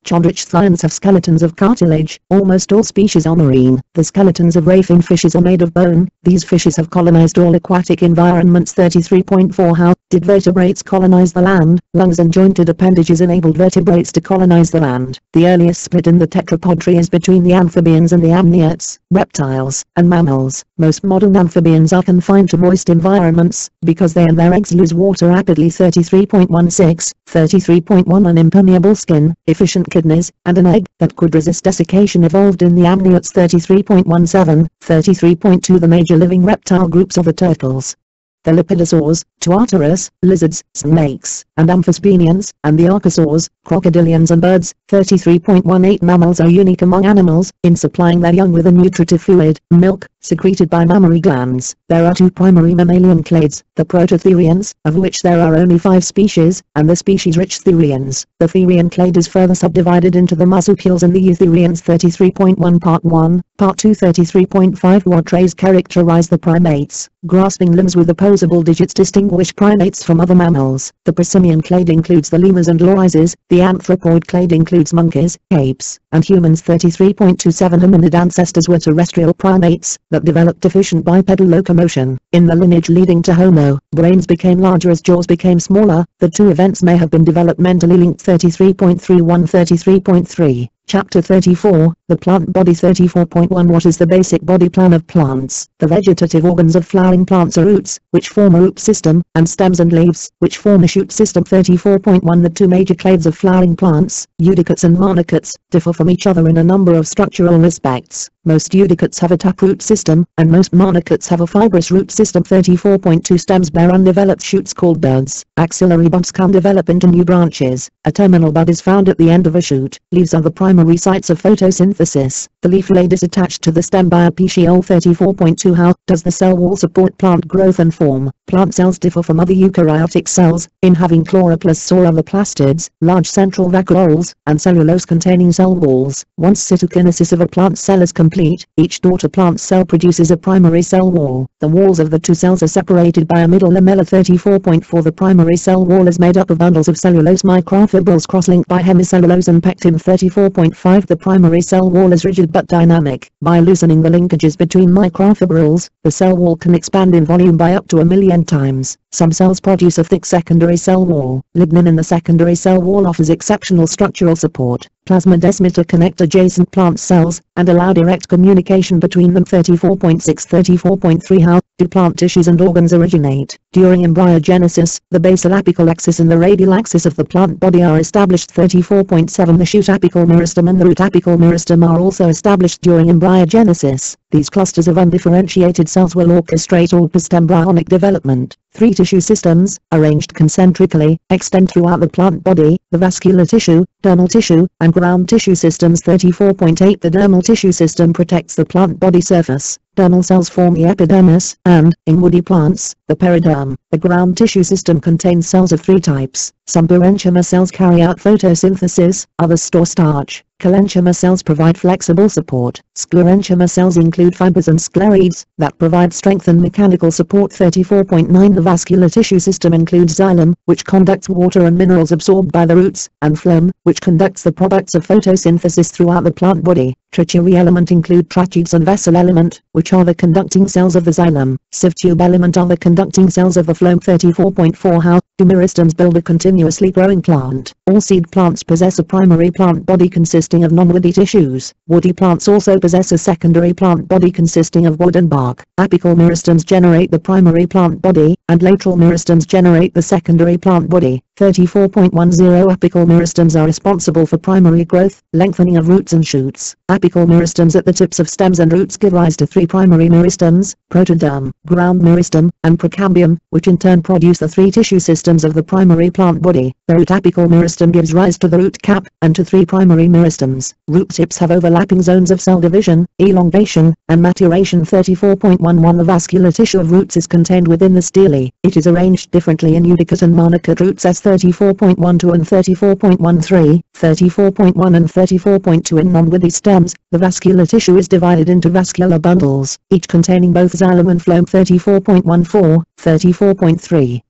Chondrich lions have skeletons of cartilage. Almost all species are marine. The skeletons of ray fin fishes are made of bone. These fishes have colonized all aquatic environments. 33.4 How did vertebrates colonize the land? Lungs and jointed appendages enabled vertebrates to colonize the land. The earliest split in the tetrapod tree is between the amphibians and the amniotes, reptiles, and mammals. Most modern amphibians are confined to moist environments, because they and their eggs lose water rapidly. 33.16 33.1 An impermeable skin, efficient kidneys, and an egg that could resist desiccation evolved in the amniotes. 33.17 33.2 The major living reptile groups are the turtles, the lepidosaurs, tuatara, lizards, snakes, and amphisbaenians, and the archosaurs, crocodilians and birds. 33.18 Mammals are unique among animals in supplying their young with a nutritive fluid, milk, secreted by mammary glands. There are 2 primary mammalian clades, the prototherians, of which there are only 5 species, and the species-rich therians. The therian clade is further subdivided into the marsupials and the eutherians. 33.1 Part 1, Part 2 33.5 What traits characterize the primates? Grasping limbs with opposable digits distinguish primates from other mammals. The prosimian clade includes the lemurs and lorises. The anthropoid clade includes monkeys, apes, and humans. 33.27 Hominid ancestors were terrestrial primates that developed efficient bipedal locomotion. In the lineage leading to Homo, brains became larger as jaws became smaller. The 2 events may have been developmentally linked. 33.31 33.3 Chapter 34, The Plant Body. 34.1 What is the basic body plan of plants? The vegetative organs of flowering plants are roots, which form a root system, and stems and leaves, which form a shoot system. 34.1 The 2 major clades of flowering plants, eudicots and monocots, differ from each other in a number of structural respects. Most eudicots have a taproot system, and most monocots have a fibrous root system. 34.2 Stems bear undeveloped shoots called buds. Axillary buds can develop into new branches. A terminal bud is found at the end of a shoot. Leaves are the primary primary sites of photosynthesis. The leaf blade is attached to the stem by a petiole. 34.2 How does the cell wall support plant growth and form? Plant cells differ from other eukaryotic cells in having chloroplasts or other plastids, large central vacuoles, and cellulose-containing cell walls. Once cytokinesis of a plant cell is complete, each daughter plant cell produces a primary cell wall. The walls of the two cells are separated by a middle lamella. 34.4 The primary cell wall is made up of bundles of cellulose microfibrils cross-linked by hemicellulose and pectin. 34.5 The primary cell wall is rigid but dynamic. By loosening the linkages between microfibrils, the cell wall can expand in volume by up to 1,000,000 times. Some cells produce a thick secondary cell wall. Lignin in the secondary cell wall offers exceptional structural support. Plasmodesmata connect adjacent plant cells and allow direct communication between them. 34.6 34.3 How do plant tissues and organs originate? During embryogenesis, the basal apical axis and the radial axis of the plant body are established. 34.7 The shoot apical meristem and the root apical meristem are also established during embryogenesis. These clusters of undifferentiated cells will orchestrate all post-embryonic development. 3 tissue systems, arranged concentrically, extend throughout the plant body: the vascular tissue, dermal tissue, and ground tissue systems. 34.8 The dermal tissue system protects the plant body surface. Dermal cells form the epidermis, and, in woody plants, the periderm. The ground tissue system contains cells of 3 types. Some parenchyma cells carry out photosynthesis, others store starch. Parenchyma cells provide flexible support. Sclerenchyma cells include fibers and sclerides that provide strength and mechanical support. 34.9 The vascular tissue system includes xylem, which conducts water and minerals absorbed by the roots, and phloem, which conducts the products of photosynthesis throughout the plant body. Tertiary element include tracheids and vessel element, which are the conducting cells of the xylem. Sieve tube element are the conducting cells of the phloem. 34.4 How do meristems build a continuously growing plant? All seed plants possess a primary plant body consisting of non-woody tissues. Woody plants also possess a secondary plant body consisting of wood and bark. Apical meristems generate the primary plant body, and lateral meristems generate the secondary plant body. 34.10 Apical meristems are responsible for primary growth, lengthening of roots and shoots. Apical meristems at the tips of stems and roots give rise to 3 primary meristems: protoderm, ground meristem, and precambium, which in turn produce the 3 tissue systems of the primary plant body. The root apical meristem gives rise to the root cap, and to 3 primary meristems. Root tips have overlapping zones of cell division, elongation, and maturation. 34.11 The vascular tissue of roots is contained within the stele. It is arranged differently in eudicate and monocot roots as 34.12 and 34.13, 34.1 and 34.2 In non-woody stems, the vascular tissue is divided into vascular bundles, each containing both xylem and phloem. 34.14, 34.3.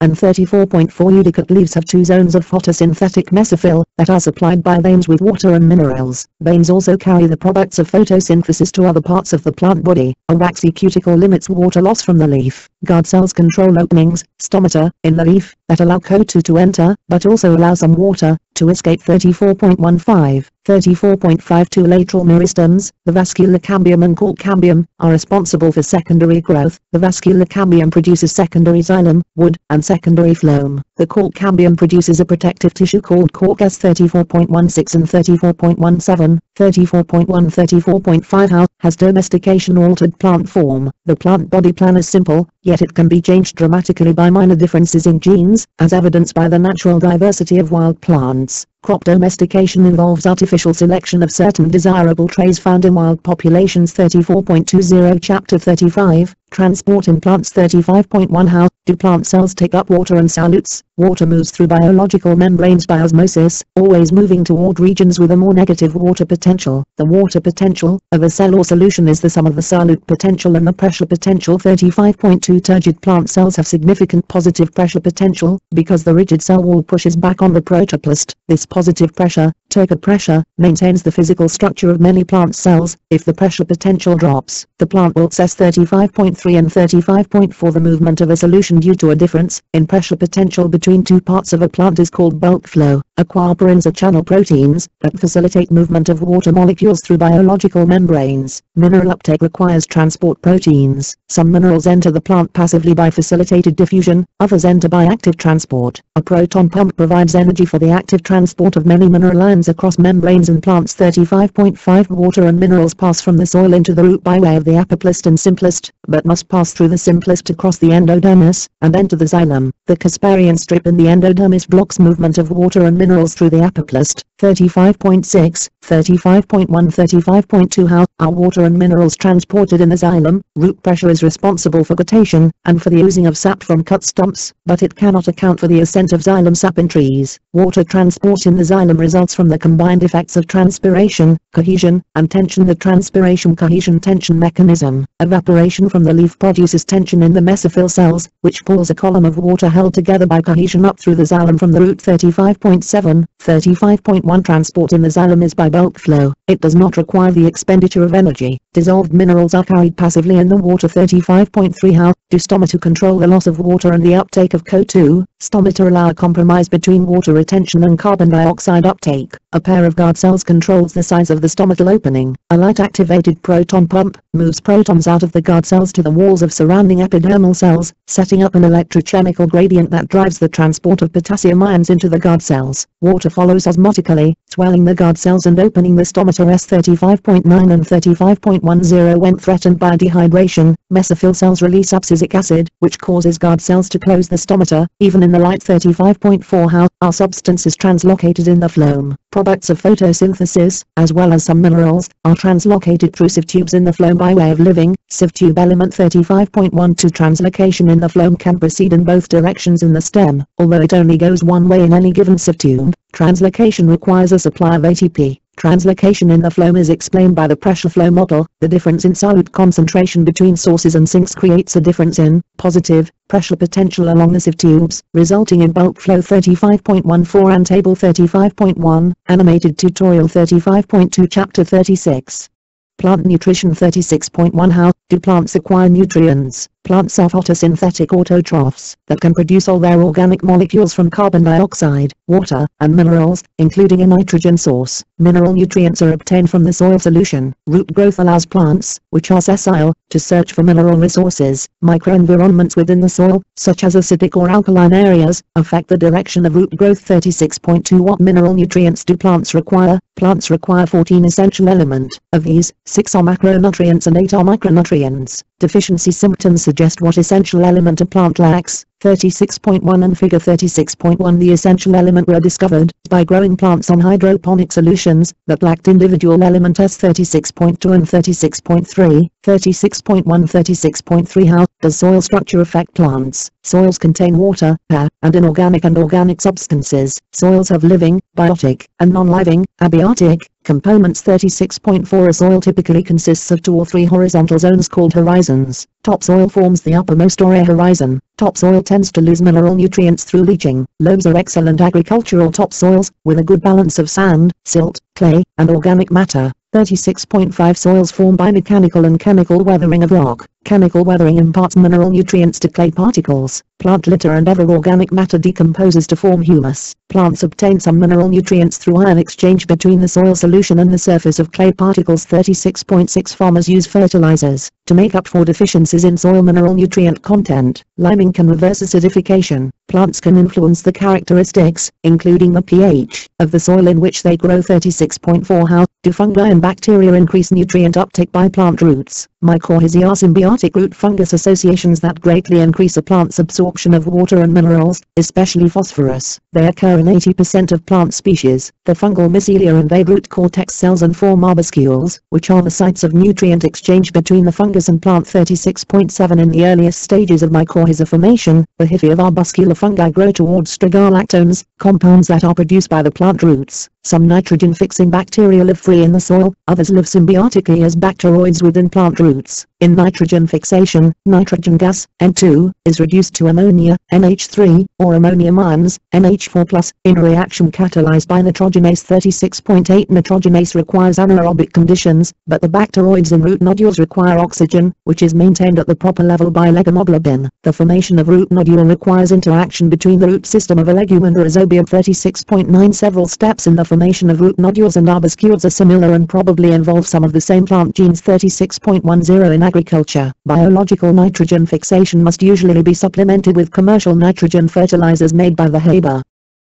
and 34.4 Eudicate leaves have 2 zones of photosynthetic mesophyll that are supplied by veins with water and minerals. Veins also carry the products of photosynthesis to other parts of the plant body. A waxy cuticle limits water loss from the leaf. Guard cells control openings, stomata, in the leaf, that allow CO2 to enter, but also allow some water to escape. 34.15, 34.52 Lateral meristems, the vascular cambium and cork cambium, are responsible for secondary growth. The vascular cambium produces secondary xylem, wood, and secondary phloem. The cork cambium produces a protective tissue called cork as 34.16 and 34.17, 34.1 34.5 How has domestication altered plant form? The plant body plan is simple, yet it can be changed dramatically by minor differences in genes, as evidenced by the natural diversity of wild plants. Crop domestication involves artificial selection of certain desirable traits found in wild populations. 34.20 Chapter 35, Transport in plants. 35.1 How do plant cells take up water and solutes? Water moves through biological membranes by osmosis, always moving toward regions with a more negative water potential. The water potential of a cell or solution is the sum of the solute potential and the pressure potential. 35.2 Turgid plant cells have significant positive pressure potential, because the rigid cell wall pushes back on the protoplast. This positive pressure, turgid pressure, maintains the physical structure of many plant cells. If the pressure potential drops, the plant will cess. 35.3 and 35.4 The movement of a solution due to a difference in pressure potential between 2 parts of a plant is called bulk flow. Aquaporins are channel proteins that facilitate movement of water molecules through biological membranes. Mineral uptake requires transport proteins. Some minerals enter the plant passively by facilitated diffusion, others enter by active transport. A proton pump provides energy for the active transport of many mineral ions across membranes in plants. 35.5 Water and minerals pass from the soil into the root by way of the apoplast and simplest, but must pass through the simplest to cross the endodermis, and enter the xylem. The Casparian strip in the endodermis blocks movement of water and minerals through the apoplast. 35.6, 35.1 35.2 How are water and minerals transported in the xylem? Root pressure is responsible for guttation, and for the oozing of sap from cut stumps, but it cannot account for the ascent of xylem sap in trees. Water transport in the xylem results from the combined effects of transpiration, cohesion, and tension. The transpiration-cohesion-tension mechanism. Evaporation from the leaf produces tension in the mesophyll cells, which pulls a column of water held together by cohesion up through the xylem from the root. 35.7 35.1 Transport in the xylem is by bulk flow. It does not require the expenditure of energy. Dissolved minerals are carried passively in the water. 35.3 How do stomata control the loss of water and the uptake of CO2? Stomata allow a compromise between water retention and carbon dioxide uptake. A pair of guard cells controls the size of the stomatal opening. A light-activated proton pump moves protons out of the guard cells to the walls of surrounding epidermal cells, setting up an electrochemical gradient that drives the transport of potassium ions into the guard cells. Water follows osmotically, swelling the guard cells and opening the stomata. 35.9 and 35.10 When threatened by dehydration, mesophyll cells release abscisic acid, which causes guard cells to close the stomata, even in the light. 35.4 How are substances translocated in the phloem? Products of photosynthesis, as well as some minerals, are translocated through sieve tubes in the phloem by way of living, sieve tube element. 35.12 Translocation in the phloem can proceed in both directions in the stem, although it only goes one way in any given sieve tube. Translocation requires a supply of ATP. Translocation in the phloem is explained by the pressure flow model. The difference in solute concentration between sources and sinks creates a difference in positive pressure potential along the sieve tubes, resulting in bulk flow. 35.14 and table. 35.1 Animated tutorial. 35.2 Chapter 36 Plant nutrition. 36.1 How do plants acquire nutrients? Plants are photosynthetic autotrophs that can produce all their organic molecules from carbon dioxide, water, and minerals, including a nitrogen source. Mineral nutrients are obtained from the soil solution. Root growth allows plants, which are sessile, to search for mineral resources. Microenvironments within the soil, such as acidic or alkaline areas, affect the direction of root growth. 36.2 What mineral nutrients do plants require? Plants require 14 essential elements. Of these, 6 are macronutrients and 8 are micronutrients. Deficiency symptoms suggest what essential element a plant lacks. 36.1 and figure 36.1 The essential element were discovered by growing plants on hydroponic solutions that lacked individual elements. 36.2 and 36.3 36.1 36.3 How does soil structure affect plants? Soils contain water, air, and inorganic and organic substances. Soils have living, biotic, and non-living, abiotic, components. 36.4 A soil typically consists of 2 or 3 horizontal zones called horizons. Topsoil forms the uppermost or air horizon. Topsoil tends to lose mineral nutrients through leaching. Loams are excellent agricultural topsoils, with a good balance of sand, silt, clay, and organic matter. 36.5 Soils formed by mechanical and chemical weathering of rock. Chemical weathering imparts mineral nutrients to clay particles. Plant litter and other organic matter decomposes to form humus. Plants obtain some mineral nutrients through ion exchange between the soil solution and the surface of clay particles. 36.6 Farmers use fertilizers to make up for deficiencies in soil mineral nutrient content. Liming can reverse acidification. Plants can influence the characteristics, including the pH, of the soil in which they grow. 36.4 How do fungi and bacteria increase nutrient uptake by plant roots? Mycorrhizae are symbiotic root fungus associations that greatly increase a plant's absorption of water and minerals, especially phosphorus. They occur in 80% of plant species. The fungal mycelia invade root cortex cells and form arbuscules, which are the sites of nutrient exchange between the fungus and plant. 36.7 In the earliest stages of mycorrhiza formation, the hyphae of arbuscular fungi grow towards strigalactones, compounds that are produced by the plant roots. Some nitrogen-fixing bacteria live free in the soil, others live symbiotically as bacteroids within plant roots. In nitrogen fixation, nitrogen gas, N2, is reduced to ammonia, NH3, or ammonium ions, NH4+, in a reaction catalyzed by nitrogenase. 36.8 Nitrogenase requires anaerobic conditions, but the bacteroids in root nodules require oxygen, which is maintained at the proper level by legumoglobin. The formation of root nodule requires interaction between the root system of a legume and a rhizobium. 36.9 Several steps in the formation of root nodules and arbuscules are similar and probably involve some of the same plant genes. 36.10 In agriculture, biological nitrogen fixation must usually be supplemented with commercial nitrogen fertilizers made by the Haber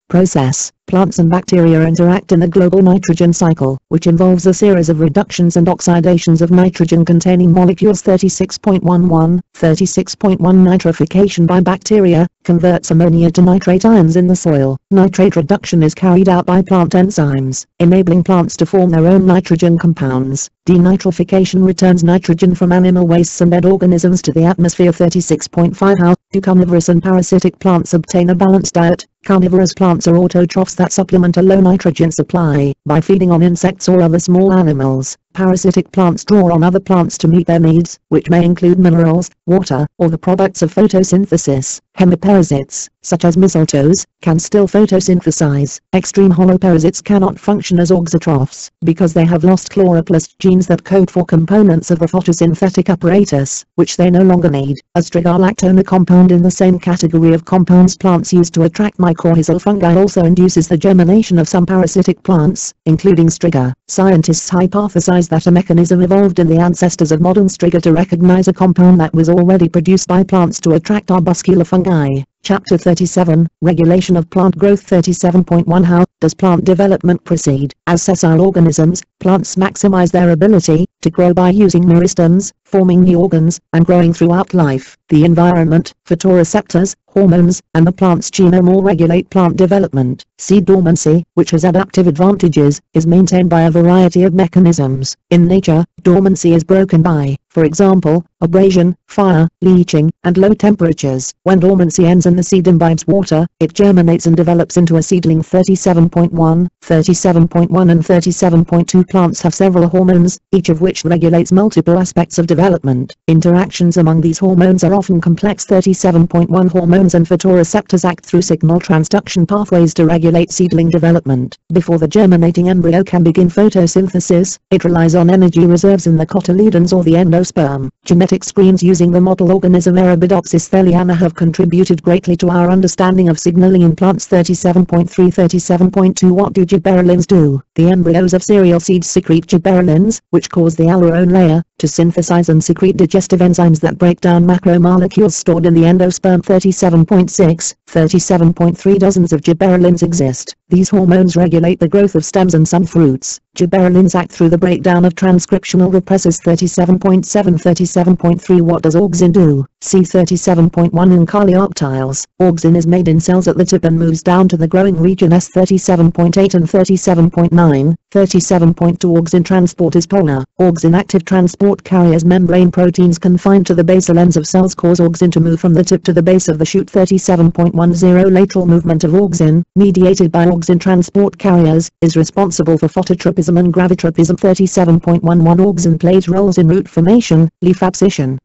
process. Plants and bacteria interact in the global nitrogen cycle, which involves a series of reductions and oxidations of nitrogen-containing molecules. 36.11, 36.1 Nitrification by bacteria converts ammonia to nitrate ions in the soil. Nitrate reduction is carried out by plant enzymes, enabling plants to form their own nitrogen compounds. Denitrification returns nitrogen from animal wastes and dead organisms to the atmosphere. 36.5 How do carnivorous and parasitic plants obtain a balanced diet? Carnivorous plants are autotrophs that supplement a low nitrogen supply by feeding on insects or other small animals. Parasitic plants draw on other plants to meet their needs, which may include minerals, water, or the products of photosynthesis. Hemiparasites, such as mistletoes, can still photosynthesize. Extreme holoparasites cannot function as auxotrophs because they have lost chloroplast genes that code for components of the photosynthetic apparatus, which they no longer need. A strigalactone, a compound in the same category of compounds plants use to attract mycorrhizal fungi, also induces the germination of some parasitic plants, including striga. Scientists hypothesize that a mechanism evolved in the ancestors of modern striga to recognize a compound that was already produced by plants to attract arbuscular fungi. Chapter 37, Regulation of Plant Growth. 37.1 How does plant development proceed? As sessile organisms, plants maximize their ability to grow by using meristems, forming new organs, and growing throughout life. The environment, photoreceptors, hormones, and the plant's genome all regulate plant development. Seed dormancy, which has adaptive advantages, is maintained by a variety of mechanisms. In nature, dormancy is broken by, for example, abrasion, fire, leaching, and low temperatures. When dormancy ends and the seed imbibes water, it germinates and develops into a seedling. 37.1, 37.1 and 37.2 Plants have several hormones, each of which regulates multiple aspects of development. Interactions among these hormones are often complex. 37.1 Hormones and photoreceptors act through signal transduction pathways to regulate seedling development. Before the germinating embryo can begin photosynthesis, it relies on energy reserves in the cotyledons or the endosperm. Genetic screens using the model organism Arabidopsis thaliana have contributed greatly to our understanding of signaling in plants. 37.3, 37.2 What do gibberellins do? The embryos of cereal seeds secrete gibberellins, which cause the aleurone layer to synthesize and secrete digestive enzymes that break down macromolecules stored in the endosperm. 37.6, 37.3 Dozens of gibberellins exist. These hormones regulate the growth of stems and some fruits. Gibberellins act through the breakdown of transcriptional repressors. 37.7, 37.3 What does auxin do? See 37.1 In coleoptiles, auxin is made in cells at the tip and moves down to the growing region. 37.8 and 37.9, 37.2 Auxin transport is polar. Auxin active transport carriers membrane proteins confined to the basal ends of cells cause auxin to move from the tip to the base of the shoot. 37.10 Lateral movement of auxin, mediated by auxin transport carriers, is responsible for phototropism and gravitropism. 37.11 Auxin plays roles in root formation, leaf abscission,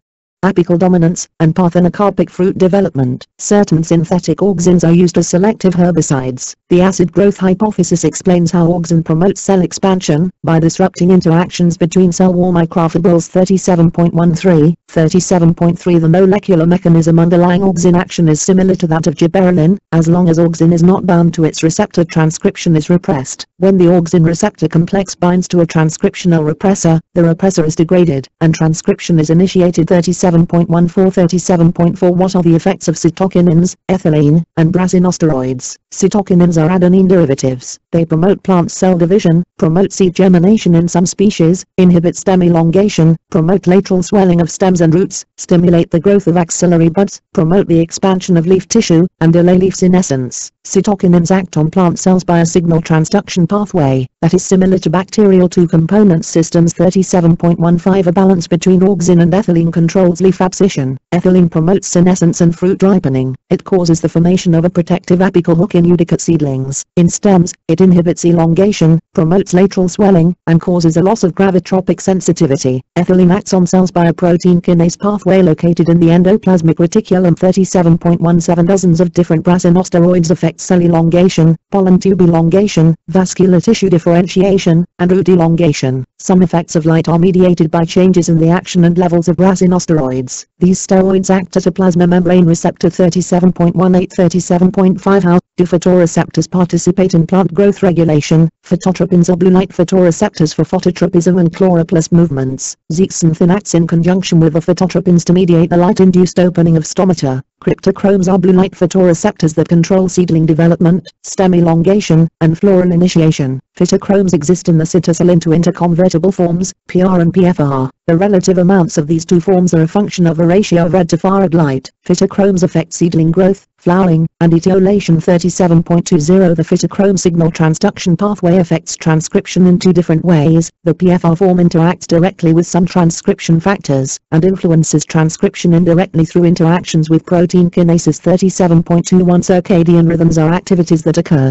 apical dominance, and parthenocarpic fruit development. Certain synthetic auxins are used as selective herbicides. The acid growth hypothesis explains how auxin promotes cell expansion by disrupting interactions between cell wall microfibrils. 37.13, 37.3 The molecular mechanism underlying auxin action is similar to that of gibberellin. As long as auxin is not bound to its receptor, transcription is repressed. When the auxin receptor complex binds to a transcriptional repressor, the repressor is degraded, and transcription is initiated. 37.14, 37.4 What are the effects of cytokinins, ethylene, and brasinosteroids? Cytokinins are adenine derivatives. They promote plant cell division, promote seed germination in some species, inhibit stem elongation, promote lateral swelling of stems and roots, stimulate the growth of axillary buds, promote the expansion of leaf tissue, and delay leaf senescence. Cytokinins act on plant cells by a signal transduction pathway that is similar to bacterial two-component systems. 37.15 A balance between auxin and ethylene controls leaf abscission. Ethylene promotes senescence and fruit ripening. It causes the formation of a protective apical hook in eudicate seedlings. In stems, it inhibits elongation, promotes lateral swelling, and causes a loss of gravitropic sensitivity. Ethylene acts on cells by a protein kinase pathway located in the endoplasmic reticulum. 37.17 Dozens of different brasinosteroids affect cell elongation, pollen tube elongation, vascular tissue differentiation, and root elongation. Some effects of light are mediated by changes in the action and levels of racinosteroids. These steroids act at a plasma membrane receptor 37.18-37.5. How do photoreceptors participate in plant growth regulation? Phototropins are blue light photoreceptors for phototropism and chloroplast movements. Zeaxanthin acts in conjunction with the phototropins to mediate the light-induced opening of stomata. Cryptochromes are blue light photoreceptors that control seedling development, stem elongation, and floral initiation. Phytochromes exist in the cytosol into interconvertible forms, PR and PFR. The relative amounts of these two forms are a function of the ratio of red to far-red light. Phytochromes affect seedling growth, flowering, and etiolation. 37.20 The phytochrome signal transduction pathway affects transcription in two different ways. The PFR form interacts directly with some transcription factors, and influences transcription indirectly through interactions with protein kinases. 37.21 Circadian rhythms are activities that occur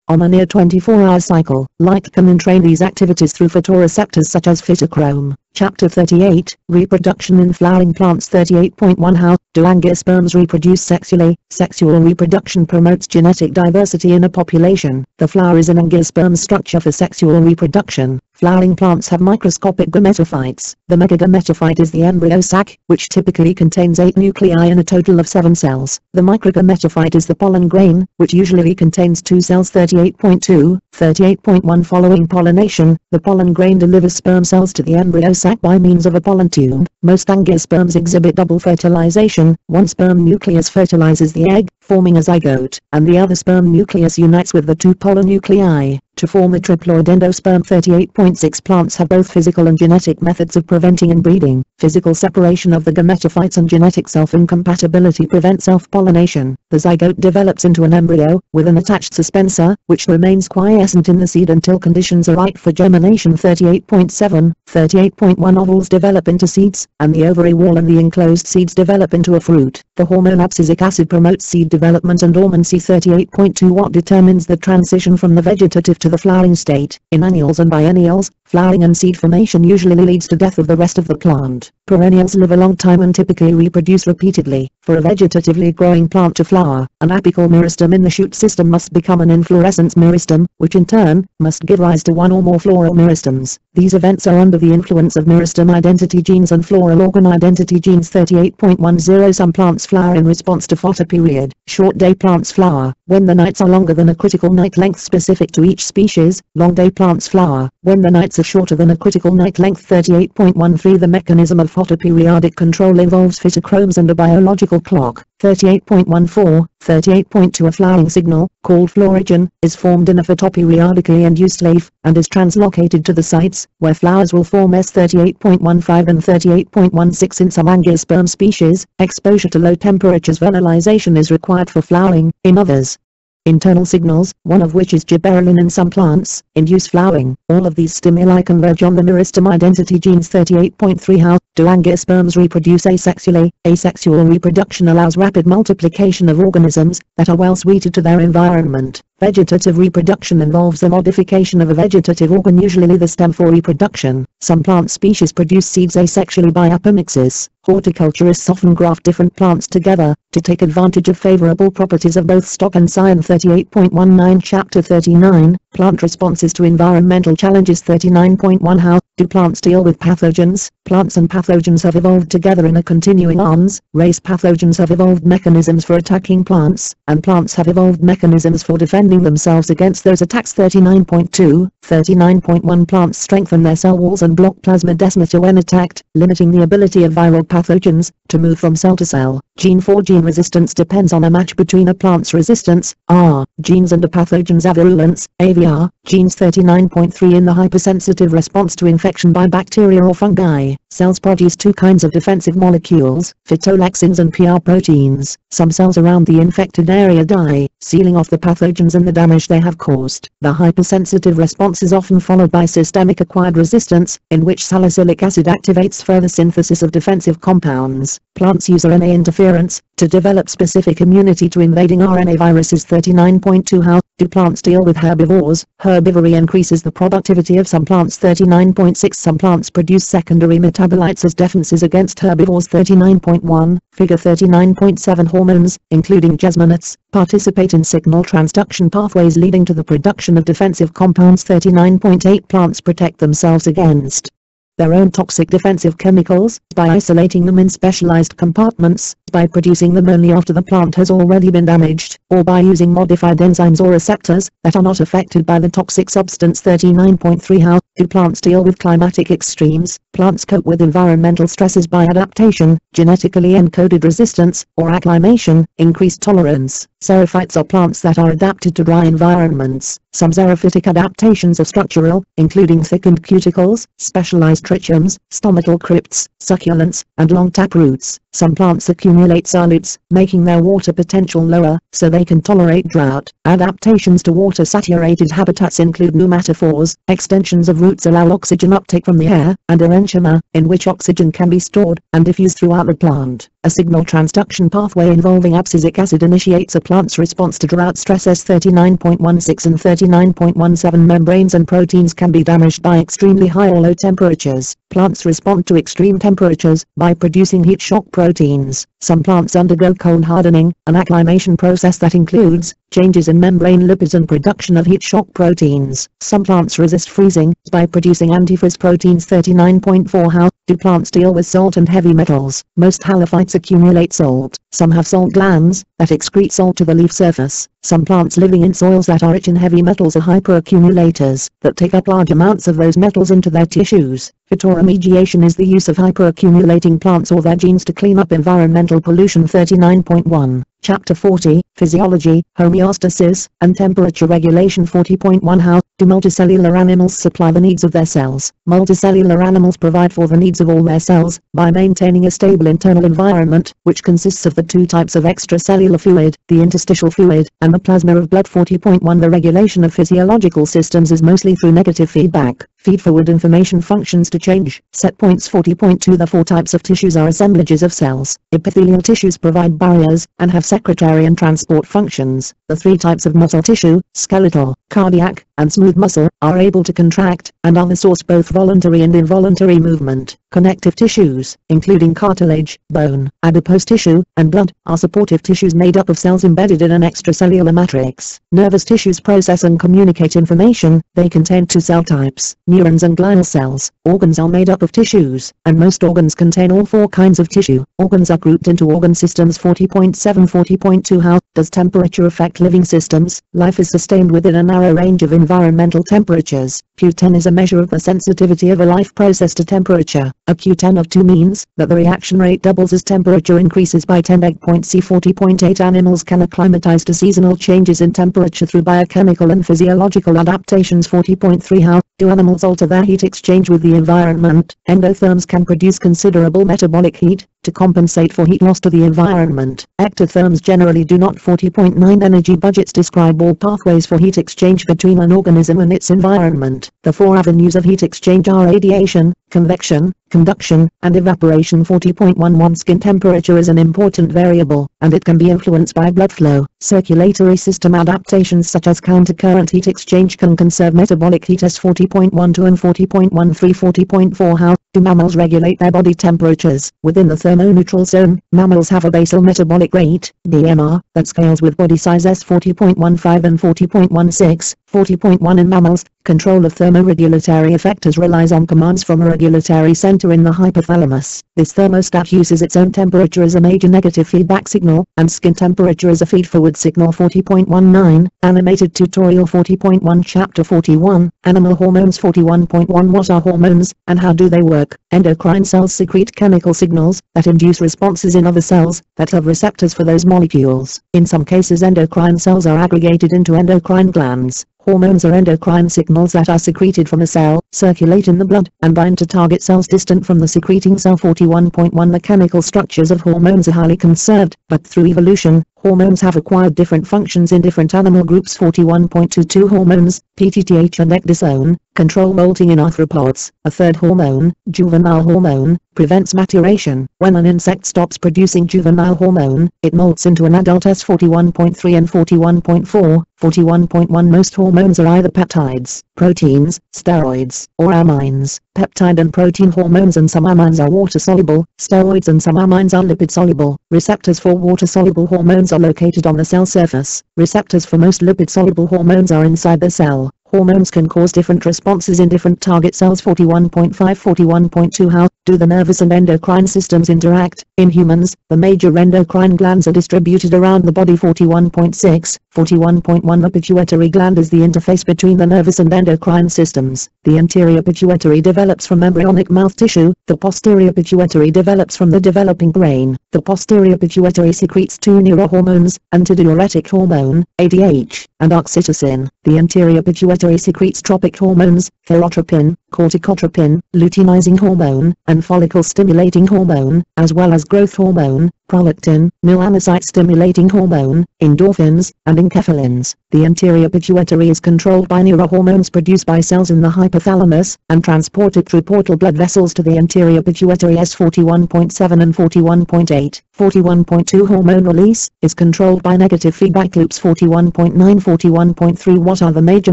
on a near 24-hour cycle. Light can entrain these activities through photoreceptors such as phytochrome. Chapter 38, Reproduction in Flowering Plants. 38.1 How do angiosperms reproduce sexually? Sexual reproduction promotes genetic diversity in a population. The flower is an angiosperm structure for sexual reproduction. Flowering plants have microscopic gametophytes. The megagametophyte is the embryo sac, which typically contains 8 nuclei in a total of 7 cells. The microgametophyte is the pollen grain, which usually contains 2 cells. 38.2, 38.1 Following pollination, the pollen grain delivers sperm cells to the embryo sac by means of a pollen tube. Most angiosperms exhibit double fertilization. One sperm nucleus fertilizes the egg, forming a zygote, and the other sperm nucleus unites with the 2 pollen nuclei to form a triploid endosperm. 38.6 Plants have both physical and genetic methods of preventing inbreeding. Physical separation of the gametophytes and genetic self-incompatibility prevent self-pollination. The zygote develops into an embryo, with an attached suspensor, which remains quiescent in the seed until conditions are right for germination. 38.7, 38.1 Ovules develop into seeds, and the ovary wall and the enclosed seeds develop into a fruit. The hormone abscisic acid promotes seed development and dormancy. 38.2 What determines the transition from the vegetative to the flowering state? In annuals and biennials, flowering and seed formation usually leads to death of the rest of the plant. Perennials live a long time and typically reproduce repeatedly. For a vegetatively growing plant to flower, an apical meristem in the shoot system must become an inflorescence meristem, which in turn must give rise to one or more floral meristems. These events are under the influence of meristem identity genes and floral organ identity genes. 38.10 Some plants flower in response to photoperiod. Short day plants flower when the nights are longer than a critical night length specific to each species. Long day plants flower when the nights are shorter than a critical night length. 38.13 The mechanism of photoperiodic control involves phytochromes and a biological clock. 38.14, 38.2 A flowering signal, called florigen, is formed in a photoperiodically induced leaf, and is translocated to the sites where flowers will form. 38.15 and 38.16 In some angiosperm species, exposure to low temperatures vernalization is required for flowering. In others, internal signals, one of which is gibberellin in some plants, induce flowering. All of these stimuli converge on the meristem identity genes. 38.3 How do angiosperms reproduce asexually? Asexual reproduction allows rapid multiplication of organisms that are well suited to their environment. Vegetative reproduction involves the modification of a vegetative organ, usually the stem, for reproduction. Some plant species produce seeds asexually by apomixis. Horticulturists often graft different plants together to take advantage of favorable properties of both stock and scion. 38.19 Chapter 39, Plant Responses to Environmental Challenges. 39.1 How do plants deal with pathogens? Plants and pathogens have evolved together in a continuing arms race. Pathogens have evolved mechanisms for attacking plants, and plants have evolved mechanisms for defending themselves against those attacks. 39.2, 39.1 Plants strengthen their cell walls and block plasmodesmata when attacked, limiting the ability of viral pathogens to move from cell to cell. Gene for gene resistance depends on a match between a plant's resistance, R, genes, and a pathogen's virulence, AVR, genes. 39.3 In the hypersensitive response to infection by bacteria or fungi, cells produce two kinds of defensive molecules, phytolexins and PR proteins. Some cells around the infected area die, sealing off the pathogens and the damage they have caused. The hypersensitive response is often followed by systemic acquired resistance, in which salicylic acid activates further synthesis of defensive compounds. Plants use RNA interference to develop specific immunity to invading RNA viruses. 39.2 How do plants deal with herbivores? Herbivory increases the productivity of some plants. 39.6 Some plants produce secondary metabolites as defenses against herbivores. 39.1 Figure 39.7 Hormones, including jasminates, participate in signal transduction pathways leading to the production of defensive compounds. 39.8 Plants protect themselves against their own toxic defensive chemicals by isolating them in specialized compartments, by producing them only after the plant has already been damaged, or by using modified enzymes or receptors that are not affected by the toxic substance. 39.3 How do plants deal with climatic extremes? Plants cope with environmental stresses by adaptation, genetically encoded resistance, or acclimation, increased tolerance. Xerophytes are plants that are adapted to dry environments. Some xerophytic adaptations are structural, including thickened cuticles, specialized trichomes, stomatal crypts, succulents, and long taproots. Some plants accumulate solutes, making their water potential lower, so they can tolerate drought. Adaptations to water-saturated habitats include pneumatophores. Extensions of roots allow oxygen uptake from the air, and parenchyma, in which oxygen can be stored and diffused throughout the plant. A signal transduction pathway involving abscisic acid initiates a plant's response to drought stresses. 39.16 and 39.17 Membranes and proteins can be damaged by extremely high or low temperatures. Plants respond to extreme temperatures by producing heat shock proteins. Some plants undergo cold hardening, an acclimation process that includes changes in membrane lipids and production of heat shock proteins. Some plants resist freezing by producing antifreeze proteins. 39.4 How do plants deal with salt and heavy metals? Most halophytes accumulate salt. Some have salt glands that excrete salt to the leaf surface. Some plants living in soils that are rich in heavy metals are hyperaccumulators that take up large amounts of those metals into their tissues. Phytoremediation is the use of hyperaccumulating plants or their genes to clean up environmental pollution. 39.1 Chapter 40, Physiology, Homeostasis, and Temperature Regulation. 40.1 How do multicellular animals supply the needs of their cells? Multicellular animals provide for the needs of all their cells by maintaining a stable internal environment, which consists of the two types of extracellular fluid, the interstitial fluid, and the plasma of blood. 40.1 The regulation of physiological systems is mostly through negative feedback. Feed-forward information functions to change. Set points. 40.2 The four types of tissues are assemblages of cells. Epithelial tissues provide barriers and have secretory and transport functions. The three types of muscle tissue, skeletal, cardiac, and smooth muscle, are able to contract and are the source both voluntary and involuntary movement. Connective tissues, including cartilage, bone, adipose tissue, and blood, are supportive tissues made up of cells embedded in an extracellular matrix. Nervous tissues process and communicate information. They contain two cell types, neurons and glial cells. Organs are made up of tissues, and most organs contain all four kinds of tissue. Organs are grouped into organ systems. 40.7 40.2 How does temperature affect living systems? Life is sustained within a narrow range of environmental temperatures. Q10 is a measure of the sensitivity of a life process to temperature. A Q10 of 2 means that the reaction rate doubles as temperature increases by 10. C 40.8 Animals can acclimatize to seasonal changes in temperature through biochemical and physiological adaptations. 40.3 How do animals alter their heat exchange with the environment? Endotherms can produce considerable metabolic heat to compensate for heat loss to the environment. Ectotherms generally do not. 40.9 Energy budgets describe all pathways for heat exchange between an organism and its environment. The four avenues of heat exchange are radiation, convection, conduction, and evaporation. 40.11 Skin temperature is an important variable, and it can be influenced by blood flow. Circulatory system adaptations such as countercurrent heat exchange can conserve metabolic heat. As 40.12 and 40.13 40.4 How do mammals regulate their body temperatures? Within the thermoneutral zone, mammals have a basal metabolic rate, BMR, that scales with body size. As 40.15 and 40.16 40.1 In mammals, control of thermoregulatory effectors relies on commands from a regulatory center in the hypothalamus. This thermostat uses its own temperature as a major negative feedback signal, and skin temperature as a feed-forward signal. 40.19 Animated tutorial. 40.1 Chapter 41, Animal hormones. 41.1 What are hormones, and how do they work? Endocrine cells secrete chemical signals that induce responses in other cells that have receptors for those molecules. In some cases, endocrine cells are aggregated into endocrine glands. Hormones are endocrine signals that are secreted from a cell, circulate in the blood, and bind to target cells distant from the secreting cell. 41.1 The chemical structures of hormones are highly conserved, but through evolution, hormones have acquired different functions in different animal groups. 41.22 Hormones, PTTH and ecdysone, Control molting in arthropods. A third hormone, juvenile hormone, prevents maturation. When an insect stops producing juvenile hormone, it molts into an adult S41.3 and 41.4. 41.1 Most hormones are either peptides, proteins, steroids, or amines. Peptide and protein hormones and some amines are water-soluble, steroids and some amines are lipid-soluble. Receptors for water-soluble hormones are located on the cell surface. Receptors for most lipid-soluble hormones are inside the cell. Hormones can cause different responses in different target cells. 41.5 41.2 How do the nervous and endocrine systems interact? In humans, the major endocrine glands are distributed around the body. 41.6 41.1 The pituitary gland is the interface between the nervous and endocrine systems. The anterior pituitary develops from embryonic mouth tissue, the posterior pituitary develops from the developing brain. The posterior pituitary secretes two neurohormones, antidiuretic hormone, ADH, and oxytocin. The anterior pituitary secretes tropic hormones, thyrotropin, corticotropin, luteinizing hormone, and follicle-stimulating hormone, as well as growth hormone, prolactin, melanocyte-stimulating hormone, endorphins, and enkephalins. The anterior pituitary is controlled by neurohormones produced by cells in the hypothalamus, and transported through portal blood vessels to the anterior pituitary. S41.7 and 41.8. 41.2 Hormone release is controlled by negative feedback loops. 41.9 41.3 What are the major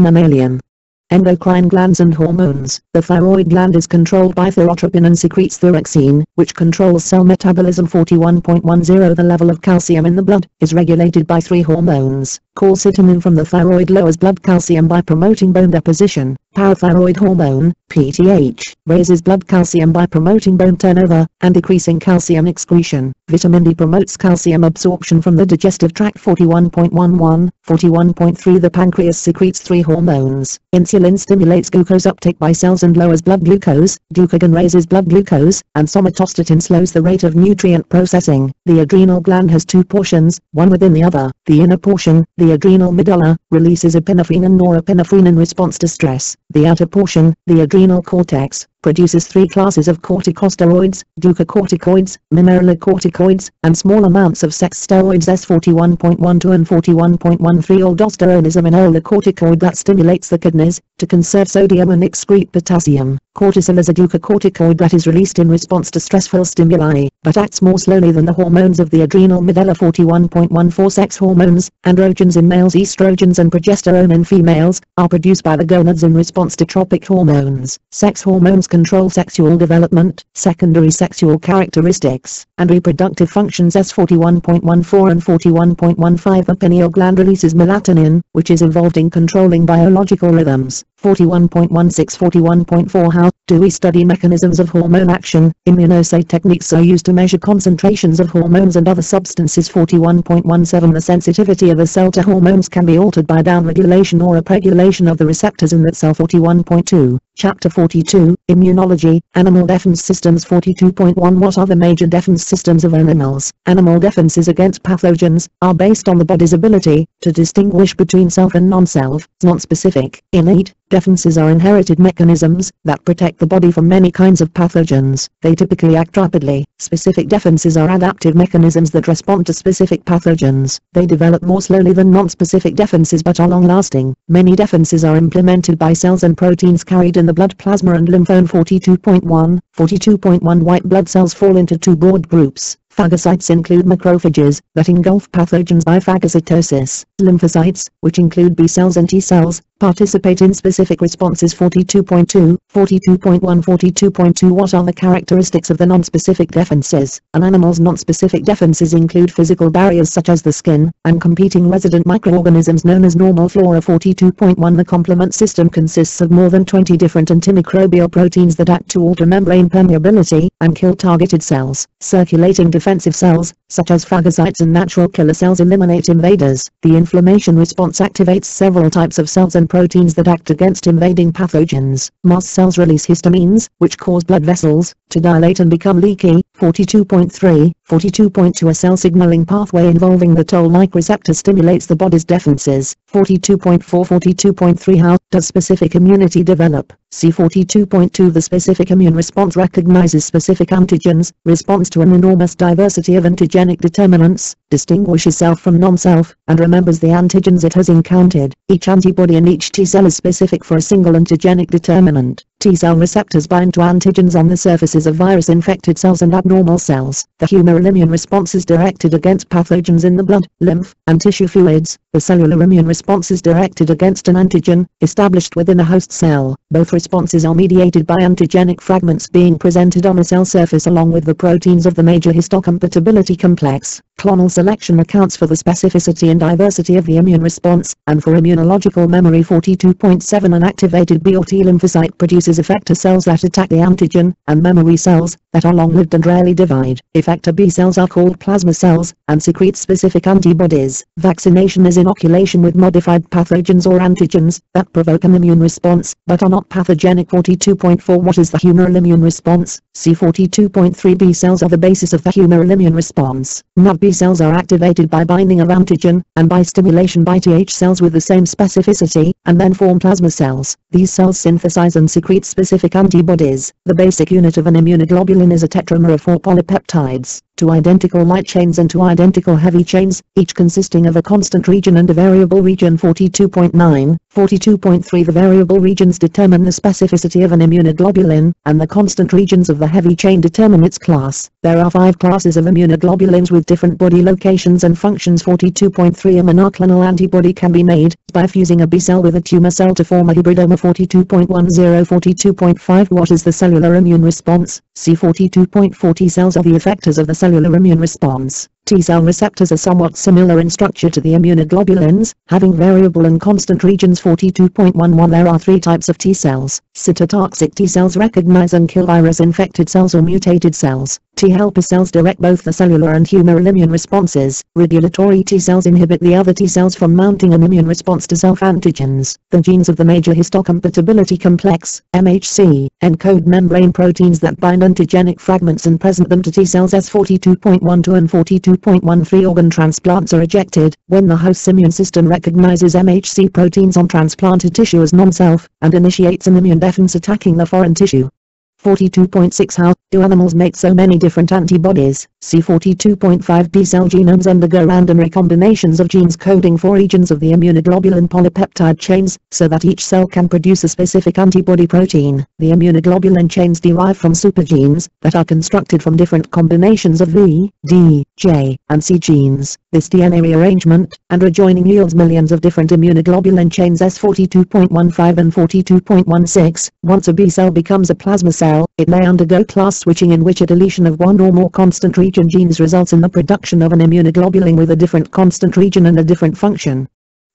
mammalian endocrine glands and hormones? The thyroid gland is controlled by thyrotropin and secretes thyroxine, which controls cell metabolism. 41.10 The level of calcium in the blood is regulated by three hormones. Calcitonin from the thyroid lowers blood calcium by promoting bone deposition. Parathyroid hormone, PTH, raises blood calcium by promoting bone turnover, and decreasing calcium excretion. Vitamin D promotes calcium absorption from the digestive tract. 41.11 41.3 The pancreas secretes three hormones. Insulin stimulates glucose uptake by cells and lowers blood glucose, glucagon raises blood glucose, and somatostatin slows the rate of nutrient processing. The adrenal gland has two portions, one within the other. The inner portion, the adrenal medulla, releases epinephrine and norepinephrine in response to stress. The outer portion, the adrenal cortex, produces three classes of corticosteroids, glucocorticoids, mineralocorticoids, and small amounts of sex steroids. S41.12 and 41.13 Aldosterone is a mineralocorticoid that stimulates the kidneys to conserve sodium and excrete potassium. Cortisol is a glucocorticoid that is released in response to stressful stimuli, but acts more slowly than the hormones of the adrenal medulla. 41.14 Sex hormones, androgens in males, estrogens and progesterone in females, are produced by the gonads in response to tropic hormones. Sex hormones control sexual development, secondary sexual characteristics, and reproductive functions. S41.14 and 41.15 The pineal gland releases melatonin, which is involved in controlling biological rhythms. 41.16 41.4 How do we study mechanisms of hormone action? Immunoassay techniques are used to measure concentrations of hormones and other substances. 41.17 The sensitivity of a cell to hormones can be altered by downregulation or upregulation of the receptors in that cell. 41.2 Chapter 42, Immunology, Animal Defense Systems. 42.1 What are the major defense systems of animals? Animal defenses against pathogens are based on the body's ability to distinguish between self and non-self. Non-specific, innate defenses are inherited mechanisms that protect the body from many kinds of pathogens. They typically act rapidly. Specific defenses are adaptive mechanisms that respond to specific pathogens. They develop more slowly than non-specific defenses but are long-lasting. Many defenses are implemented by cells and proteins carried in the blood plasma and lymphome. 42.1 42.1 White blood cells fall into two broad groups. Phagocytes include macrophages that engulf pathogens by phagocytosis. Lymphocytes, which include B cells and T cells, participate in specific responses. 42.2 42.1 42.2 What are the characteristics of the non-specific defenses? An animal's non-specific defenses include physical barriers such as the skin, and competing resident microorganisms known as normal flora. 42.1 The complement system consists of more than 20 different antimicrobial proteins that act to alter membrane permeability and kill targeted cells. Circulating defensive cells, such as phagocytes and natural killer cells, eliminate invaders. The inflammation response activates several types of cells and proteins that act against invading pathogens. Mast cells release histamines, which cause blood vessels to dilate and become leaky. 42.3 42.2 A cell signaling pathway involving the toll-like receptor stimulates the body's defenses. 42.4 42.3 How does specific immunity develop? See 42.2. The specific immune response recognizes specific antigens, responds to an enormous diversity of antigenic determinants, distinguishes self from non-self, and remembers the antigens it has encountered. Each antibody in each T cell is specific for a single antigenic determinant. T cell receptors bind to antigens on the surfaces of virus-infected cells and abnormal cells. The humoral immune response is directed against pathogens in the blood, lymph, and tissue fluids. The cellular immune response is directed against an antigen, established within a host cell. Both responses are mediated by antigenic fragments being presented on a cell surface along with the proteins of the major histocompatibility complex. Clonal selection accounts for the specificity and diversity of the immune response, and for immunological memory. 42.7. An activated B or T lymphocyte produces effector cells that attack the antigen, and memory cells, that are long-lived and rarely divide. Effector B cells are called plasma cells, and secrete specific antibodies. Vaccination is inoculation with modified pathogens or antigens, that provoke an immune response, but are not pathogenic. 42.4. What is the humoral immune response? See 42.3. B cells are the basis of the humoral immune response. B cells are activated by binding of antigen, and by stimulation by Th cells with the same specificity, and then form plasma cells. These cells synthesize and secrete specific antibodies. The basic unit of an immunoglobulin is a tetramer of 4 polypeptides, 2 identical light chains and 2 identical heavy chains, each consisting of a constant region and a variable region. 42.9, 42.3. The variable regions determine the specificity of an immunoglobulin, and the constant regions of the heavy chain determine its class. There are 5 classes of immunoglobulins with different body locations and functions. 42.3. A monoclonal antibody can be made by fusing a B cell with a tumor cell to form a hybridoma. 42.10, 42.5. What is the cellular immune response? See 42.4. T cells are the effectors of the cellular immune response. T cell receptors are somewhat similar in structure to the immunoglobulins, having variable and constant regions. 42.11. There are 3 types of T cells. Cytotoxic T cells recognize and kill virus-infected cells or mutated cells. T helper cells direct both the cellular and humoral immune responses. Regulatory T cells inhibit the other T cells from mounting an immune response to self-antigens. The genes of the major histocompatibility complex, MHC, encode membrane proteins that bind antigenic fragments and present them to T cells. As 42.12 and 42.13. Organ transplants are ejected when the host's immune system recognizes MHC proteins on transplanted tissue as non-self, and initiates an immune defense attacking the foreign tissue. 42.6. How do animals make so many different antibodies? See 42.5. B cell genomes undergo random recombinations of genes coding for regions of the immunoglobulin polypeptide chains, so that each cell can produce a specific antibody protein. The immunoglobulin chains derive from supergenes, that are constructed from different combinations of V, D, J, and C genes. This DNA rearrangement, and rejoining yields millions of different immunoglobulin chains. S 42.15 and 42.16. Once a B cell becomes a plasma cell, it may undergo class switching, in which a deletion of one or more constant region genes results in the production of an immunoglobulin with a different constant region and a different function.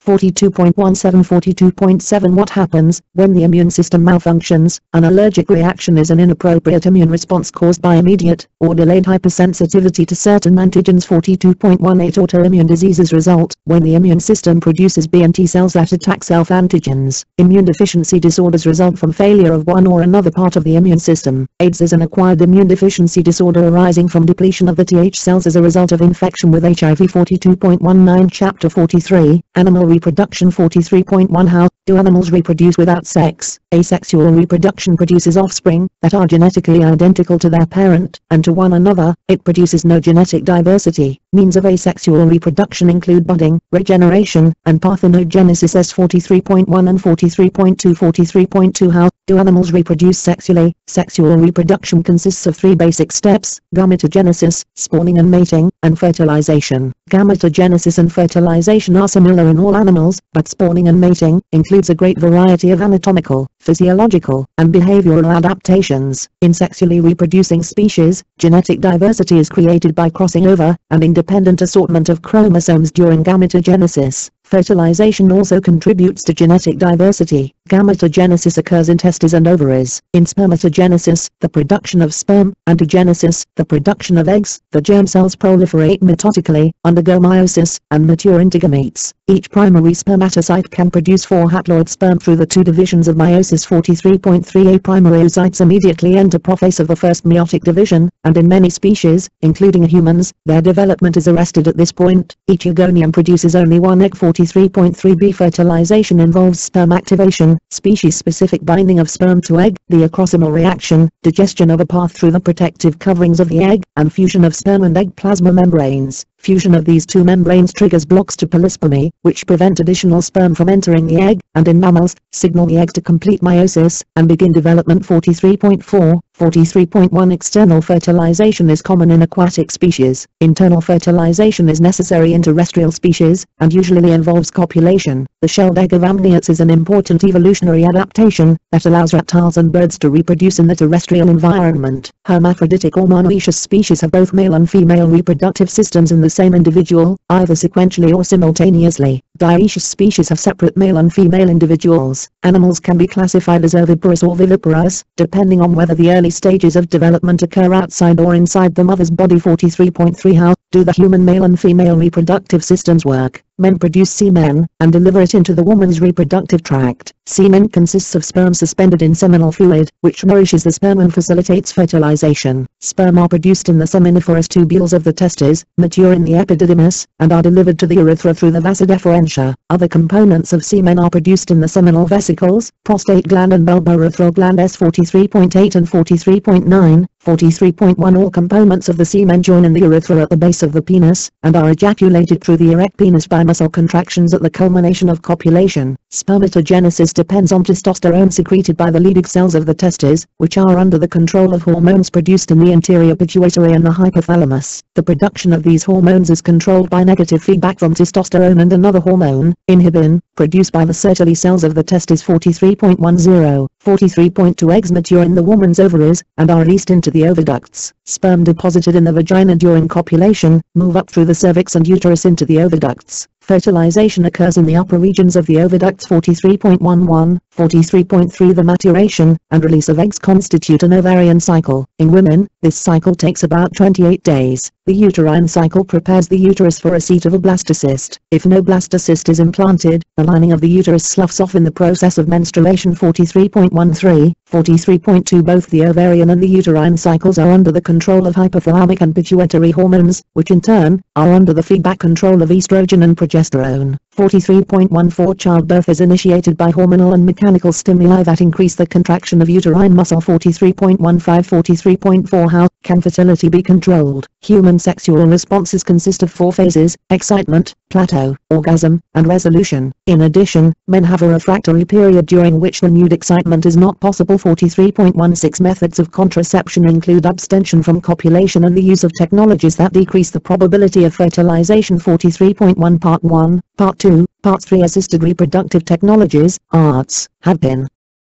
42.17 42.7 What happens when the immune system malfunctions? An allergic reaction is an inappropriate immune response caused by immediate or delayed hypersensitivity to certain antigens. 42.18 Autoimmune diseases result when the immune system produces B and T cells that attack self-antigens. Immune deficiency disorders result from failure of one or another part of the immune system. AIDS is an acquired immune deficiency disorder arising from depletion of the Th cells as a result of infection with HIV. 42.19 Chapter 43 Animal reproduction. 43.1 How do animals reproduce without sex? Asexual reproduction produces offspring that are genetically identical to their parent and to one another. It produces no genetic diversity. Means of asexual reproduction include budding, regeneration, and parthenogenesis. S 43.1 and 43.2 43.2 How do animals reproduce sexually? Sexual reproduction consists of 3 basic steps: gametogenesis, spawning and mating, and fertilization. Gametogenesis and fertilization are similar in all animals, but spawning and mating includes a great variety of anatomical, physiological, and behavioral adaptations. In sexually reproducing species, genetic diversity is created by crossing over and independent assortment of chromosomes during gametogenesis. Fertilization also contributes to genetic diversity. Gametogenesis occurs in testes and ovaries. In spermatogenesis, the production of sperm, and oogenesis, the production of eggs, the germ cells proliferate mitotically, undergo meiosis, and mature into gametes. Each primary spermatocyte can produce 4 haploid sperm through the 2 divisions of meiosis. 43.3 Primary oocytes immediately enter prophase of the first meiotic division, and in many species, including humans, their development is arrested at this point. Each eugonium produces only 1 egg. 43.3b Fertilization involves sperm activation, species-specific binding of sperm to egg, the acrosomal reaction, digestion of a path through the protective coverings of the egg, and fusion of sperm and egg plasma membranes. Fusion of these two membranes triggers blocks to polyspermy, which prevent additional sperm from entering the egg, and in mammals, signal the egg to complete meiosis, and begin development. 43.4, 43.1 External fertilization is common in aquatic species. Internal fertilization is necessary in terrestrial species, and usually involves copulation. The shelled egg of amniotes is an important evolutionary adaptation, that allows reptiles and birds to reproduce in the terrestrial environment. Hermaphroditic or monoecious species have both male and female reproductive systems in the same individual, either sequentially or simultaneously. Dioecious species have separate male and female individuals. Animals can be classified as oviparous or viviparous, depending on whether the early stages of development occur outside or inside the mother's body. 43.3 How do the human male and female reproductive systems work? Men produce semen, and deliver it into the woman's reproductive tract. Semen consists of sperm suspended in seminal fluid, which nourishes the sperm and facilitates fertilization. Sperm are produced in the seminiferous tubules of the testes, mature in the epididymis, and are delivered to the urethra through the vasa deferentia. Other components of semen are produced in the seminal vesicles, prostate gland and bulbourethral gland. 43.8 and 43.9. 43.1 All components of the semen join in the urethra at the base of the penis, and are ejaculated through the erect penis by muscle contractions at the culmination of copulation. Spermatogenesis depends on testosterone secreted by the Leydig cells of the testes, which are under the control of hormones produced in the anterior pituitary and the hypothalamus. The production of these hormones is controlled by negative feedback from testosterone and another hormone, inhibin, produced by the Sertoli cells of the testes. 43.10. 43.2 Eggs mature in the woman's ovaries, and are released into the oviducts. Sperm deposited in the vagina during copulation, move up through the cervix and uterus into the oviducts. Fertilization occurs in the upper regions of the oviducts. 43.11, 43.3 The maturation and release of eggs constitute an ovarian cycle. In women, this cycle takes about 28 days. The uterine cycle prepares the uterus for a seat of a blastocyst. If no blastocyst is implanted, the lining of the uterus sloughs off in the process of menstruation. 43.13, 43.2 Both the ovarian and the uterine cycles are under the control of hypothalamic and pituitary hormones, which in turn, are under the feedback control of estrogen and progesterone. 43.14 Childbirth is initiated by hormonal and mechanical stimuli that increase the contraction of uterine muscle. 43.15 43.4 How can fertility be controlled? Human sexual responses consist of 4 phases: excitement, plateau, orgasm, and resolution. In addition, men have a refractory period during which renewed excitement is not possible. 43.16 Methods of contraception include abstention from copulation and the use of technologies that decrease the probability of fertilization. 43.1 Part 1, Part 2, Part 3 Assisted reproductive technologies, ARTs, have been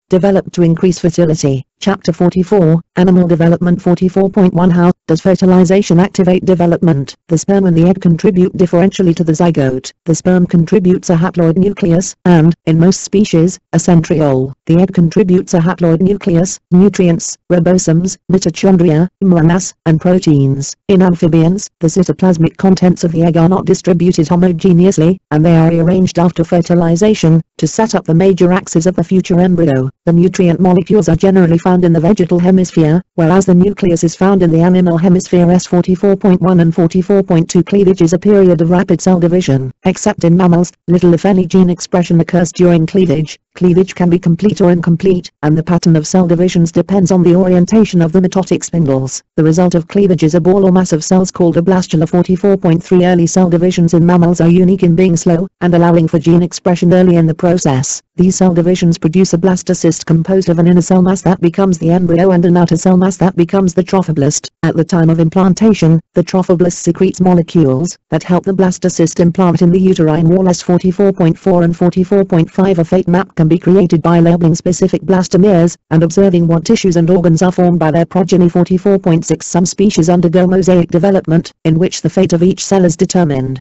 developed to increase fertility. Chapter 44, Animal Development. 44.1 How does fertilization activate development? The sperm and the egg contribute differentially to the zygote. The sperm contributes a haploid nucleus, and, in most species, a centriole. The egg contributes a haploid nucleus, nutrients, ribosomes, mitochondria, mass, and proteins. In amphibians, the cytoplasmic contents of the egg are not distributed homogeneously, and they are rearranged after fertilization, to set up the major axis of the future embryo. The nutrient molecules are generally found in the vegetal hemisphere, whereas the nucleus is found in the animal hemisphere. 44.1 and 44.2 Cleavage is a period of rapid cell division. Except in mammals, little if any gene expression occurs during cleavage. Cleavage can be complete or incomplete, and the pattern of cell divisions depends on the orientation of the mitotic spindles. The result of cleavage is a ball or mass of cells called a blastula. 44.3 Early cell divisions in mammals are unique in being slow, and allowing for gene expression early in the process. These cell divisions produce a blastocyst composed of an inner cell mass that becomes the embryo and an outer cell mass that becomes the trophoblast. At the time of implantation, the trophoblast secretes molecules that help the blastocyst implant in the uterine wall. 44.4 and 44.5 A fate map can be created by labeling specific blastomeres, and observing what tissues and organs are formed by their progeny. 44.6 Some species undergo mosaic development, in which the fate of each cell is determined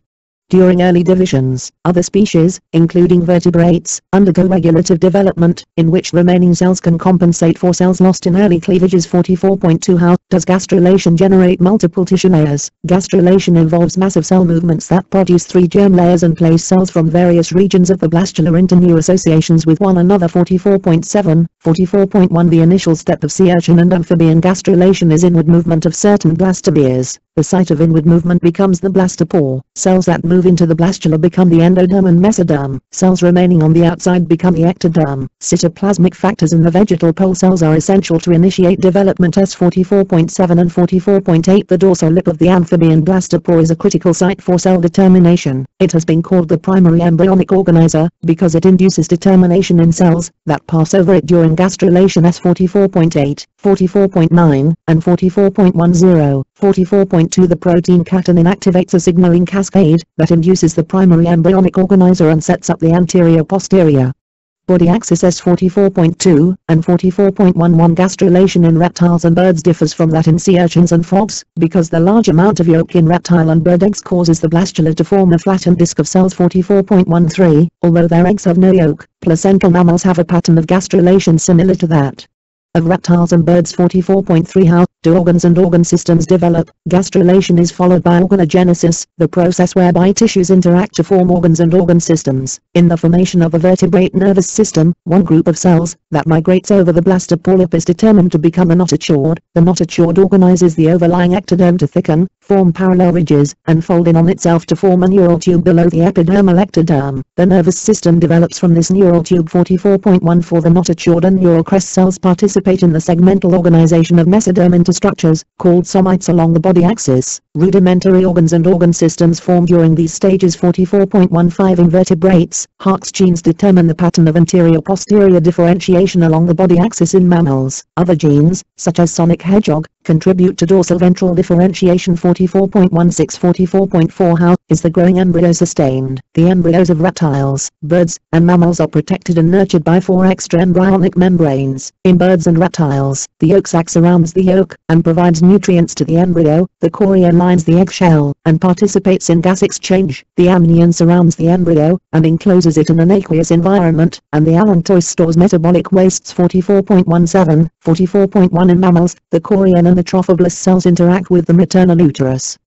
during early divisions. Other species, including vertebrates, undergo regulative development, in which remaining cells can compensate for cells lost in early cleavages. 44.2 How does gastrulation generate multiple tissue layers? Gastrulation involves massive cell movements that produce 3 germ layers and place cells from various regions of the blastula into new associations with one another. 44.7, 44.1 The initial step of sea urchin and amphibian gastrulation is inward movement of certain blastomeres. The site of inward movement becomes the blastopore. Cells that move into the blastula become the endoderm and mesoderm. Cells remaining on the outside become the ectoderm. Cytoplasmic factors in the vegetal pole cells are essential to initiate development. S 44.7 and 44.8 The dorsal lip of the amphibian blastopore is a critical site for cell determination. It has been called the primary embryonic organizer, because it induces determination in cells that pass over it during gastrulation. S 44.8, 44.9, and 44.10. 44.2 The protein catenin activates a signaling cascade that induces the primary embryonic organizer and sets up the anterior-posterior body axis. S 44.2 and 44.11 Gastrulation in reptiles and birds differs from that in sea urchins and frogs, because the large amount of yolk in reptile and bird eggs causes the blastula to form a flattened disc of cells. 44.13 Although their eggs have no yolk, placental mammals have a pattern of gastrulation similar to that of reptiles and birds. 44.3 How do organs and organ systems develop? Gastrulation is followed by organogenesis, the process whereby tissues interact to form organs and organ systems. In the formation of a vertebrate nervous system, one group of cells that migrates over the blastopore lip is determined to become a notochord. The notochord organizes the overlying ectoderm to thicken, form parallel ridges, and fold in on itself to form a neural tube below the epidermal ectoderm. The nervous system develops from this neural tube. 44.14 The notochord and neural crest cells participate in the segmental organization of mesoderm into structures, called somites along the body axis. Rudimentary organs and organ systems form during these stages. 44.15 Invertebrates, Hark's genes determine the pattern of anterior-posterior differentiation along the body axis in mammals. Other genes, such as sonic hedgehog, contribute to dorsal ventral differentiation. 44.16 44.4 How is the growing embryo sustained? The embryos of reptiles, birds, and mammals are protected and nurtured by 4 extraembryonic membranes. In birds and reptiles, the yolk sac surrounds the yolk and provides nutrients to the embryo. The chorea lines the eggshell and participates in gas exchange. The amnion surrounds the embryo and encloses it in an aqueous environment, and the allantois stores metabolic wastes. 44.17 44.1 In mammals, the chorion and the trophoblast cells interact with the maternal uterus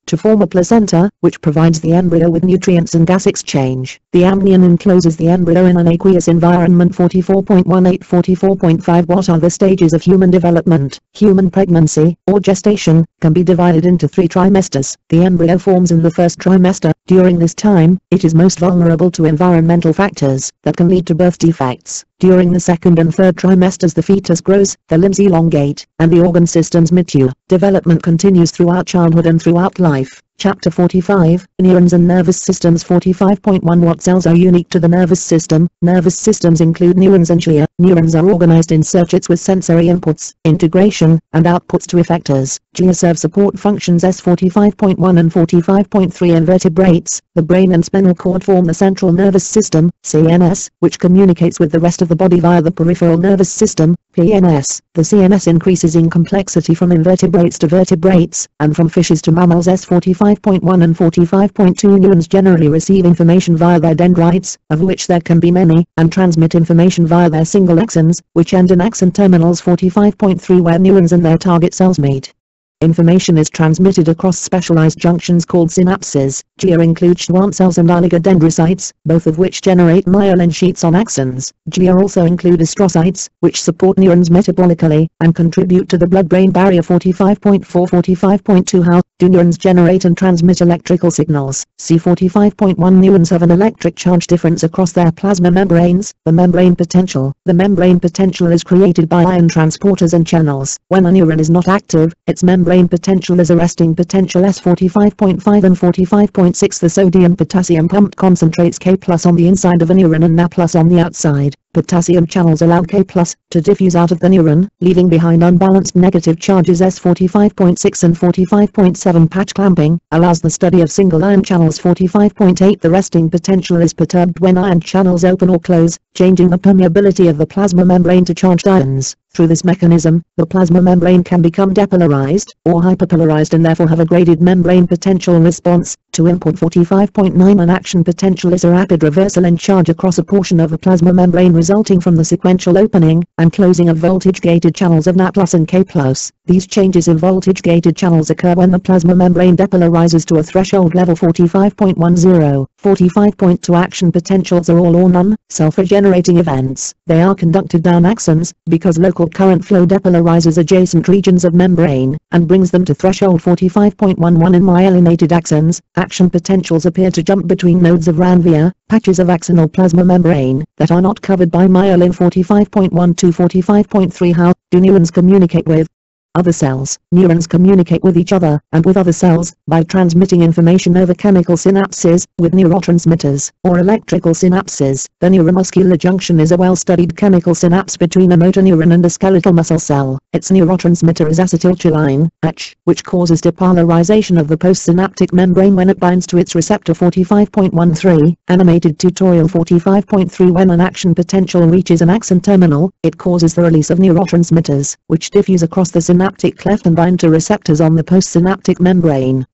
to form a placenta, which provides the embryo with nutrients and gas exchange. The amnion encloses the embryo in an aqueous environment. 44.18 44.5 What are the stages of human development? Human pregnancy, or gestation, can be divided into 3 trimesters. The embryo forms in the first trimester. During this time, it is most vulnerable to environmental factors that can lead to birth defects. During the second and third trimesters the fetus grows, the limbs elongate, and the organ systems mature. Development continues throughout childhood and throughout life. Chapter 45, Neurons and Nervous Systems. 45.1 What cells are unique to the nervous system? Nervous systems include neurons and glia. Neurons are organized in circuits with sensory inputs, integration, and outputs to effectors. Glia serve support functions. S 45.1 and 45.3 Invertebrates, the brain and spinal cord form the central nervous system, CNS, which communicates with the rest of the body via the peripheral nervous system, PNS. The CNS increases in complexity from invertebrates to vertebrates, and from fishes to mammals. S 45.1 and 45.2 Neurons generally receive information via their dendrites, of which there can be many, and transmit information via their single axons, which end in axon terminals. 45.3 Where neurons and their target cells meet, information is transmitted across specialized junctions called synapses. Glia include Schwann cells and oligodendrocytes, both of which generate myelin sheets on axons. Glia also include astrocytes, which support neurons metabolically, and contribute to the blood-brain barrier. 45.4 45.2 How do neurons generate and transmit electrical signals? See 45.1 Neurons have an electric charge difference across their plasma membranes, the membrane potential. The membrane potential is created by ion transporters and channels. When a neuron is not active, its membrane potential is a resting potential. S 45.5 and 45.6 The sodium-potassium pumped concentrates K+ on the inside of a neuron and Na+ on the outside. Potassium channels allow K+ to diffuse out of the neuron, leaving behind unbalanced negative charges. S 45.6 and 45.7 Patch clamping allows the study of single ion channels. 45.8 The resting potential is perturbed when ion channels open or close, changing the permeability of the plasma membrane to charged ions. Through this mechanism, the plasma membrane can become depolarized, or hyperpolarized, and therefore have a graded membrane potential response to input. 45.9 An action potential is a rapid reversal in charge across a portion of the plasma membrane resulting from the sequential opening and closing of voltage-gated channels of Na+ and K+. These changes in voltage-gated channels occur when the plasma membrane depolarizes to a threshold level. 45.10 45.2 Action potentials are all or none, self-regenerating events. They are conducted down axons, because local current flow depolarizes adjacent regions of membrane, and brings them to threshold. 45.11 In myelinated axons, action potentials appear to jump between nodes of ranvia, patches of axonal plasma membrane, that are not covered by myelin. 45.12 45.3 How do neurons communicate with other cells? Neurons communicate with each other, and with other cells, by transmitting information over chemical synapses, with neurotransmitters, or electrical synapses. The neuromuscular junction is a well-studied chemical synapse between a motor neuron and a skeletal muscle cell. Its neurotransmitter is acetylcholine, H, which causes depolarization of the postsynaptic membrane when it binds to its receptor. 45.13 Animated tutorial. 45.3 When an action potential reaches an axon terminal, it causes the release of neurotransmitters, which diffuse across the synaptic cleft and bind to receptors on the postsynaptic membrane.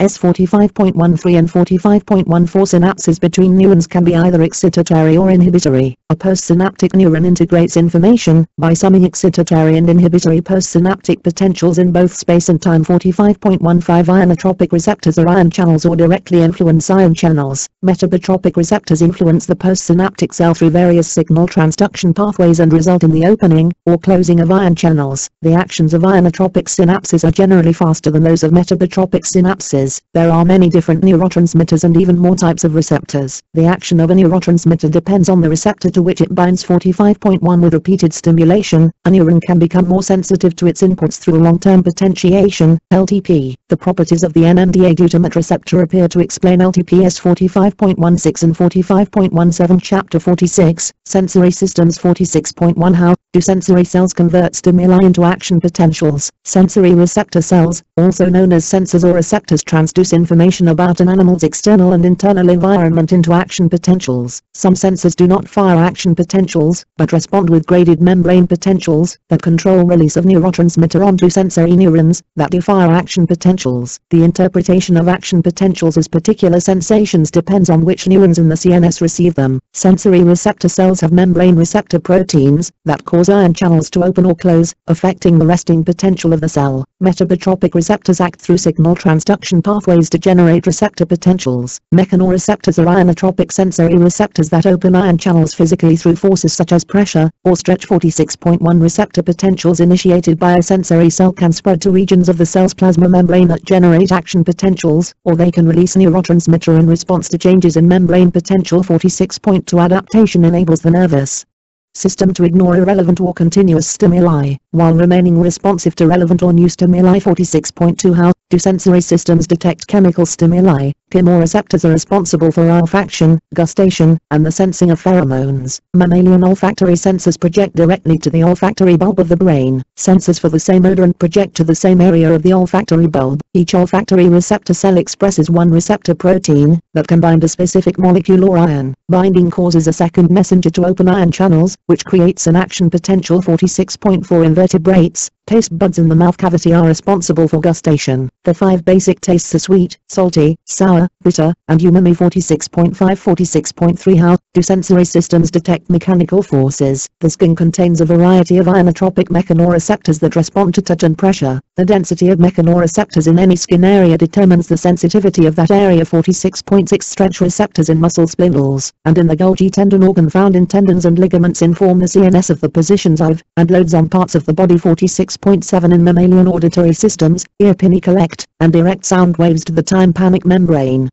S45.13 and 45.14 Synapses between neurons can be either excitatory or inhibitory. A postsynaptic neuron integrates information by summing excitatory and inhibitory postsynaptic potentials in both space and time. 45.15 Ionotropic receptors are ion channels or directly influence ion channels. Metabotropic receptors influence the postsynaptic cell through various signal transduction pathways and result in the opening or closing of ion channels. The actions of ionotropic synapses are generally faster than those of metabotropic synapses. There are many different neurotransmitters and even more types of receptors. The action of a neurotransmitter depends on the receptor to which it binds. 45.1 With repeated stimulation, a neuron can become more sensitive to its inputs through long-term potentiation, LTP. The properties of the NMDA glutamate receptor appear to explain LTPs. 45.16 and 45.17 Chapter 46, Sensory Systems. 46.1 How do sensory cells convert stimuli into action potentials? Sensory receptor cells, also known as sensors or receptors, transduce information about an animal's external and internal environment into action potentials. Some sensors do not fire action potentials, but respond with graded membrane potentials that control release of neurotransmitter onto sensory neurons that do fire action potentials. The interpretation of action potentials as particular sensations depends on which neurons in the CNS receive them. Sensory receptor cells have membrane receptor proteins that cause ion channels to open or close, affecting the resting potential of the cell. Metabotropic receptors act through signal transduction pathways to generate receptor potentials. Mechanoreceptors are ionotropic sensory receptors that open ion channels physically through forces such as pressure or stretch. 46.1 Receptor potentials initiated by a sensory cell can spread to regions of the cell's plasma membrane that generate action potentials, or they can release neurotransmitter in response to changes in membrane potential. 46.2 Adaptation enables the nervous system to ignore irrelevant or continuous stimuli, while remaining responsive to relevant or new stimuli. 46.2 How do sensory systems detect chemical stimuli? Chemoreceptors are responsible for olfaction, gustation, and the sensing of pheromones. Mammalian olfactory sensors project directly to the olfactory bulb of the brain. Sensors for the same odorant project to the same area of the olfactory bulb. Each olfactory receptor cell expresses one receptor protein that can bind a specific molecule or ion. Binding causes a second messenger to open ion channels, which creates an action potential. 46.4 Invertebrates, taste buds in the mouth cavity are responsible for gustation. The 5 basic tastes are sweet, salty, sour, bitter, and umami. 46.5 46.3 How do sensory systems detect mechanical forces? The skin contains a variety of ionotropic mechanoreceptors that respond to touch and pressure. The density of mechanoreceptors in any skin area determines the sensitivity of that area. 46.6 Stretch receptors in muscle spindles and in the Golgi tendon organ found in tendons and ligaments inform the CNS of the positions of and loads on parts of the body. 46.7 In mammalian auditory systems, ear pinnae collect and direct sound waves to the tympanic membrane,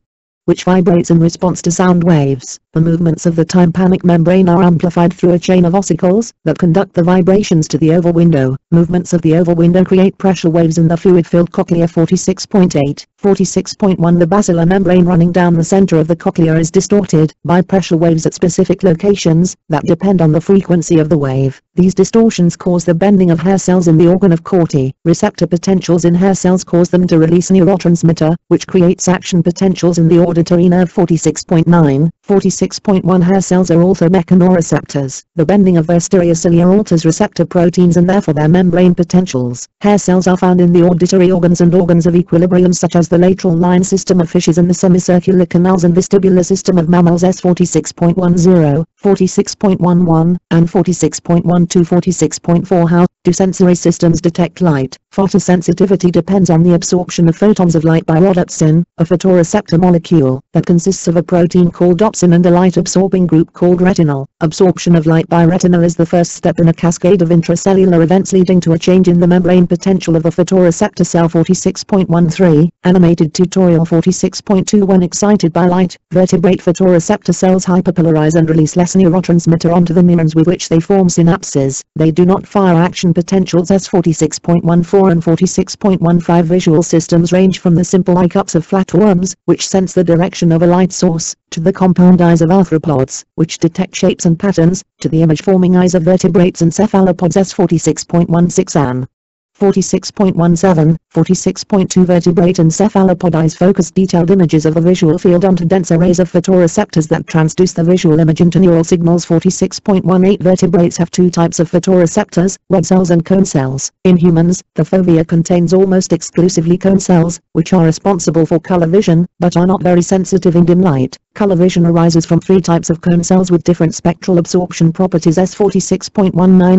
which vibrates in response to sound waves. The movements of the tympanic membrane are amplified through a chain of ossicles that conduct the vibrations to the oval window. Movements of the oval window create pressure waves in the fluid-filled cochlea. 46.8 46.1 The basilar membrane running down the center of the cochlea is distorted by pressure waves at specific locations that depend on the frequency of the wave. These distortions cause the bending of hair cells in the organ of Corti. Receptor potentials in hair cells cause them to release neurotransmitter, which creates action potentials in the auditory nerve. 46.9 46.1 Hair cells are also mechanoreceptors. The bending of their stereocilia alters receptor proteins and therefore their membrane potentials. Hair cells are found in the auditory organs and organs of equilibrium such as the lateral line system of fishes and the semicircular canals and vestibular system of mammals. S46.10, 46.11, and 46.12. 46.4 How do sensory systems detect light? Photosensitivity depends on the absorption of photons of light by rhodopsin, a photoreceptor molecule that consists of a protein called opsin and a light-absorbing group called retinol. Absorption of light by retina is the first step in a cascade of intracellular events leading to a change in the membrane potential of the photoreceptor cell. 46.13, animated tutorial. 46.2 When excited by light, vertebrate photoreceptor cells hyperpolarize and release less neurotransmitter onto the neurons with which they form synapses. They do not fire action potentials. 46.14 and 46.15 Visual systems range from the simple eye cups of flatworms, which sense the direction of a light source, to the compound eyes of arthropods, which detect shapes and patterns, to the image-forming eyes of vertebrates and cephalopods. 46.16 and 46.17, 46.2 Vertebrate and cephalopod eyes focus detailed images of the visual field onto dense arrays of photoreceptors that transduce the visual image into neural signals. 46.18 Vertebrates have two types of photoreceptors, rod cells and cone cells. In humans, the fovea contains almost exclusively cone cells, which are responsible for color vision, but are not very sensitive in dim light. Color vision arises from three types of cone cells with different spectral absorption properties. 46.19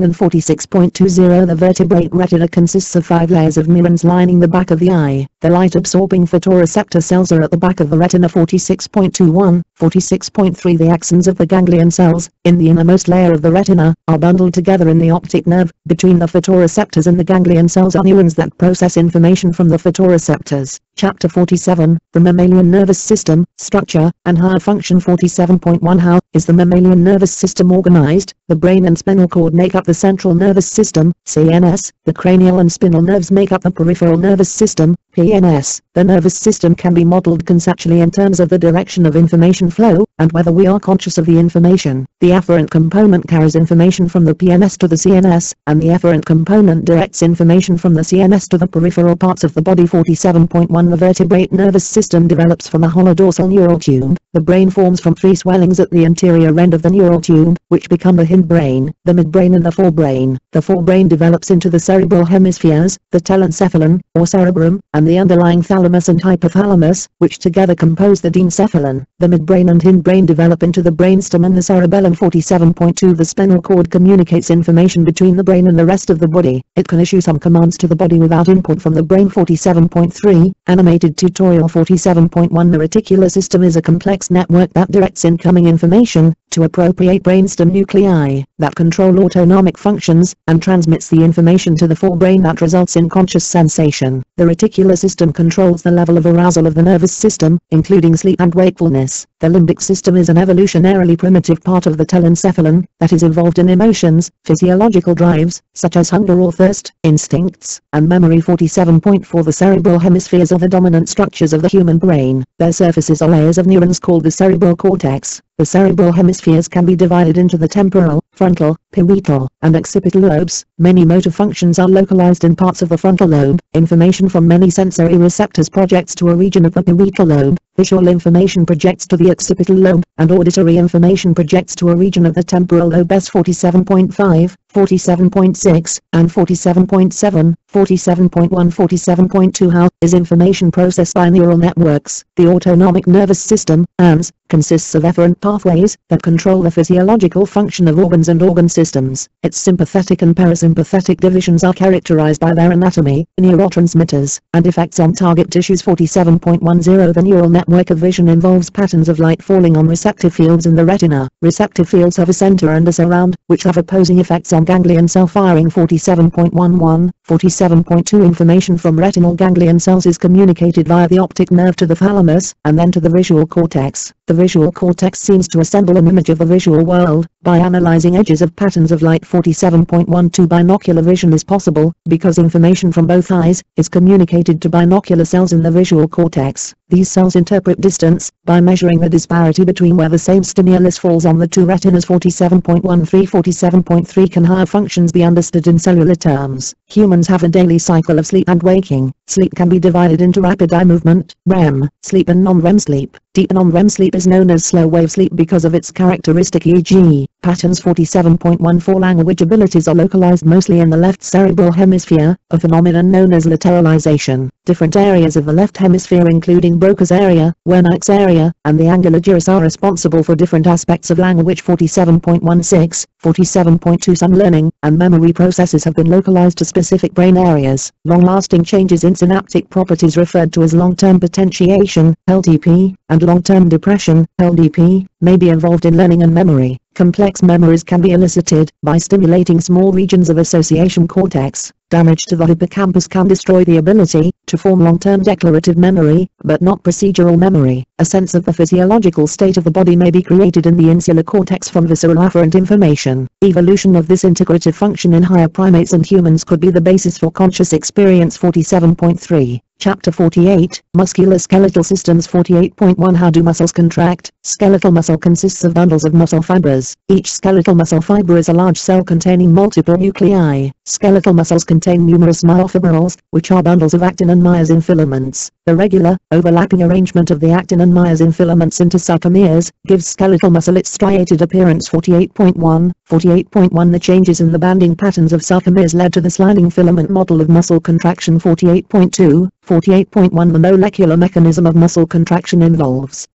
and 46.20 The vertebrate retina consists of 5 layers of neurons lining the back of the eye. The light-absorbing photoreceptor cells are at the back of the retina. 46.21, 46.3 The axons of the ganglion cells, in the innermost layer of the retina, are bundled together in the optic nerve. Between the photoreceptors and the ganglion cells are neurons that process information from the photoreceptors. Chapter 47, The Mammalian Nervous System, Structure, and Higher Function. 47.1 How is the mammalian nervous system organized? The brain and spinal cord make up the central nervous system, CNS. The cranial and spinal nerves make up the peripheral nervous system, PNS. The nervous system can be modeled conceptually in terms of the direction of information flow, and whether we are conscious of the information. The afferent component carries information from the PNS to the CNS, and the efferent component directs information from the CNS to the peripheral parts of the body. 47.1 The vertebrate nervous system develops from a hollow dorsal neural tube. The brain forms from 3 swellings at the anterior end of the neural tube, which become the hindbrain, the midbrain and the forebrain. The forebrain develops into the cerebral hemispheres, the telencephalon, or cerebrum, and the underlying thalamus and hypothalamus, which together compose the diencephalon. The midbrain and hindbrain develop into the brainstem and the cerebellum. 47.2 The spinal cord communicates information between the brain and the rest of the body. It can issue some commands to the body without input from the brain. 47.3, animated tutorial. 47.1 The reticular system is a complex network that directs incoming information to appropriate brainstem nuclei that control autonomic functions, and transmits the information to the forebrain that results in conscious sensation. The reticular system controls the level of arousal of the nervous system, including sleep and wakefulness. The limbic system is an evolutionarily primitive part of the telencephalon that is involved in emotions, physiological drives, such as hunger or thirst, instincts, and memory. 47.4 The cerebral hemispheres are the dominant structures of the human brain. Their surfaces are layers of neurons called the cerebral cortex. The cerebral hemispheres can be divided into the temporal, frontal, parietal, and occipital lobes. Many motor functions are localized in parts of the frontal lobe. Information from many sensory receptors projects to a region of the parietal lobe. Visual information projects to the occipital lobe, and auditory information projects to a region of the temporal lobe. 47.5, 47.6, and 47.7, 47.1, 47.2 How is information processed by neural networks? The autonomic nervous system, ANS, consists of efferent pathways that control the physiological function of organs and organ systems. Its sympathetic and parasympathetic divisions are characterized by their anatomy, neurotransmitters, and effects on target tissues. 47.10 The neural network of vision involves patterns of light falling on receptive fields in the retina. Receptive fields have a center and a surround, which have opposing effects on ganglion cell firing. 47.11, 47.2 Information from retinal ganglion cells is communicated via the optic nerve to the thalamus, and then to the visual cortex. The visual cortex seems to assemble an image of the visual world by analyzing edges of patterns of light. 47.12 Binocular vision is possible because information from both eyes is communicated to binocular cells in the visual cortex. These cells interpret distance by measuring the disparity between where the same stimulus falls on the two retinas. 47.13 47.3 Can higher functions be understood in cellular terms? Humans have a daily cycle of sleep and waking. Sleep can be divided into rapid eye movement, REM, sleep and non-REM sleep. Deep non-REM sleep is known as slow wave sleep because of its characteristic EEG patterns. 47.14 Language abilities are localized mostly in the left cerebral hemisphere, a phenomenon known as lateralization. Different areas of the left hemisphere including Broca's area, Wernicke's area, and the angular gyrus are responsible for different aspects of language. 47.16, 47.2 Some learning and memory processes have been localized to specific brain areas. Long-lasting changes in synaptic properties referred to as long-term potentiation, LTP, and long-term depression, LDP, may be involved in learning and memory. Complex memories can be elicited by stimulating small regions of association cortex. Damage to the hippocampus can destroy the ability to form long-term declarative memory, but not procedural memory. A sense of the physiological state of the body may be created in the insular cortex from visceral afferent information. Evolution of this integrative function in higher primates and humans could be the basis for conscious experience. 47.3. Chapter 48, Musculoskeletal Systems. 48.1 How do muscles contract? Skeletal muscle consists of bundles of muscle fibers. Each skeletal muscle fiber is a large cell containing multiple nuclei. Skeletal muscles contain numerous myofibrils, which are bundles of actin and myosin filaments. The regular, overlapping arrangement of the actin and myosin filaments into sarcomeres gives skeletal muscle its striated appearance. 48.1. 48.1 The changes in the banding patterns of sarcomeres led to the sliding filament model of muscle contraction. 48.2. 48.1 The molecular mechanism of muscle contraction involves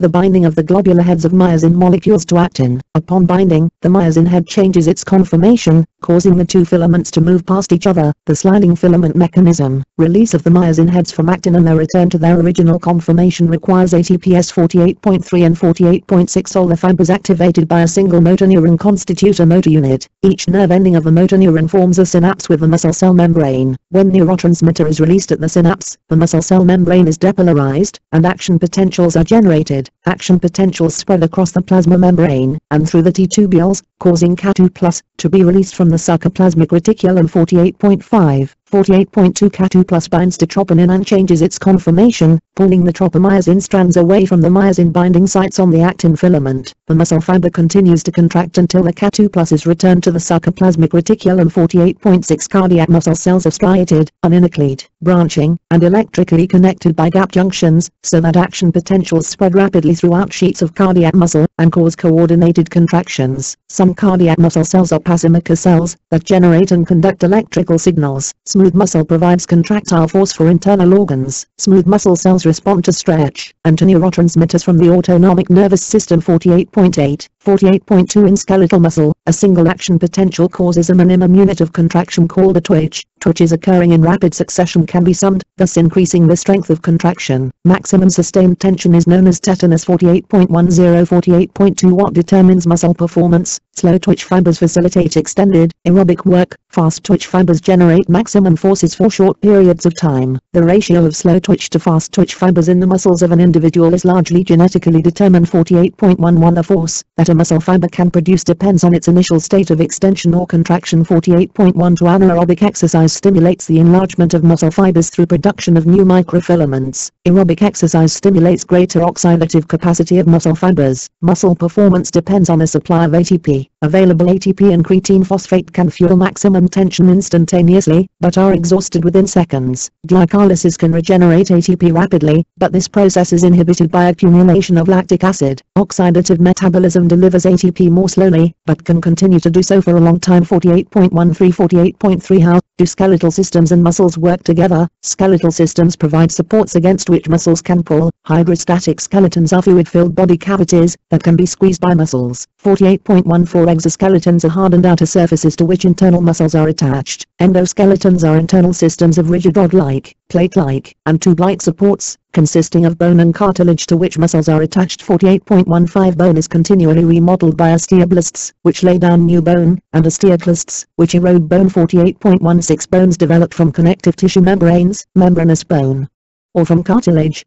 the binding of the globular heads of myosin molecules to actin. Upon binding, the myosin head changes its conformation, causing the two filaments to move past each other. The sliding filament mechanism. Release of the myosin heads from actin and their return to their original conformation requires ATPs. 48.3 and 48.6 All the fibers activated by a single motor neuron constitute a motor unit. Each nerve ending of a motor neuron forms a synapse with the muscle cell membrane. When neurotransmitter is released at the synapse, the muscle cell membrane is depolarized, and action potentials are generated. Action potentials spread across the plasma membrane and through the T-tubules, causing Ca2+ to be released from the sarcoplasmic reticulum. 48.5. 48.2 Ca2+ binds to troponin and changes its conformation, pulling the tropomyosin strands away from the myosin binding sites on the actin filament. The muscle fiber continues to contract until the Ca2+ is returned to the sarcoplasmic reticulum. 48.6 Cardiac muscle cells are striated, uninucleate, branching, and electrically connected by gap junctions, so that action potentials spread rapidly throughout sheets of cardiac muscle, and cause coordinated contractions. Some cardiac muscle cells are pacemaker cells, that generate and conduct electrical signals. Smooth muscle provides contractile force for internal organs. Smooth muscle cells respond to stretch, and to neurotransmitters from the autonomic nervous system. 48.8. 48.2 In skeletal muscle, a single action potential causes a minimum unit of contraction called a twitch. Twitches occurring in rapid succession can be summed, thus increasing the strength of contraction. Maximum sustained tension is known as tetanus. 48.10. 48.2 What determines muscle performance? Slow twitch fibers facilitate extended, aerobic work. Fast twitch fibers generate maximum forces for short periods of time. The ratio of slow twitch to fast twitch fibers in the muscles of an individual is largely genetically determined. 48.11 The force that a muscle fiber can produce depends on its initial state of extension or contraction. 48.12 Anaerobic exercise stimulates the enlargement of muscle fibers through production of new microfilaments. Aerobic exercise stimulates greater oxidative capacity of muscle fibers. Muscle performance depends on a supply of ATP. Available ATP and creatine phosphate can fuel maximum tension instantaneously, but are exhausted within seconds. Glycolysis can regenerate ATP rapidly, but this process is inhibited by accumulation of lactic acid. Oxidative metabolism delivers ATP more slowly, but can continue to do so for a long time. 48.13 48.3 How do skeletal systems and muscles work together? Skeletal systems provide supports against which muscles can pull. Hydrostatic skeletons are fluid-filled body cavities that can be squeezed by muscles. 48.14 Exoskeletons are hardened outer surfaces to which internal muscles are attached. Endoskeletons are internal systems of rigid rod-like, plate-like, and tube-like supports, consisting of bone and cartilage to which muscles are attached. 48.15 Bone is continually remodeled by osteoblasts, which lay down new bone, and osteoclasts, which erode bone. 48.16 Bones developed from connective tissue membranes, membranous bone, or from cartilage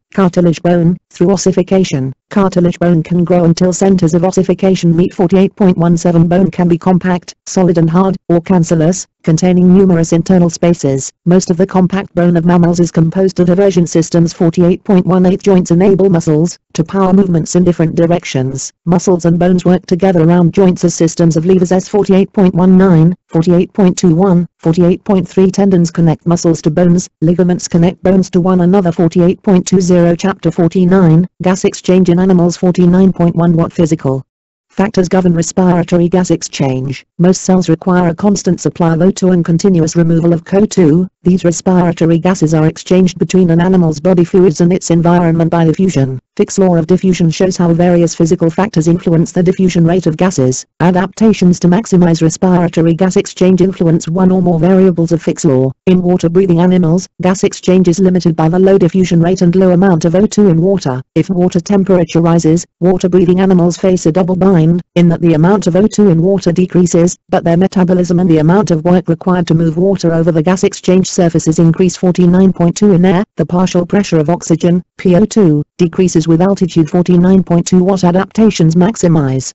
bone, Through ossification, cartilage bone can grow until centers of ossification meet. 48.17 Bone can be compact, solid and hard, or cancellous, containing numerous internal spaces. Most of the compact bone of mammals is composed of divergent systems. 48.18 Joints enable muscles to power movements in different directions. Muscles and bones work together around joints as systems of levers. 48.19, 48.21, 48.3 Tendons connect muscles to bones, ligaments connect bones to one another. 48.20 Chapter 49, Gas exchange in animals. 49.1 What physical factors govern respiratory gas exchange? Most cells require a constant supply of O2 and continuous removal of CO2. These respiratory gases are exchanged between an animal's body fluids and its environment by diffusion. Fick's law of diffusion shows how various physical factors influence the diffusion rate of gases. Adaptations to maximize respiratory gas exchange influence one or more variables of Fick's law. In water-breathing animals, gas exchange is limited by the low diffusion rate and low amount of O2 in water. If water temperature rises, water-breathing animals face a double bind, in that the amount of O2 in water decreases, but their metabolism and the amount of work required to move water over the gas exchange surfaces increase. 49.2 In air, the partial pressure of oxygen, PO2, decreases with altitude. 49.2 What adaptations maximize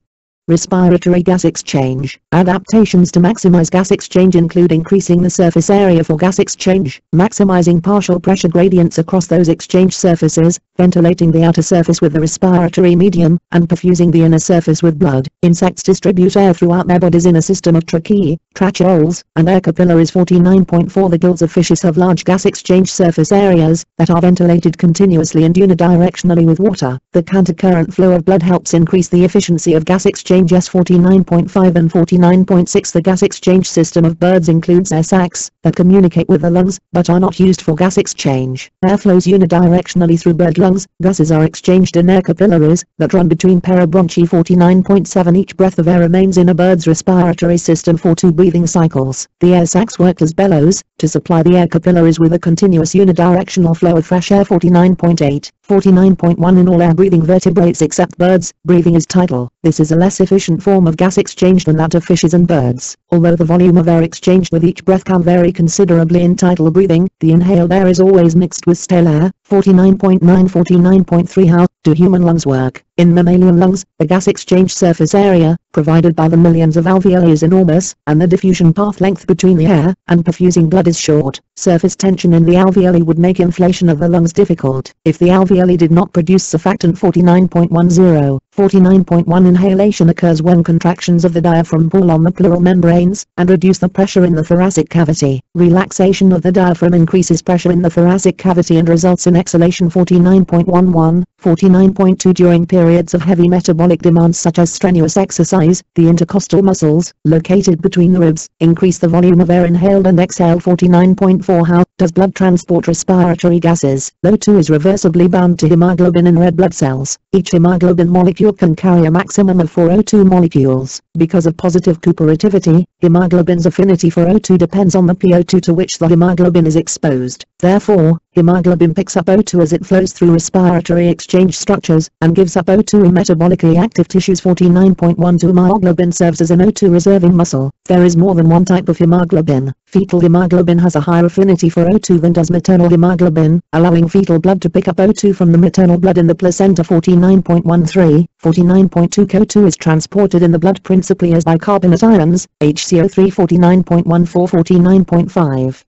respiratory gas exchange? Adaptations to maximize gas exchange include increasing the surface area for gas exchange, maximizing partial pressure gradients across those exchange surfaces, ventilating the outer surface with the respiratory medium, and perfusing the inner surface with blood. Insects distribute air throughout their bodies in a system of tracheae, tracheoles, and air capillaries. 49.4 The gills of fishes have large gas exchange surface areas that are ventilated continuously and unidirectionally with water. The countercurrent flow of blood helps increase the efficiency of gas exchange. 49.5 and 49.6 The gas exchange system of birds includes air sacs that communicate with the lungs, but are not used for gas exchange. Air flows unidirectionally through bird lungs. Gases are exchanged in air capillaries that run between parabronchi. 49.7 Each breath of air remains in a bird's respiratory system for 2 breathing cycles. The air sacs work as bellows to supply the air capillaries with a continuous unidirectional flow of fresh air. 49.8, 49.1 In all air-breathing vertebrates except birds, breathing is tidal. This is a less efficient form of gas exchange than that of fishes and birds. Although the volume of air exchanged with each breath can vary considerably in tidal breathing, the inhaled air is always mixed with stale air. 49.9, 49.3 How do human lungs work? In mammalian lungs, the gas exchange surface area, provided by the millions of alveoli, is enormous, and the diffusion path length between the air and perfusing blood is short. Surface tension in the alveoli would make inflation of the lungs difficult if the alveoli did not produce surfactant. 49.10, 49.1 Inhalation occurs when contractions of the diaphragm pull on the pleural membranes and reduce the pressure in the thoracic cavity. Relaxation of the diaphragm increases pressure in the thoracic cavity and results in exhalation. 49.11, 49.2 During periods of heavy metabolic demands such as strenuous exercise, the intercostal muscles, located between the ribs, increase the volume of air inhaled and exhaled. 49.4 How does blood transport respiratory gases? O2 is reversibly bound to hemoglobin in red blood cells. Each hemoglobin molecule can carry a maximum of 4 O2 molecules. Because of positive cooperativity, hemoglobin's affinity for O2 depends on the PO2 to which the hemoglobin is exposed. Therefore, hemoglobin picks up O2 as it flows through respiratory exchange structures, and gives up O2 in metabolically active tissues. 49.12 Hemoglobin serves as an O2 reserving muscle. There is more than one type of hemoglobin. Fetal hemoglobin has a higher affinity for O2 than does maternal hemoglobin, allowing fetal blood to pick up O2 from the maternal blood in the placenta. 49.13, 49.2 CO2 is transported in the blood principally as bicarbonate ions, HCO3. 49.14, 49.5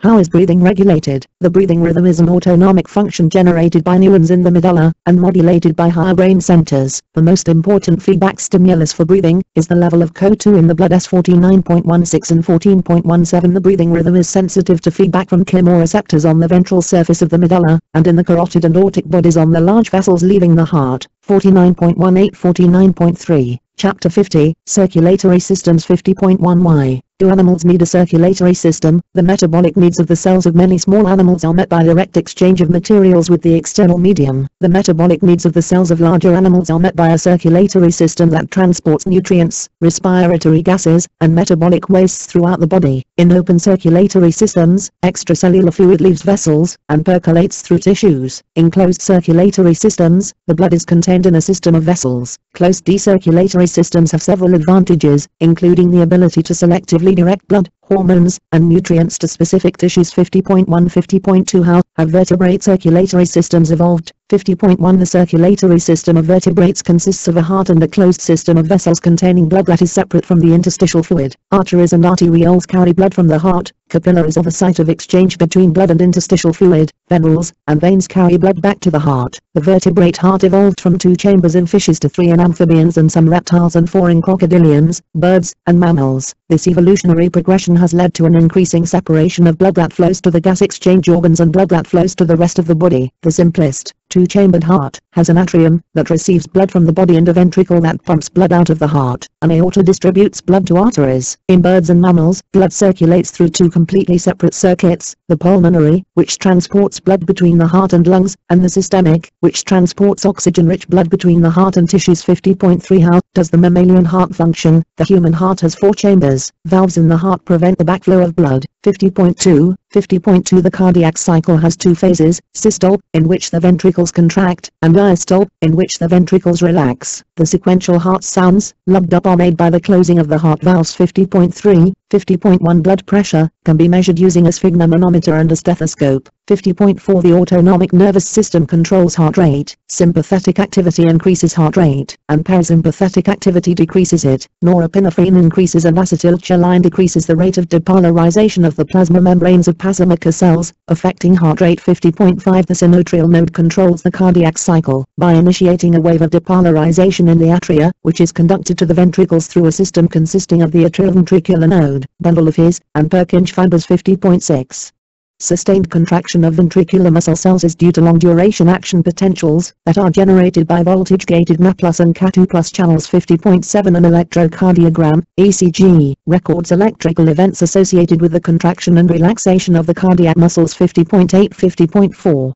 How is breathing regulated? The breathing rhythm is an autonomic function generated by neurons in the medulla, and modulated by higher brain centers. The most important feedback stimulus for breathing is the level of CO2 in the blood. 49.16 and 14.17 The breathing rhythm is sensitive to feedback from chemoreceptors on the ventral surface of the medulla, and in the carotid and aortic bodies on the large vessels leaving the heart. 49.18, 49.3 Chapter 50, Circulatory Systems. 50.1 Why do animals need a circulatory system? The metabolic needs of the cells of many small animals are met by direct exchange of materials with the external medium. The metabolic needs of the cells of larger animals are met by a circulatory system that transports nutrients, respiratory gases, and metabolic wastes throughout the body. In open circulatory systems, extracellular fluid leaves vessels and percolates through tissues. In closed circulatory systems, the blood is contained in a system of vessels. Closed decirculatory systems have several advantages, including the ability to selectively direct blood, hormones, and nutrients to specific tissues. 50.1 50.2 How have vertebrate circulatory systems evolved? 50.1 The circulatory system of vertebrates consists of a heart and a closed system of vessels containing blood that is separate from the interstitial fluid. Arteries and arterioles carry blood from the heart, capillaries are the site of exchange between blood and interstitial fluid, venules and veins carry blood back to the heart. The vertebrate heart evolved from 2 chambers in fishes to 3 in amphibians and some reptiles and 4 in crocodilians, birds, and mammals. This evolutionary progression has led to an increasing separation of blood that flows to the gas exchange organs and blood that flows to the rest of the body. The simplest 2-chambered heart has an atrium that receives blood from the body and a ventricle that pumps blood out of the heart. An aorta distributes blood to arteries. In birds and mammals, blood circulates through 2 completely separate circuits, the pulmonary, which transports blood between the heart and lungs, and the systemic, which transports oxygen-rich blood between the heart and tissues. 50.3 How does the mammalian heart function? The human heart has 4 chambers. Valves in the heart prevent the backflow of blood. 50.2 The cardiac cycle has 2 phases, systole, in which the ventricles contract, and diastole, in which the ventricles relax. The sequential heart sounds, lugged up, are made by the closing of the heart valves. 50.1 Blood pressure can be measured using a sphygmomanometer and a stethoscope. 50.4 The autonomic nervous system controls heart rate. Sympathetic activity increases heart rate, and parasympathetic activity decreases it. Norepinephrine increases and acetylcholine decreases the rate of depolarization of the plasma membranes of Pacemaker cells, affecting heart rate. 50.5 The sinoatrial node controls the cardiac cycle by initiating a wave of depolarization in the atria, which is conducted to the ventricles through a system consisting of the atrioventricular node, bundle of His and Purkinje fibers. 50.6 Sustained contraction of ventricular muscle cells is due to long-duration action potentials that are generated by voltage-gated Na+ and Ca2+ channels. 50.7 An electrocardiogram, ECG, records electrical events associated with the contraction and relaxation of the cardiac muscles. 50.8 50.4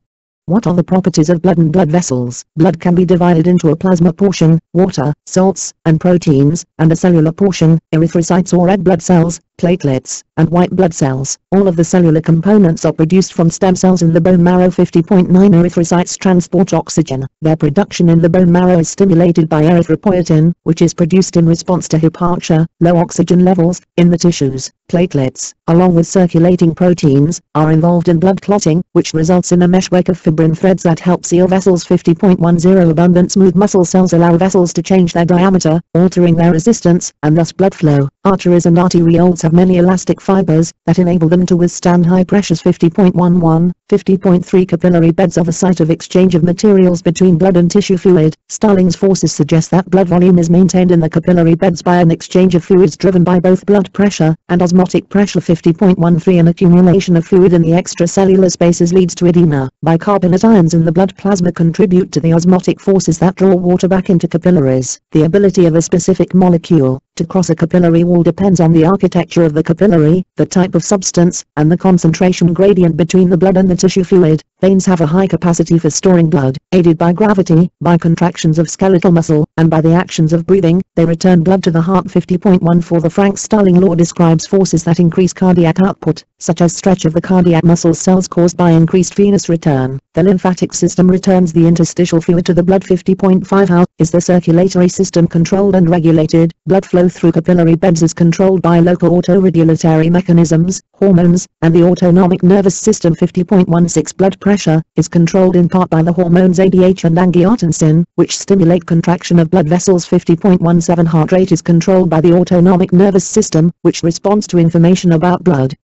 What are the properties of blood and blood vessels? Blood can be divided into a plasma portion, water, salts, and proteins, and a cellular portion, erythrocytes or red blood cells, platelets, and white blood cells. All of the cellular components are produced from stem cells in the bone marrow. 50.9 Erythrocytes transport oxygen. Their production in the bone marrow is stimulated by erythropoietin, which is produced in response to hypoxia, low oxygen levels, in the tissues. Platelets, along with circulating proteins, are involved in blood clotting, which results in a meshwork of fibrin threads that help seal vessels. 50.10 Abundant smooth muscle cells allow vessels to change their diameter, altering their resistance, and thus blood flow. Arteries and arterioles have many elastic fibers that enable them to withstand high pressures. 50.11 50.3 Capillary beds are the site of exchange of materials between blood and tissue fluid. Starling's forces suggest that blood volume is maintained in the capillary beds by an exchange of fluids driven by both blood pressure and osmotic pressure. 50.13 An accumulation of fluid in the extracellular spaces leads to edema. Bicarbonate ions in the blood plasma contribute to the osmotic forces that draw water back into capillaries. The ability of a specific molecule to cross a capillary wall depends on the architecture of the capillary, the type of substance, and the concentration gradient between the blood and the tissue fluid. Veins have a high capacity for storing blood, aided by gravity, by contractions of skeletal muscle, and by the actions of breathing. They return blood to the heart. 50.14 The Frank-Starling law describes forces that increase cardiac output, such as stretch of the cardiac muscle cells caused by increased venous return. The lymphatic system returns the interstitial fluid to the blood. 50.5 How is the circulatory system controlled and regulated? Blood flow through capillary beds is controlled by local autoregulatory mechanisms, hormones, and the autonomic nervous system. 50.16 Blood pressure is controlled in part by the hormones ADH and angiotensin, which stimulate contraction of blood vessels. 50.17 Heart rate is controlled by the autonomic nervous system, which responds to information about blood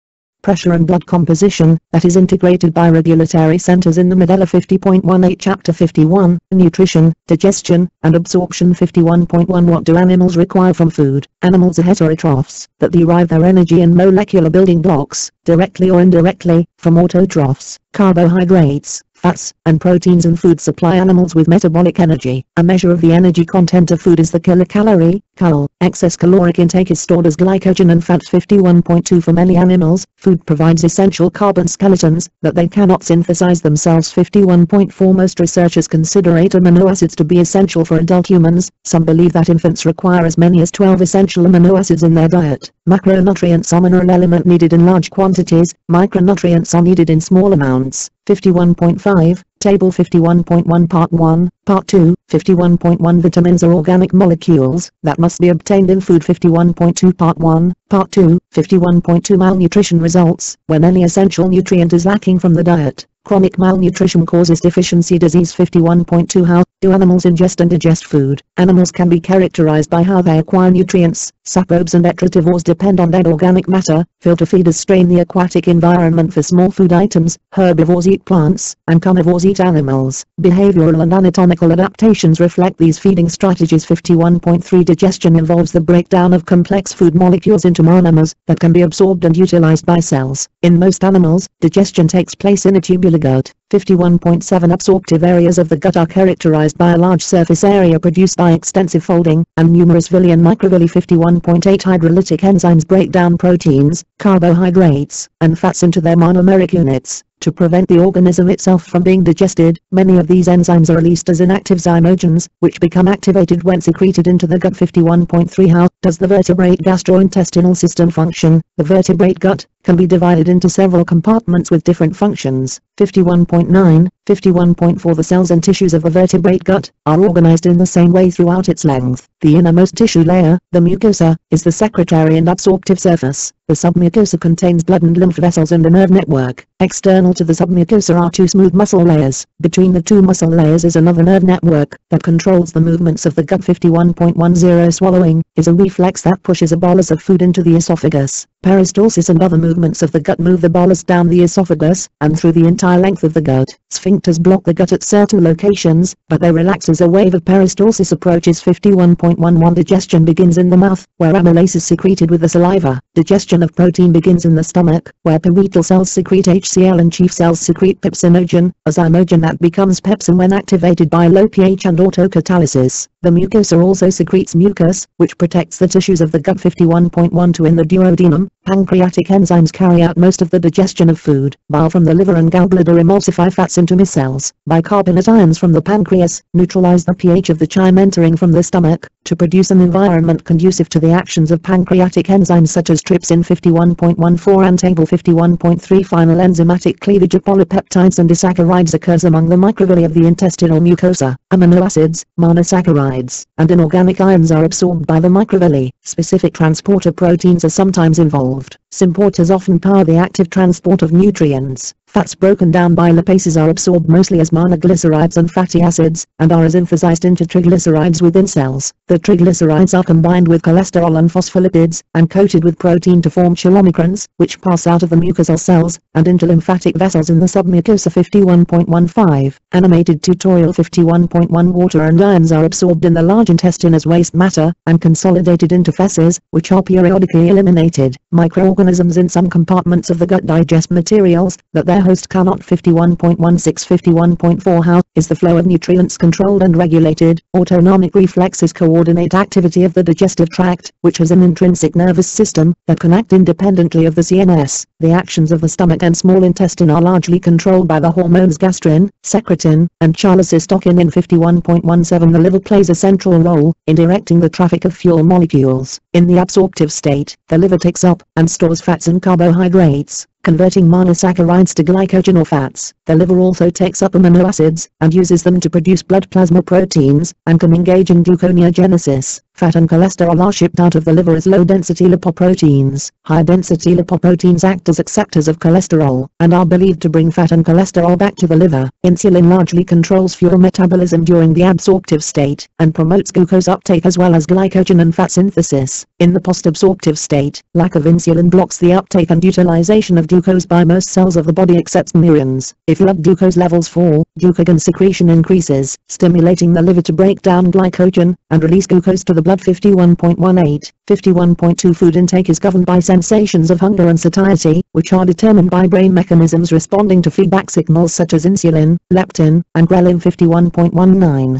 pressure and blood composition, that is integrated by regulatory centers in the medulla. 50.18 Chapter 51, Nutrition, Digestion, and Absorption. 51.1 What do animals require from food? Animals are heterotrophs, that derive their energy and molecular building blocks, directly or indirectly, from autotrophs. Carbohydrates, fats, and proteins in food supply animals with metabolic energy. A measure of the energy content of food is the kilocalorie, cal. Excess caloric intake is stored as glycogen and fats. 51.2 For many animals, food provides essential carbon skeletons that they cannot synthesize themselves. 51.4 Most researchers consider 8 amino acids to be essential for adult humans. Some believe that infants require as many as 12 essential amino acids in their diet. Macronutrients are mineral element needed in large quantities, micronutrients are needed in small amounts. 51.5 Table 51.1 Part 1, Part 2, 51.1 Vitamins are organic molecules that must be obtained in food. 51.2 Part 1, Part 2, 51.2 Malnutrition results when any essential nutrient is lacking from the diet. Chronic malnutrition causes deficiency disease. 51.2 How do animals ingest and digest food? Animals can be characterized by how they acquire nutrients. Saprobes and ectotivores depend on dead organic matter. Filter feeders strain the aquatic environment for small food items. Herbivores eat plants, and carnivores eat animals. Behavioral and anatomical adaptations reflect these feeding strategies. 51.3 Digestion involves the breakdown of complex food molecules into monomers that can be absorbed and utilized by cells. In most animals, digestion takes place in a tubular gut. 51.7 Absorptive areas of the gut are characterized by a large surface area produced by extensive folding, and numerous villi and microvilli. 51.8 Hydrolytic enzymes break down proteins, carbohydrates, and fats into their monomeric units. To prevent the organism itself from being digested, many of these enzymes are released as inactive zymogens, which become activated when secreted into the gut. 51.3 How does the vertebrate gastrointestinal system function? The vertebrate gut can be divided into several compartments with different functions. 51.9, 51.4 The cells and tissues of the vertebrate gut are organized in the same way throughout its length. The innermost tissue layer, the mucosa, is the secretory and absorptive surface. The submucosa contains blood and lymph vessels and a nerve network. External to the submucosa are two smooth muscle layers. Between the two muscle layers is another nerve network that controls the movements of the gut. 51.10 Swallowing is a reflex that pushes a bolus of food into the esophagus. Peristalsis and other movements of the gut move the bolus down the esophagus and through the entire length of the gut. Sphincters block the gut at certain locations, but they relax as a wave of peristalsis approaches. 51.11 Digestion begins in the mouth, where amylase is secreted with the saliva. Digestion of protein begins in the stomach, where parietal cells secrete HCl and chief cells secrete pepsinogen, a zymogen that becomes pepsin when activated by low pH and autocatalysis. The mucosa also secretes mucus, which protects the tissues of the gut. 51.12 In the duodenum, pancreatic enzymes carry out most of the digestion of food. Bile from the liver and gallbladder emulsify fats into micelles. Bicarbonate ions from the pancreas neutralize the pH of the chyme entering from the stomach to produce an environment conducive to the actions of pancreatic enzymes such as trypsin. 51.14 and table 51.3 Final enzymatic cleavage of polypeptides and disaccharides occurs among the microvilli of the intestinal mucosa. Amino acids, monosaccharides, and inorganic ions are absorbed by the microvilli. Specific transporter proteins are sometimes involved. Symporters often power the active transport of nutrients. Fats broken down by lipases are absorbed mostly as monoglycerides and fatty acids, and are as emphasized into triglycerides within cells. The triglycerides are combined with cholesterol and phospholipids, and coated with protein to form chylomicrons, which pass out of the mucosal cells, and into lymphatic vessels in the submucosa. 51.15 Animated tutorial. 51.1 Water and ions are absorbed in the large intestine as waste matter, and consolidated into feces, which are periodically eliminated. Microorganisms in some compartments of the gut digest materials that their host cannot. 51.16 51.4 How is the flow of nutrients controlled and regulated? Autonomic reflexes coordinate activity of the digestive tract, which has an intrinsic nervous system that can act independently of the CNS. The actions of the stomach and small intestine are largely controlled by the hormones gastrin, secretin, and cholecystokin. In 51.17 The liver plays a central role in directing the traffic of fuel molecules. In the absorptive state, the liver takes up and stores fats and carbohydrates, converting monosaccharides to glycogen or fats. The liver also takes up amino acids and uses them to produce blood plasma proteins, and can engage in gluconeogenesis. Fat and cholesterol are shipped out of the liver as low-density lipoproteins. High-density lipoproteins act as acceptors of cholesterol, and are believed to bring fat and cholesterol back to the liver. Insulin largely controls fuel metabolism during the absorptive state, and promotes glucose uptake as well as glycogen and fat synthesis. In the post-absorptive state, lack of insulin blocks the uptake and utilization of glucose by most cells of the body except murines. If blood glucose levels fall, glucagon secretion increases, stimulating the liver to break down glycogen and release glucose to the blood. 51.18 51.2 Food intake is governed by sensations of hunger and satiety, which are determined by brain mechanisms responding to feedback signals such as insulin, leptin, and ghrelin. 51.19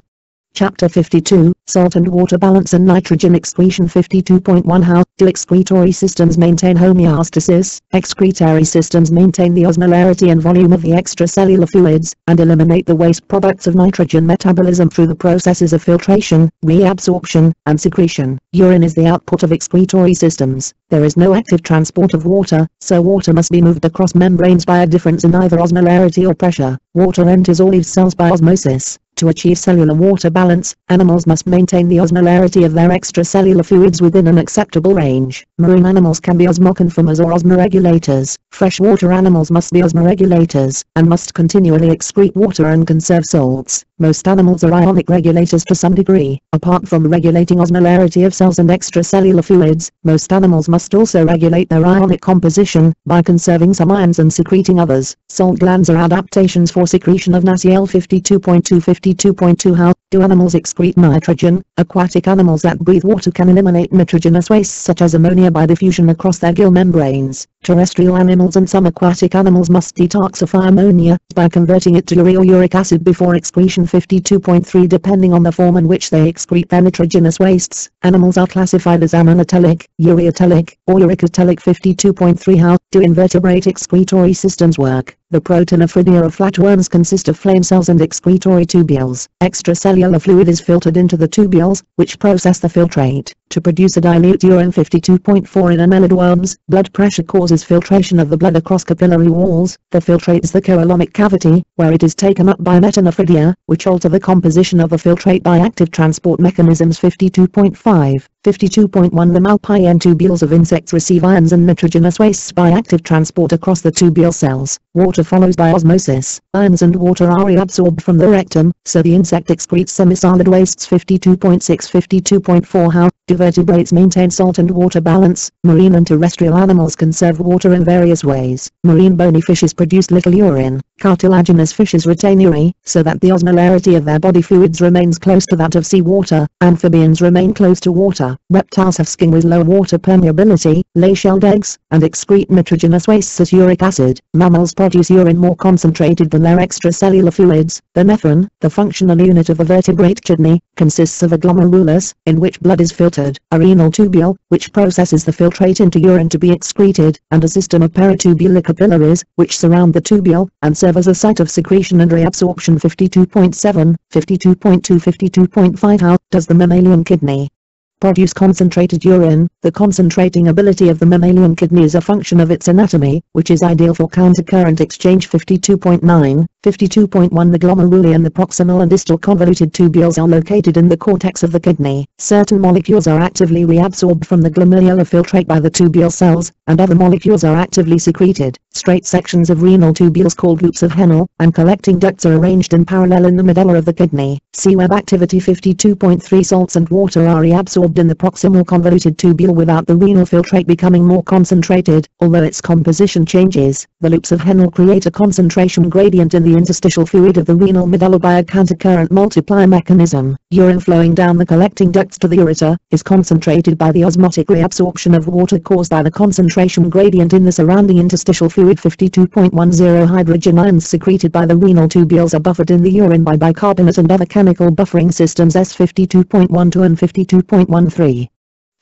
Chapter 52, Salt and water balance and nitrogen excretion. 52.1 How do excretory systems maintain homeostasis? Excretory systems maintain the osmolarity and volume of the extracellular fluids, and eliminate the waste products of nitrogen metabolism through the processes of filtration, reabsorption, and secretion. Urine is the output of excretory systems. There is no active transport of water, so water must be moved across membranes by a difference in either osmolarity or pressure. Water enters all leaf cells by osmosis. To achieve cellular water balance, animals must maintain the osmolarity of their extracellular fluids within an acceptable range. Marine animals can be osmoconformers or osmoregulators. Freshwater animals must be osmoregulators, and must continually excrete water and conserve salts. Most animals are ionic regulators to some degree. Apart from regulating osmolarity of cells and extracellular fluids, most animals must also regulate their ionic composition, by conserving some ions and secreting others. Salt glands are adaptations for secretion of NaCl. 52.2 How do animals excrete nitrogen? Aquatic animals that breathe water can eliminate nitrogenous wastes such as ammonia by diffusion across their gill membranes. Terrestrial animals and some aquatic animals must detoxify ammonia by converting it to urea or uric acid before excretion. 52.3 Depending on the form in which they excrete their nitrogenous wastes, animals are classified as ammonotelic, ureatelic, or uricotelic. 52.3 How do invertebrate excretory systems work? The proteinophilia of flatworms consist of flame cells and excretory tubules. Extracellular fluid is filtered into the tubules, which process the filtrate to produce a dilute urine. 52.4 In annelid worms, blood pressure causes filtration of the blood across capillary walls. The filtrate is the coelomic cavity, where it is taken up by metanophilia, which alter the composition of the filtrate by active transport mechanisms. 52.5 52.1 The Malpighian tubules of insects receive ions and nitrogenous wastes by active transport across the tubule cells. Water follows by osmosis. Ions and water are reabsorbed from the rectum, so the insect excretes semisolid wastes. 52.6 52.4 How do vertebrates maintain salt and water balance? Marine and terrestrial animals conserve water in various ways. Marine bony fishes produce little urine. Cartilaginous fishes retain urine, so that the osmolarity of their body fluids remains close to that of seawater. Amphibians remain close to water. Reptiles have skin with low water permeability, lay shelled eggs, and excrete nitrogenous wastes as uric acid. Mammals produce urine more concentrated than their extracellular fluids. The nephron, the functional unit of a vertebrate kidney, consists of a glomerulus, in which blood is filtered, a renal tubule, which processes the filtrate into urine to be excreted, and a system of peritubular capillaries, which surround the tubule, and serve as a site of secretion and reabsorption. 52.7 52.2 52.5 How does the mammalian kidney produce concentrated urine? The concentrating ability of the mammalian kidney is a function of its anatomy, which is ideal for countercurrent exchange. 52.9 52.1 The glomeruli and the proximal and distal convoluted tubules are located in the cortex of the kidney. Certain molecules are actively reabsorbed from the glomerular filtrate by the tubule cells, and other molecules are actively secreted. Straight sections of renal tubules called loops of Henle, and collecting ducts are arranged in parallel in the medulla of the kidney. See web activity. 52.3 Salts and water are reabsorbed in the proximal convoluted tubule without the renal filtrate becoming more concentrated, although its composition changes. The loops of Henle create a concentration gradient in the interstitial fluid of the renal medulla by a countercurrent multiplier mechanism. Urine flowing down the collecting ducts to the ureter is concentrated by the osmotic reabsorption of water caused by the concentration gradient in the surrounding interstitial fluid. 52.10 Hydrogen ions secreted by the renal tubules are buffered in the urine by bicarbonate and other chemical buffering systems. 52.12 and 52.13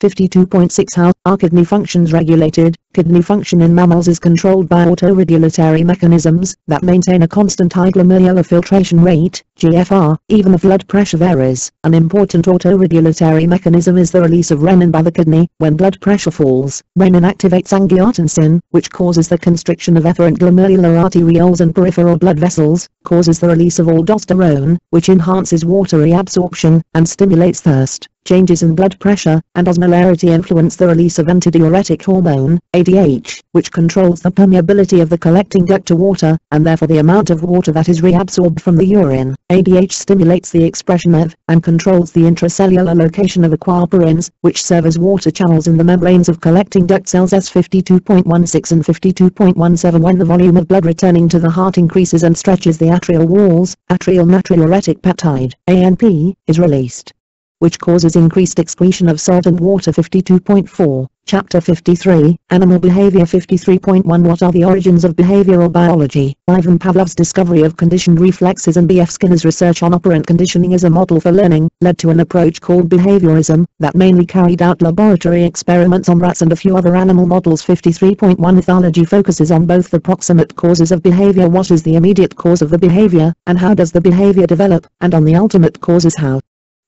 52.6 How are kidney functions regulated? Kidney function in mammals is controlled by autoregulatory mechanisms that maintain a constant high glomerular filtration rate, GFR, even if blood pressure varies. An important autoregulatory mechanism is the release of renin by the kidney when blood pressure falls. Renin activates angiotensin, which causes the constriction of efferent glomerular arterioles and peripheral blood vessels, causes the release of aldosterone, which enhances water reabsorption and stimulates thirst. Changes in blood pressure and osmolarity influence the release of antidiuretic hormone, ADH, which controls the permeability of the collecting duct to water, and therefore the amount of water that is reabsorbed from the urine. ADH stimulates the expression of, and controls the intracellular location of aquaporins, which serve as water channels in the membranes of collecting duct cells. 52.16 and 52.17 When the volume of blood returning to the heart increases and stretches the atrial walls, atrial natriuretic peptide, ANP, is released. which causes increased excretion of salt and water. 52.4. Chapter 53, Animal Behavior. 53.1 What are the origins of behavioral biology? Ivan Pavlov's discovery of conditioned reflexes and B.F. Skinner's research on operant conditioning as a model for learning, led to an approach called behaviorism, that mainly carried out laboratory experiments on rats and a few other animal models. 53.1 Ethology focuses on both the proximate causes of behavior, what is the immediate cause of the behavior, and how does the behavior develop, and on the ultimate causes, how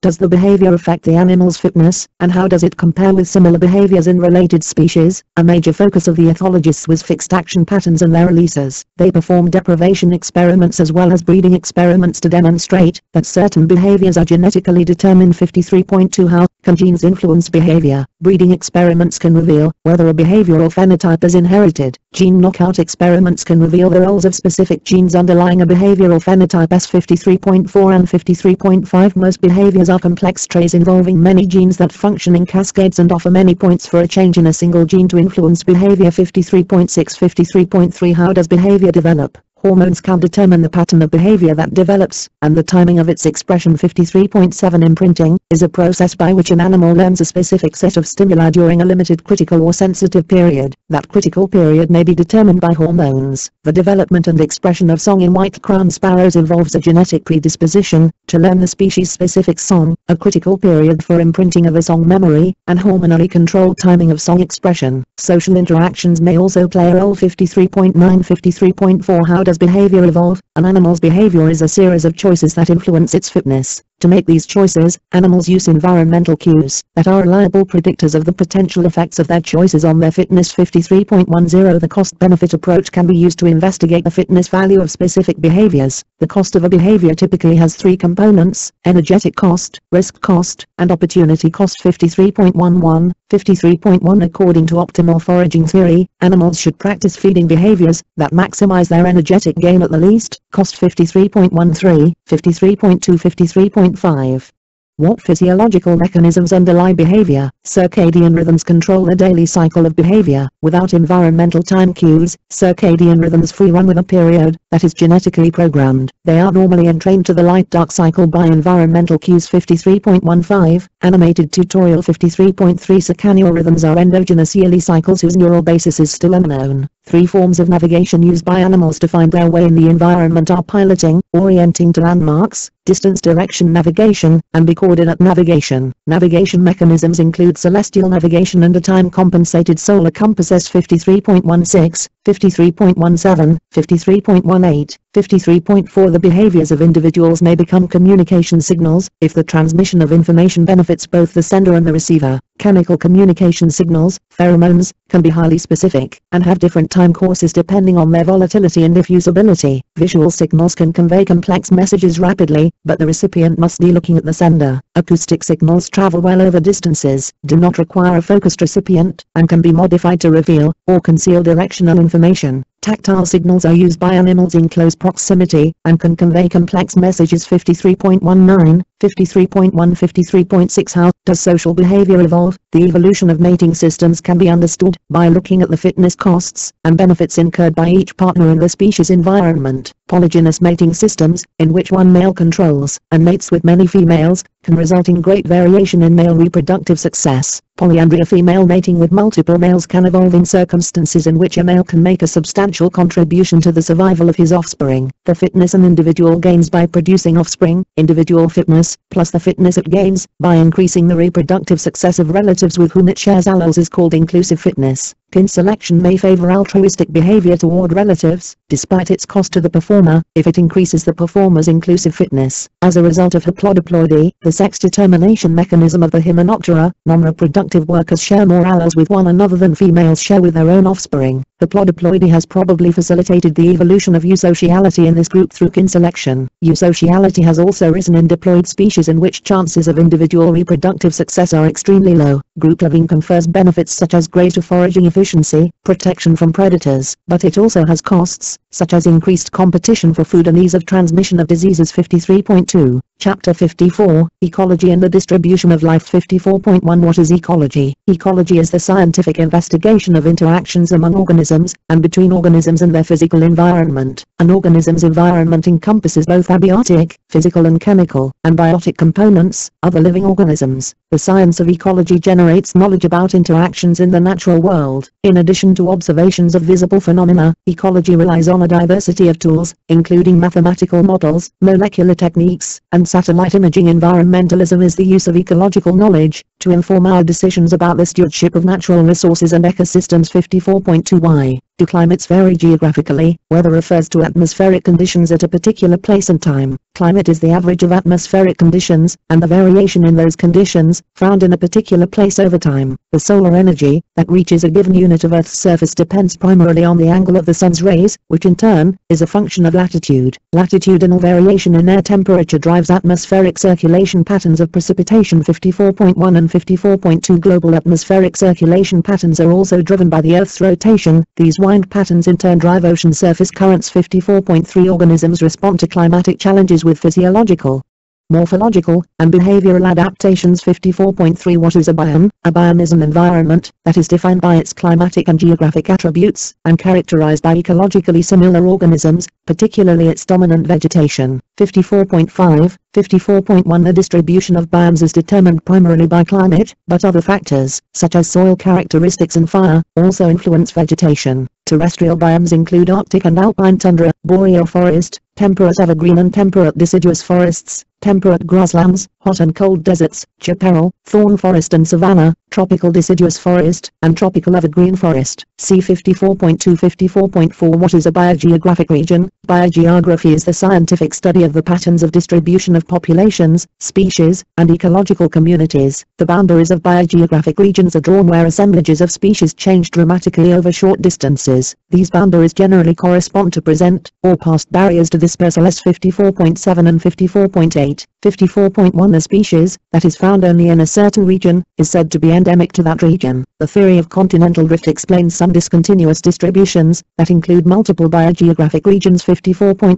does the behavior affect the animal's fitness, and how does it compare with similar behaviors in related species? A major focus of the ethologists was fixed action patterns and their releases. They performed deprivation experiments as well as breeding experiments to demonstrate that certain behaviors are genetically determined. 53.2 How can genes influence behavior? Breeding experiments can reveal whether a behavioral phenotype is inherited. Gene knockout experiments can reveal the roles of specific genes underlying a behavioral phenotype. 53.4 and 53.5 Most behaviors are complex traits involving many genes that function in cascades and offer many points for a change in a single gene to influence behavior. 53.6 53.3 How does behavior develop? Hormones can determine the pattern of behavior that develops, and the timing of its expression. 53.7 Imprinting is a process by which an animal learns a specific set of stimuli during a limited critical or sensitive period. That critical period may be determined by hormones. The development and expression of song in white-crowned sparrows involves a genetic predisposition to learn the species-specific song, a critical period for imprinting of a song memory, and hormonally controlled timing of song expression. Social interactions may also play a role. 53.9 53.4 How does behavior evolve? An animal's behavior is a series of choices that influence its fitness. To make these choices, animals use environmental cues that are reliable predictors of the potential effects of their choices on their fitness. 53.10 The cost-benefit approach can be used to investigate the fitness value of specific behaviors. The cost of a behavior typically has three components: energetic cost, risk cost, and opportunity cost. 53.11 53.1 According to optimal foraging theory, animals should practice feeding behaviors that maximize their energetic gain at the least cost. 53.13 53.2 53.5 What physiological mechanisms underlie behavior? Circadian rhythms control the daily cycle of behavior. Without environmental time cues, circadian rhythms free run with a period that is genetically programmed. They are normally entrained to the light-dark cycle by environmental cues. 53.15 Animated tutorial. 53.3 Circadian rhythms are endogenous yearly cycles whose neural basis is still unknown. Three forms of navigation used by animals to find their way in the environment are piloting, orienting to landmarks, distance direction navigation, and coordinate navigation. Navigation mechanisms include celestial navigation and a time-compensated solar compass. 53.16 53.17 53.18 53.4 The behaviors of individuals may become communication signals if the transmission of information benefits both the sender and the receiver. Chemical communication signals, pheromones, can be highly specific and have different time courses depending on their volatility and diffusibility. Visual signals can convey complex messages rapidly, but the recipient must be looking at the sender. Acoustic signals travel well over distances, do not require a focused recipient, and can be modified to reveal or conceal directional information. Tactile signals are used by animals in close proximity and can convey complex messages. 53.19 53.1 53.6 How does social behavior evolve? The evolution of mating systems can be understood by looking at the fitness costs and benefits incurred by each partner in the species environment. Polygynous mating systems, in which one male controls and mates with many females, can result in great variation in male reproductive success. Polyandry, female mating with multiple males, can evolve in circumstances in which a male can make a substantial contribution to the survival of his offspring. The fitness an individual gains by producing offspring, individual fitness, plus the fitness it gains by increasing the reproductive success of relatives with whom it shares alleles, is called inclusive fitness. Kin selection may favor altruistic behavior toward relatives, despite its cost to the performer, if it increases the performer's inclusive fitness. As a result of haplodiploidy, the sex determination mechanism of the Hymenoptera, non-reproductive workers share more alleles with one another than females share with their own offspring. Haplodiploidy has probably facilitated the evolution of eusociality in this group through kin selection. Eusociality has also risen in diploid species in which chances of individual reproductive success are extremely low. Group living confers benefits such as greater foraging efficiency, protection from predators, but it also has costs, such as increased competition for food and ease of transmission of diseases. 53.2 Chapter 54, Ecology and the Distribution of Life. 54.1 What is ecology? Ecology is the scientific investigation of interactions among organisms, and between organisms and their physical environment. An organism's environment encompasses both abiotic, physical and chemical, and biotic components, other living organisms. The science of ecology generates knowledge about interactions in the natural world. In addition to observations of visible phenomena, ecology relies on a diversity of tools, including mathematical models, molecular techniques, and satellite imaging. Environmentalism is the use of ecological knowledge to inform our decisions about the stewardship of natural resources and ecosystems. 54.2 Why do climates vary geographically? Weather refers to atmospheric conditions at a particular place and time. Climate is the average of atmospheric conditions, and the variation in those conditions, found in a particular place over time. The solar energy that reaches a given unit of Earth's surface depends primarily on the angle of the sun's rays, which in turn is a function of latitude. Latitudinal variation in air temperature drives atmospheric circulation patterns of precipitation. 54.1 and 54.2 Global atmospheric circulation patterns are also driven by the Earth's rotation. These wind patterns in turn drive ocean surface currents. 54.3 Organisms respond to climatic challenges with physiological, morphological, and behavioral adaptations. 54.3 What is a biome? A biome is an environment that is defined by its climatic and geographic attributes, and characterized by ecologically similar organisms, particularly its dominant vegetation. 54.5, 54.1 The distribution of biomes is determined primarily by climate, but other factors, such as soil characteristics and fire, also influence vegetation. Terrestrial biomes include Arctic and alpine tundra, boreal forest, temperate evergreen and temperate deciduous forests, temperate grasslands, hot and cold deserts, chaparral, thorn forest and savanna, tropical deciduous forest, and tropical evergreen forest. See 54.2. 54.4 What is a biogeographic region? Biogeography is the scientific study of the patterns of distribution of populations, species, and ecological communities. The boundaries of biogeographic regions are drawn where assemblages of species change dramatically over short distances. These boundaries generally correspond to present, or past barriers to dispersal. 54.7 and 54.8. 54.1 A species that is found only in a certain region is said to be endemic to that region. The theory of continental drift explains some discontinuous distributions that include multiple biogeographic regions. 54.10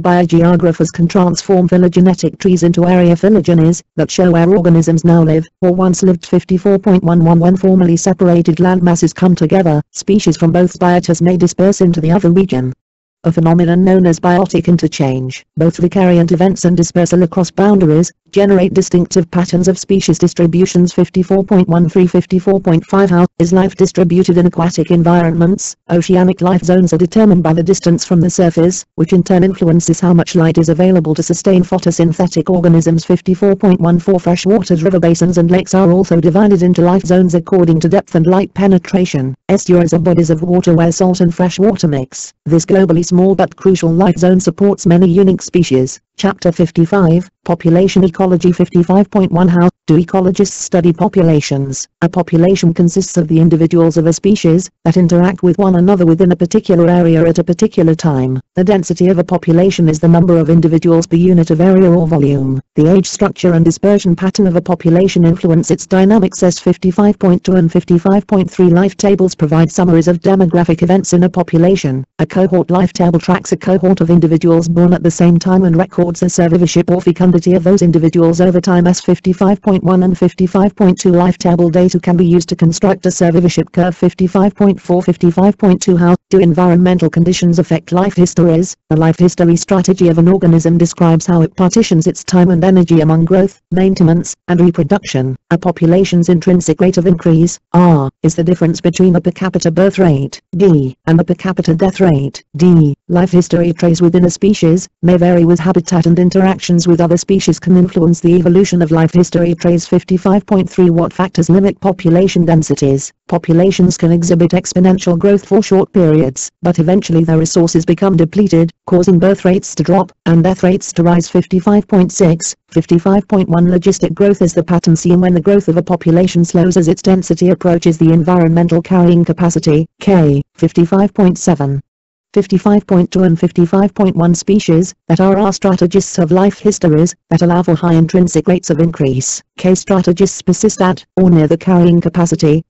Biogeographers can transform phylogenetic trees into area phylogenies that show where organisms now live, or once lived. 54.11 When formerly separated landmasses come together, species from both biotas may disperse into the other region. A phenomenon known as biotic interchange. Both vicariant events and dispersal across boundaries generate distinctive patterns of species distributions. 54.13 54.5 How is life distributed in aquatic environments? Oceanic life zones are determined by the distance from the surface, which in turn influences how much light is available to sustain photosynthetic organisms. 54.14 Freshwater river basins and lakes are also divided into life zones according to depth and light penetration. Estuaries are bodies of water where salt and fresh water mix. This globally small but crucial life zone supports many unique species. Chapter 55, Population Ecology. 55.1 How do ecologists study populations? A population consists of the individuals of a species that interact with one another within a particular area at a particular time. The density of a population is the number of individuals per unit of area or volume. The age structure and dispersion pattern of a population influence its dynamics. 55.2 and 55.3 Life tables provide summaries of demographic events in a population. A cohort life table tracks a cohort of individuals born at the same time and records the survivorship or fecundity of those individuals over time. 55.1 and 55.2 Life table data can be used to construct a survivorship curve. 55.4 55.2 How do environmental conditions affect life histories? A life history strategy of an organism describes how it partitions its time and energy among growth, maintenance, and reproduction. A population's intrinsic rate of increase, R, is the difference between the per capita birth rate, D, and the per capita death rate, D. Life history trace within a species may vary with habitat and interactions with other species can influence the evolution of life history trace. 55.3 What factors limit population densities? Populations can exhibit exponential growth for short periods, but eventually their resources become depleted, causing birth rates to drop, and death rates to rise. 55.6, 55.1 Logistic growth is the pattern seen when the growth of a population slows as its density approaches the environmental carrying capacity, K. 55.7. 55.2 and 55.1 species that are strategists of life histories that allow for high intrinsic rates of increase. Strategists persist at, or near the carrying capacity,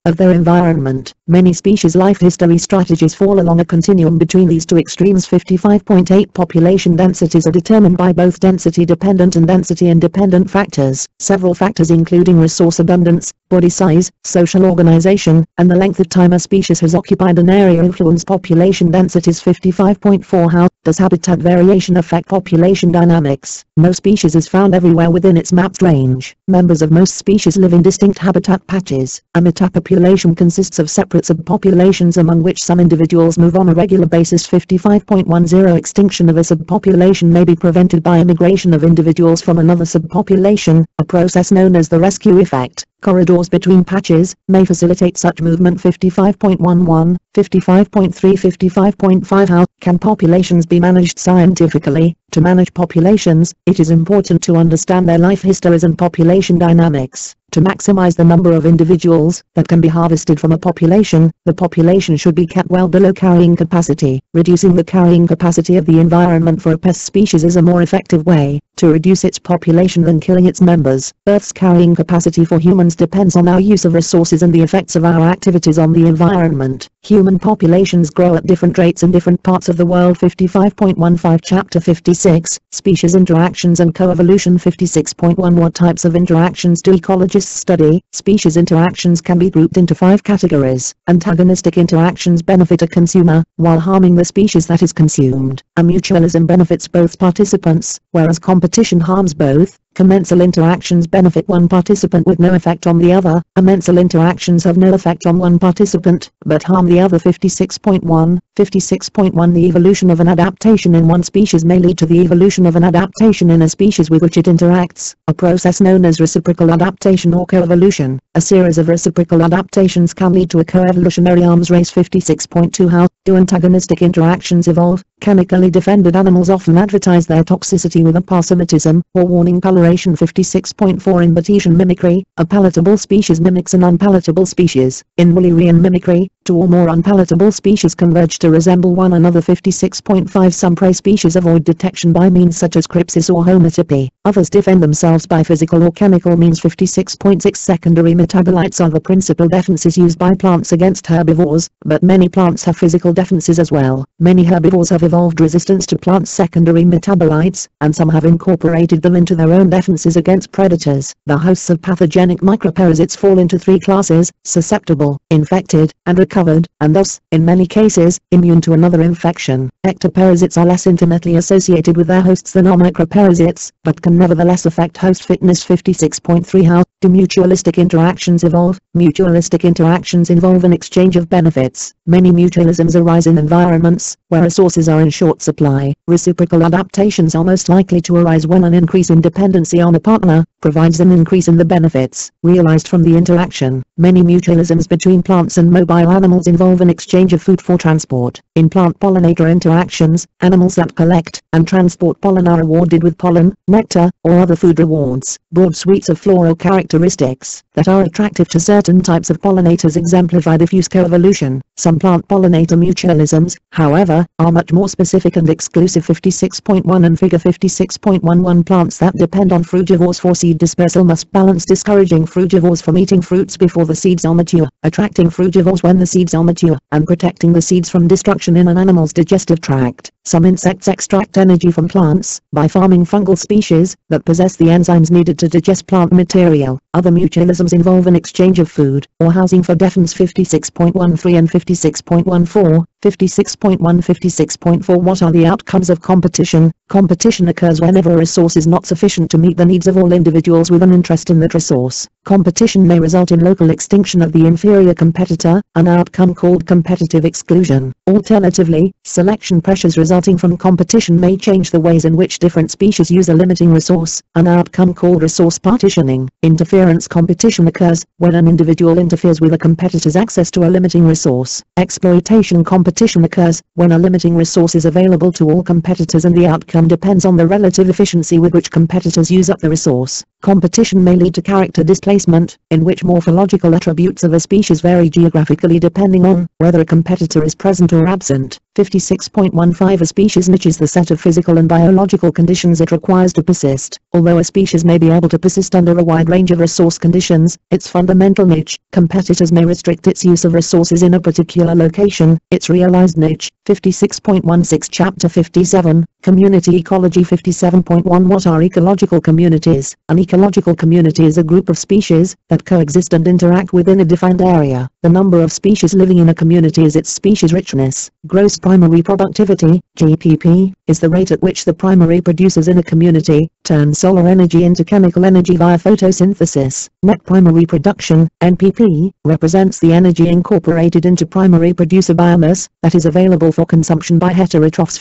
of their environment. Many species life history strategies fall along a continuum between these two extremes. 55.8 Population densities are determined by both density-dependent and density-independent factors. Several factors including resource abundance, body size, social organization, and the length of time a species has occupied an area influence population densities. 55.4 How does habitat variation affect population dynamics? No species is found everywhere within its mapped range. Members of most species live in distinct habitat patches. A metapopulation consists of separate subpopulations among which some individuals move on a regular basis. 55.10 Extinction of a subpopulation may be prevented by immigration of individuals from another subpopulation, a process known as the rescue effect. Corridors between patches may facilitate such movement. 55.11, 55.3, 55.5 How can populations be managed scientifically? To manage populations, it is important to understand their life histories and population dynamics. To maximize the number of individuals that can be harvested from a population, the population should be kept well below carrying capacity. Reducing the carrying capacity of the environment for a pest species is a more effective way to reduce its population than killing its members. Earth's carrying capacity for humans depends on our use of resources and the effects of our activities on the environment. Human populations grow at different rates in different parts of the world. 55.15 Chapter 56, Species Interactions and Coevolution. 56.1 What types of interactions do ecologists study? Species interactions can be grouped into 5 categories. Antagonistic interactions benefit a consumer, while harming the species that is consumed. A mutualism benefits both participants, whereas competition harms both. Commensal interactions benefit one participant with no effect on the other. Amensal interactions have no effect on one participant, but harm the other. 56.1, 56.1 The evolution of an adaptation in one species may lead to the evolution of an adaptation in a species with which it interacts, a process known as reciprocal adaptation or coevolution. A series of reciprocal adaptations can lead to a coevolutionary arms race. 56.2 How do antagonistic interactions evolve? Chemically defended animals often advertise their toxicity with a parasitism or warning coloration. 56.4 Imitation mimicry. A palatable species mimics an unpalatable species. In Mullerian mimicry, two or more unpalatable species converge to resemble one another. 56.5 Some prey species avoid detection by means such as crypsis or homotypy. Others defend themselves by physical or chemical means. 56.6 Secondary metabolites are the principal defenses used by plants against herbivores, but many plants have physical defenses as well. Many herbivores have evolved resistance to plants' secondary metabolites, and some have incorporated them into their own defenses against predators. The hosts of pathogenic microparasites fall into 3 classes: susceptible, infected, and recovered, and thus, in many cases, immune to another infection. Ectoparasites are less intimately associated with their hosts than are microparasites, but can nevertheless affect host fitness. 56.3 How do mutualistic interactions evolve? Mutualistic interactions involve an exchange of benefits. Many mutualisms arise in environments where resources are in short supply. Reciprocal adaptations are most likely to arise when an increase in dependency on a partner provides an increase in the benefits realized from the interaction. Many mutualisms between plants and mobile animals involve an exchange of food for transport. In plant-pollinator interactions, animals that collect and transport pollen are rewarded with pollen, nectar, or other food rewards. Broad suites of floral characteristics that are attractive to certain types of pollinators exemplify diffuse coevolution. Some plant-pollinator mutualisms, however, are much more specific and exclusive. 56.1 and Figure 56.11 Plants that depend on frugivores for seed dispersal must balance discouraging frugivores from eating fruits before the seeds are mature, attracting frugivores when the seeds are mature, and protecting the seeds from destruction in an animal's digestive tract. Some insects extract energy from plants by farming fungal species that possess the enzymes needed to digest plant material. Other mutualisms involve an exchange of food or housing for defense. 56.13 and 56.14, 56.1 56.4 What are the outcomes of competition? Competition occurs whenever a resource is not sufficient to meet the needs of all individuals with an interest in that resource. Competition may result in local extinction of the inferior competitor, an outcome called competitive exclusion. Alternatively, selection pressures resulting from competition may change the ways in which different species use a limiting resource, an outcome called resource partitioning. Interference competition occurs when an individual interferes with a competitor's access to a limiting resource. Exploitation competition occurs when a limiting resource is available to all competitors and the outcome depends on the relative efficiency with which competitors use up the resource. Competition may lead to character displacement, in which morphological attributes of a species vary geographically depending on whether a competitor is present or absent. 56.15 A species niche is the set of physical and biological conditions it requires to persist. Although a species may be able to persist under a wide range of resource conditions, its fundamental niche, competitors may restrict its use of resources in a particular location, its realized niche. 56.16 Chapter 57, Community Ecology 57.1 What are ecological communities? An ecological community is a group of species that coexist and interact within a defined area. The number of species living in a community is its species richness. Gross primary productivity, GPP, is the rate at which the primary producers in a community turn solar energy into chemical energy via photosynthesis. Net primary production, NPP, represents the energy incorporated into primary producer biomass that is available for consumption by heterotrophs.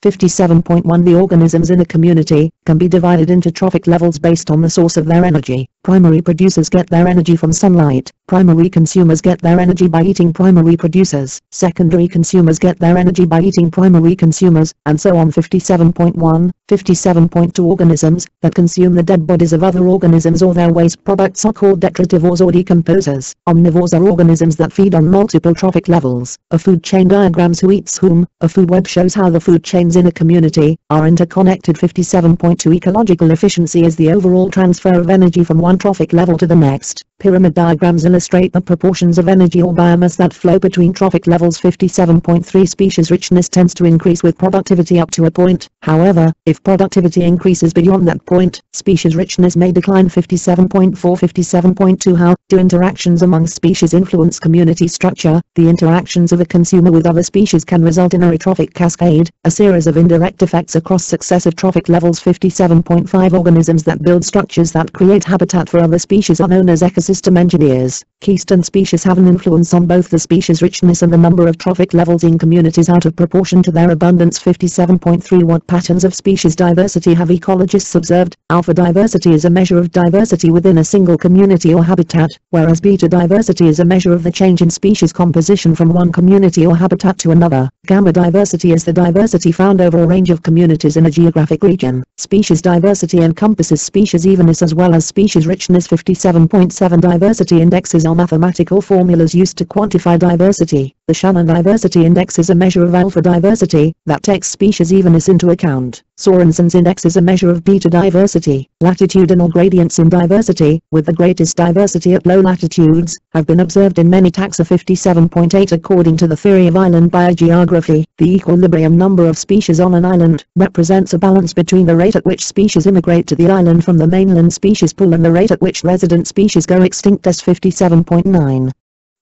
57.1 The organisms in a community can be divided into trophic levels based on the source of their energy. Primary producers get their energy from sunlight. Primary consumers get their energy by eating primary producers. Secondary consumers get their energy by eating primary consumers, and so on. 57.2 Organisms that consume the dead bodies of other organisms or their waste products are called detritivores or decomposers. Omnivores are organisms that feed on multiple trophic levels. A food chain diagrams who eats whom. A food web shows how the food chains in a community are interconnected. 57.2 Ecological efficiency is the overall transfer of energy from one trophic level to the next. Pyramid diagrams illustrate the proportions of energy or biomass that flow between trophic levels. 57.3 Species richness tends to increase with productivity up to a point. However, if productivity increases beyond that point, species richness may decline. 57.2 How do interactions among species influence community structure? The interactions of a consumer with other species can result in a retrophic cascade, a series of indirect effects across successive trophic levels. 57.5 Organisms that build structures that create habitat for other species are known as ecosystem engineers. Keystone species have an influence on both the species richness and the number of trophic levels in communities out of proportion to their abundance. 57.3 What patterns of species diversity have ecologists observed? Alpha diversity is a measure of diversity within a single community or habitat, whereas beta diversity is a measure of the change in species composition from one community or habitat to another. Gamma diversity is the diversity found over a range of communities in a geographic region. Species diversity encompasses species evenness as well as species richness. 57.7 Diversity indexes are mathematical formulas used to quantify diversity. The Shannon Diversity Index is a measure of alpha diversity that takes species evenness into account. Sorensen's Index is a measure of beta diversity. Latitudinal gradients in diversity, with the greatest diversity at low latitudes, have been observed in many taxa. 57.8 According to the theory of island biogeography, the equilibrium number of species on an island represents a balance between the rate at which species immigrate to the island from the mainland species pool and the rate at which resident species go extinct. 57.9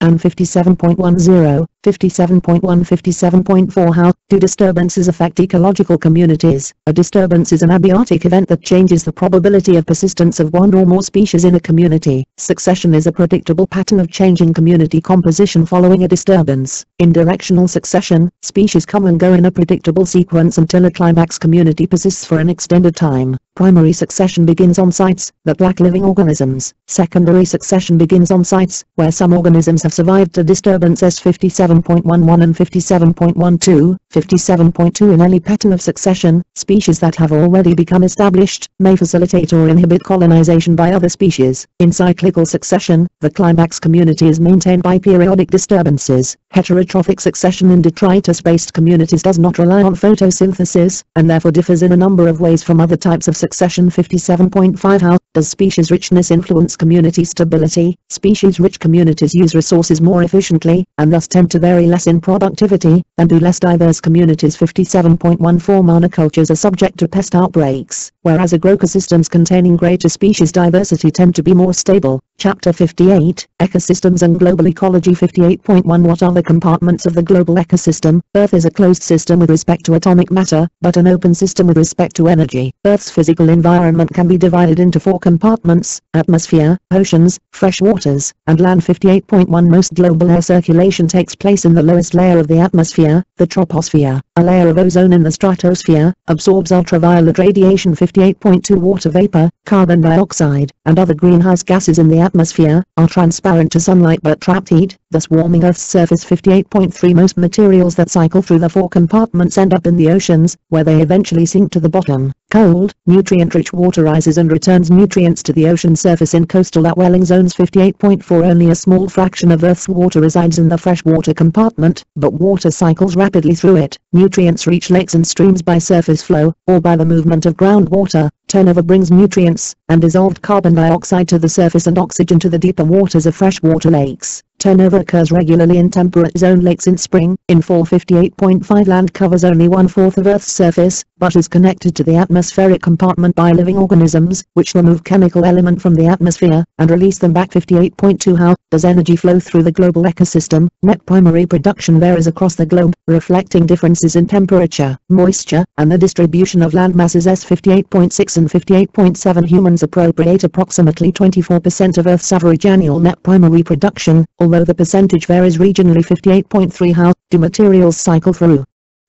and 57.10, 57.1, 57.4 How do disturbances affect ecological communities? A disturbance is an abiotic event that changes the probability of persistence of one or more species in a community. Succession is a predictable pattern of change in community composition following a disturbance. In directional succession, species come and go in a predictable sequence until a climax community persists for an extended time. Primary succession begins on sites that lack living organisms. Secondary succession begins on sites where some organisms have survived a disturbance. 57.11 and 57.12, 57.2 In any pattern of succession, species that have already become established may facilitate or inhibit colonization by other species. In cyclical succession, the climax community is maintained by periodic disturbances. Heterotrophic succession in detritus-based communities does not rely on photosynthesis, and therefore differs in a number of ways from other types of succession. 57.5 How does species richness influence community stability? Species-rich communities use resources more efficiently, and thus tend to vary less in productivity, than do less diverse communities. 57.14 Monocultures are subject to pest outbreaks, whereas agroecosystems containing greater species diversity tend to be more stable. Chapter 58, Ecosystems and Global Ecology. 58.1 What are the compartments of the global ecosystem? Earth is a closed system with respect to atomic matter, but an open system with respect to energy. Earth's physical environment can be divided into four compartments: atmosphere, oceans, fresh waters, and land. 58.1 Most global air circulation takes place in the lowest layer of the atmosphere, the troposphere. A layer of ozone in the stratosphere absorbs ultraviolet radiation. 58.2 Water vapor, carbon dioxide, and other greenhouse gases in the atmosphere are transparent to sunlight but trap heat. thus warming Earth's surface. 58.3 Most materials that cycle through the four compartments end up in the oceans, where they eventually sink to the bottom. Cold, nutrient-rich water rises and returns nutrients to the ocean surface in coastal upwelling zones. 58.4 Only a small fraction of Earth's water resides in the freshwater compartment, but water cycles rapidly through it. Nutrients reach lakes and streams by surface flow, or by the movement of groundwater. Turnover brings nutrients and dissolved carbon dioxide to the surface and oxygen to the deeper waters of freshwater lakes. Turnover occurs regularly in temperate zone lakes in spring. In fall. 58.5 Land covers only 1/4 of Earth's surface, but is connected to the atmospheric compartment by living organisms, which remove chemical element from the atmosphere and release them back. 58.2 How does energy flow through the global ecosystem? Net primary production varies across the globe, reflecting differences in temperature, moisture, and the distribution of land masses. 58.6 and 58.7 Humans appropriate approximately 24% of Earth's average annual net primary production, although the percentage varies regionally. 58.3 How do materials cycle through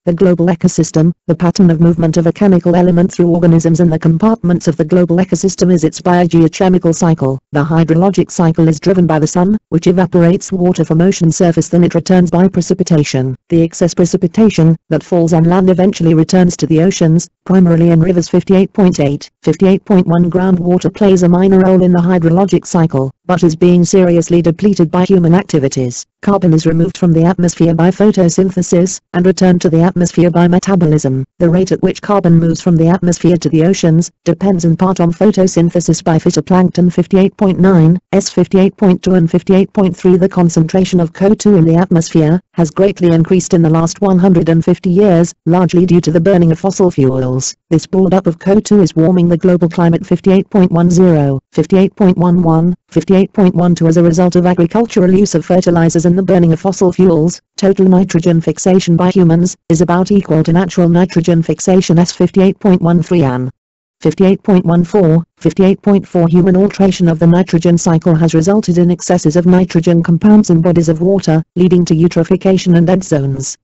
the global ecosystem? The pattern of movement of a chemical element through organisms in the compartments of the global ecosystem is its biogeochemical cycle. The hydrologic cycle is driven by the sun, which evaporates water from ocean surface, then it returns by precipitation. The excess precipitation that falls on land eventually returns to the oceans, primarily in rivers. 58.8 58.1 Groundwater plays a minor role in the hydrologic cycle, but is being seriously depleted by human activities. Carbon is removed from the atmosphere by photosynthesis, and returned to the atmosphere by metabolism. The rate at which carbon moves from the atmosphere to the oceans depends in part on photosynthesis by phytoplankton. 58.9 58.2 and 58.3 The concentration of CO2 in the atmosphere has greatly increased in the last 150 years, largely due to the burning of fossil fuels. This buildup of CO2 is warming the global climate. 58.10 58.11 58.12 As a result of agricultural use of fertilizers and the burning of fossil fuels, total nitrogen fixation by humans is about equal to natural nitrogen fixation. 58.13 and 58.14 58.4 Human alteration of the nitrogen cycle has resulted in excesses of nitrogen compounds in bodies of water, leading to eutrophication and dead zones.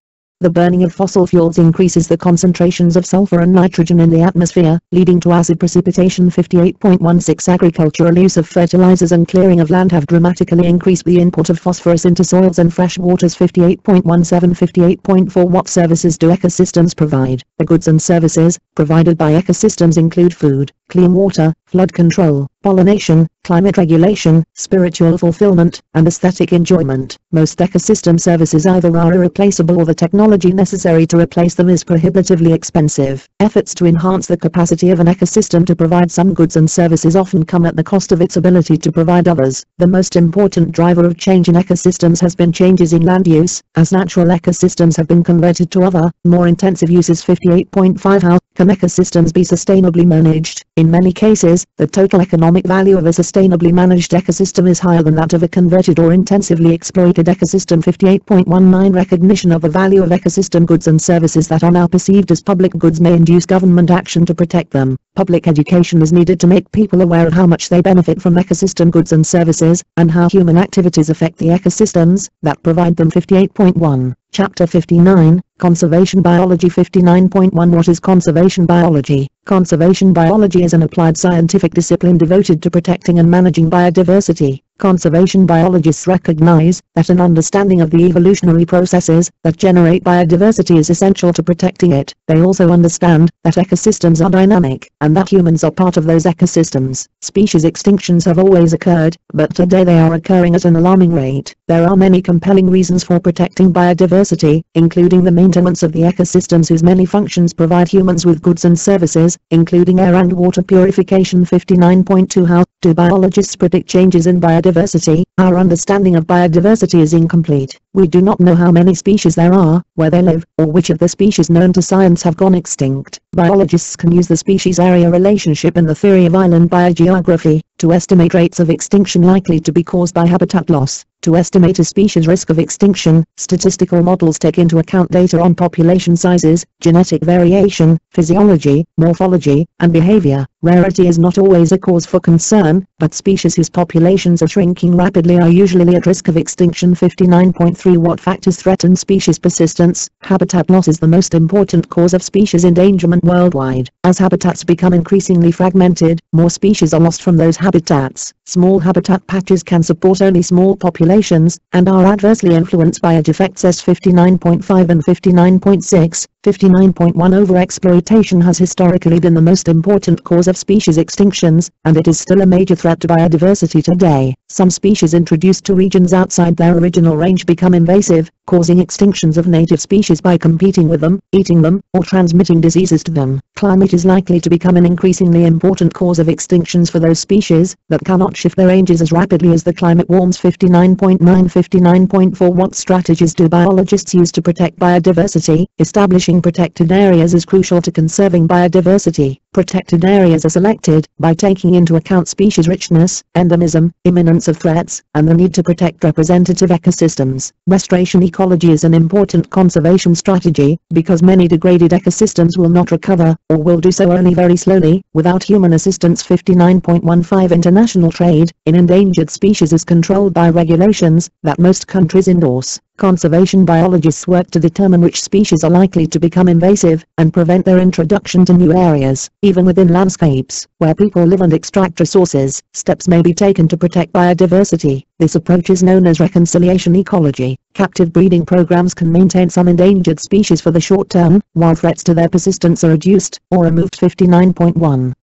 The burning of fossil fuels increases the concentrations of sulfur and nitrogen in the atmosphere, leading to acid precipitation. 58.16 Agricultural use of fertilizers and clearing of land have dramatically increased the input of phosphorus into soils and fresh waters. 58.17 58.4 What services do ecosystems provide? The goods and services provided by ecosystems include food, clean water, flood control, pollination, climate regulation, spiritual fulfillment, and aesthetic enjoyment. Most ecosystem services either are irreplaceable or the technology necessary to replace them is prohibitively expensive. Efforts to enhance the capacity of an ecosystem to provide some goods and services often come at the cost of its ability to provide others. The most important driver of change in ecosystems has been changes in land use, as natural ecosystems have been converted to other, more intensive uses. 58.5 How can ecosystems be sustainably managed? In many cases, the total economic value of a sustainably managed ecosystem is higher than that of a converted or intensively exploited ecosystem. 58.19 Recognition of the value of ecosystem goods and services that are now perceived as public goods may induce government action to protect them. Public education is needed to make people aware of how much they benefit from ecosystem goods and services, and how human activities affect the ecosystems that provide them. 58.1 Chapter 59, Conservation Biology. 59.1 What is conservation biology? Conservation biology is an applied scientific discipline devoted to protecting and managing biodiversity. Conservation biologists recognize that an understanding of the evolutionary processes that generate biodiversity is essential to protecting it. They also understand that ecosystems are dynamic, and that humans are part of those ecosystems. Species extinctions have always occurred, but today they are occurring at an alarming rate. There are many compelling reasons for protecting biodiversity, including the maintenance of the ecosystems whose many functions provide humans with goods and services, including air and water purification. 59.2 How do biologists predict changes in biodiversity? Our understanding of biodiversity is incomplete. We do not know how many species there are, where they live, or which of the species known to science have gone extinct. Biologists can use the species-area relationship and the theory of island biogeography to estimate rates of extinction likely to be caused by habitat loss. To estimate a species' risk of extinction, statistical models take into account data on population sizes, genetic variation, physiology, morphology, and behavior. Rarity is not always a cause for concern, but species whose populations are shrinking rapidly are usually at risk of extinction. 59.3 What factors threaten species persistence? Habitat loss is the most important cause of species endangerment worldwide. As habitats become increasingly fragmented, more species are lost from those habitats. Small habitat patches can support only small populations, and are adversely influenced by defects. 59.5 and 59.6. 59.1 Overexploitation has historically been the most important cause of species extinctions, and it is still a major threat to biodiversity today. Some species introduced to regions outside their original range become invasive, causing extinctions of native species by competing with them, eating them, or transmitting diseases to them. Climate is likely to become an increasingly important cause of extinctions for those species that cannot shift their ranges as rapidly as the climate warms. 59.9 59.4 What strategies do biologists use to protect biodiversity? Establishing protected areas is crucial to conserving biodiversity. Protected areas are selected by taking into account species richness, endemism, imminence of threats, and the need to protect representative ecosystems. Restoration ecology is an important conservation strategy, because many degraded ecosystems will not recover, or will do so only very slowly, without human assistance. 59.15 International trade in endangered species is controlled by regulations that most countries endorse. Conservation biologists work to determine which species are likely to become invasive, and prevent their introduction to new areas. Even within landscapes, where people live and extract resources, steps may be taken to protect biodiversity. This approach is known as reconciliation ecology. Captive breeding programs can maintain some endangered species for the short term, while threats to their persistence are reduced, or removed. 59.1